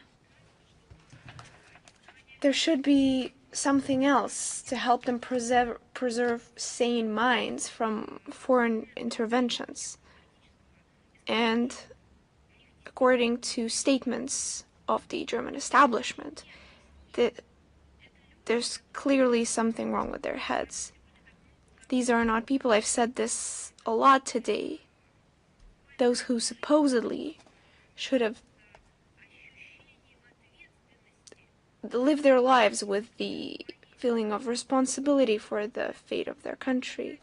There should be something else to help them preserve sane minds from foreign interventions. And according to statements of the German establishment, there's clearly something wrong with their heads. These are not people, I've said this a lot today, those who supposedly should have lived their lives with the feeling of responsibility for the fate of their country,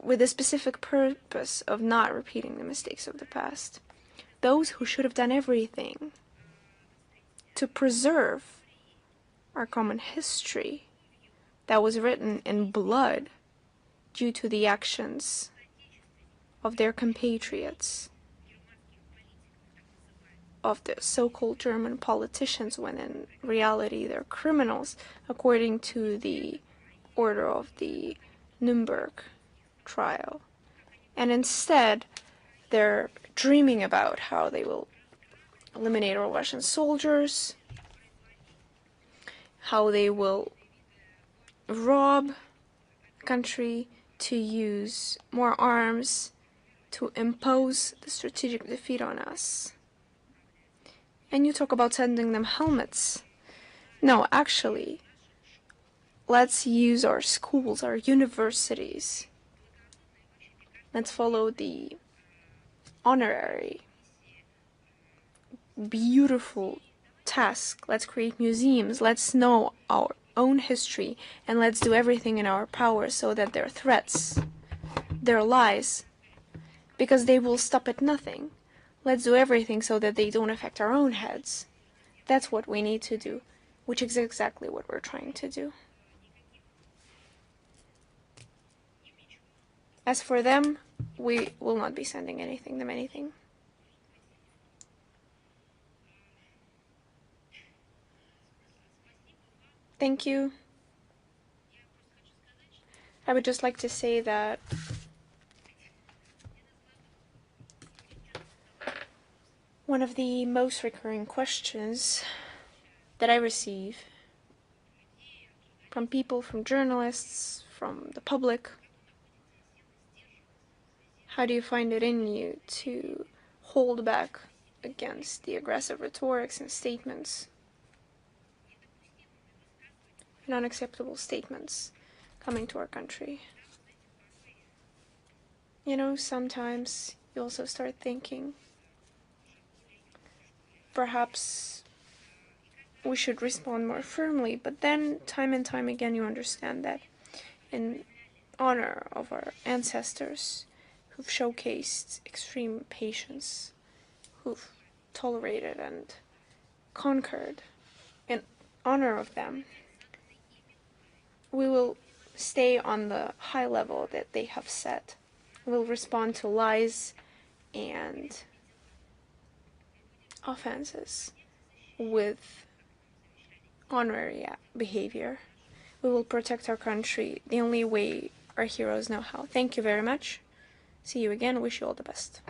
with the specific purpose of not repeating the mistakes of the past. Those who should have done everything to preserve our common history that was written in blood due to the actions of their compatriots, of the so-called German politicians, when in reality they're criminals according to the order of the Nuremberg trial. And instead they're dreaming about how they will eliminate all Russian soldiers, how they will rob the country to use more arms to impose the strategic defeat on us. And you talk about sending them helmets. No, actually, let's use our schools, our universities. Let's follow the honorary, beautiful task. Let's create museums. Let's know our own history, and let's do everything in our power so that their threats, their lies, because they will stop at nothing. Let's do everything so that they don't affect our own heads. That's what we need to do, which is exactly what we're trying to do. As for them, we will not be sending them anything. Thank you. I would just like to say that one of the most recurring questions that I receive from people, from journalists, from the public, how do you find it in you to hold back against the aggressive rhetorics and statements, and unacceptable statements coming to our country? You know, sometimes you also start thinking, perhaps we should respond more firmly, but then time and time again you understand that in honor of our ancestors who've showcased extreme patience, who've tolerated and conquered, in honor of them, we will stay on the high level that they have set. We'll respond to lies and offenses with honorary behavior. We will protect our country the only way our heroes know how. Thank you very much. See you again. Wish you all the best.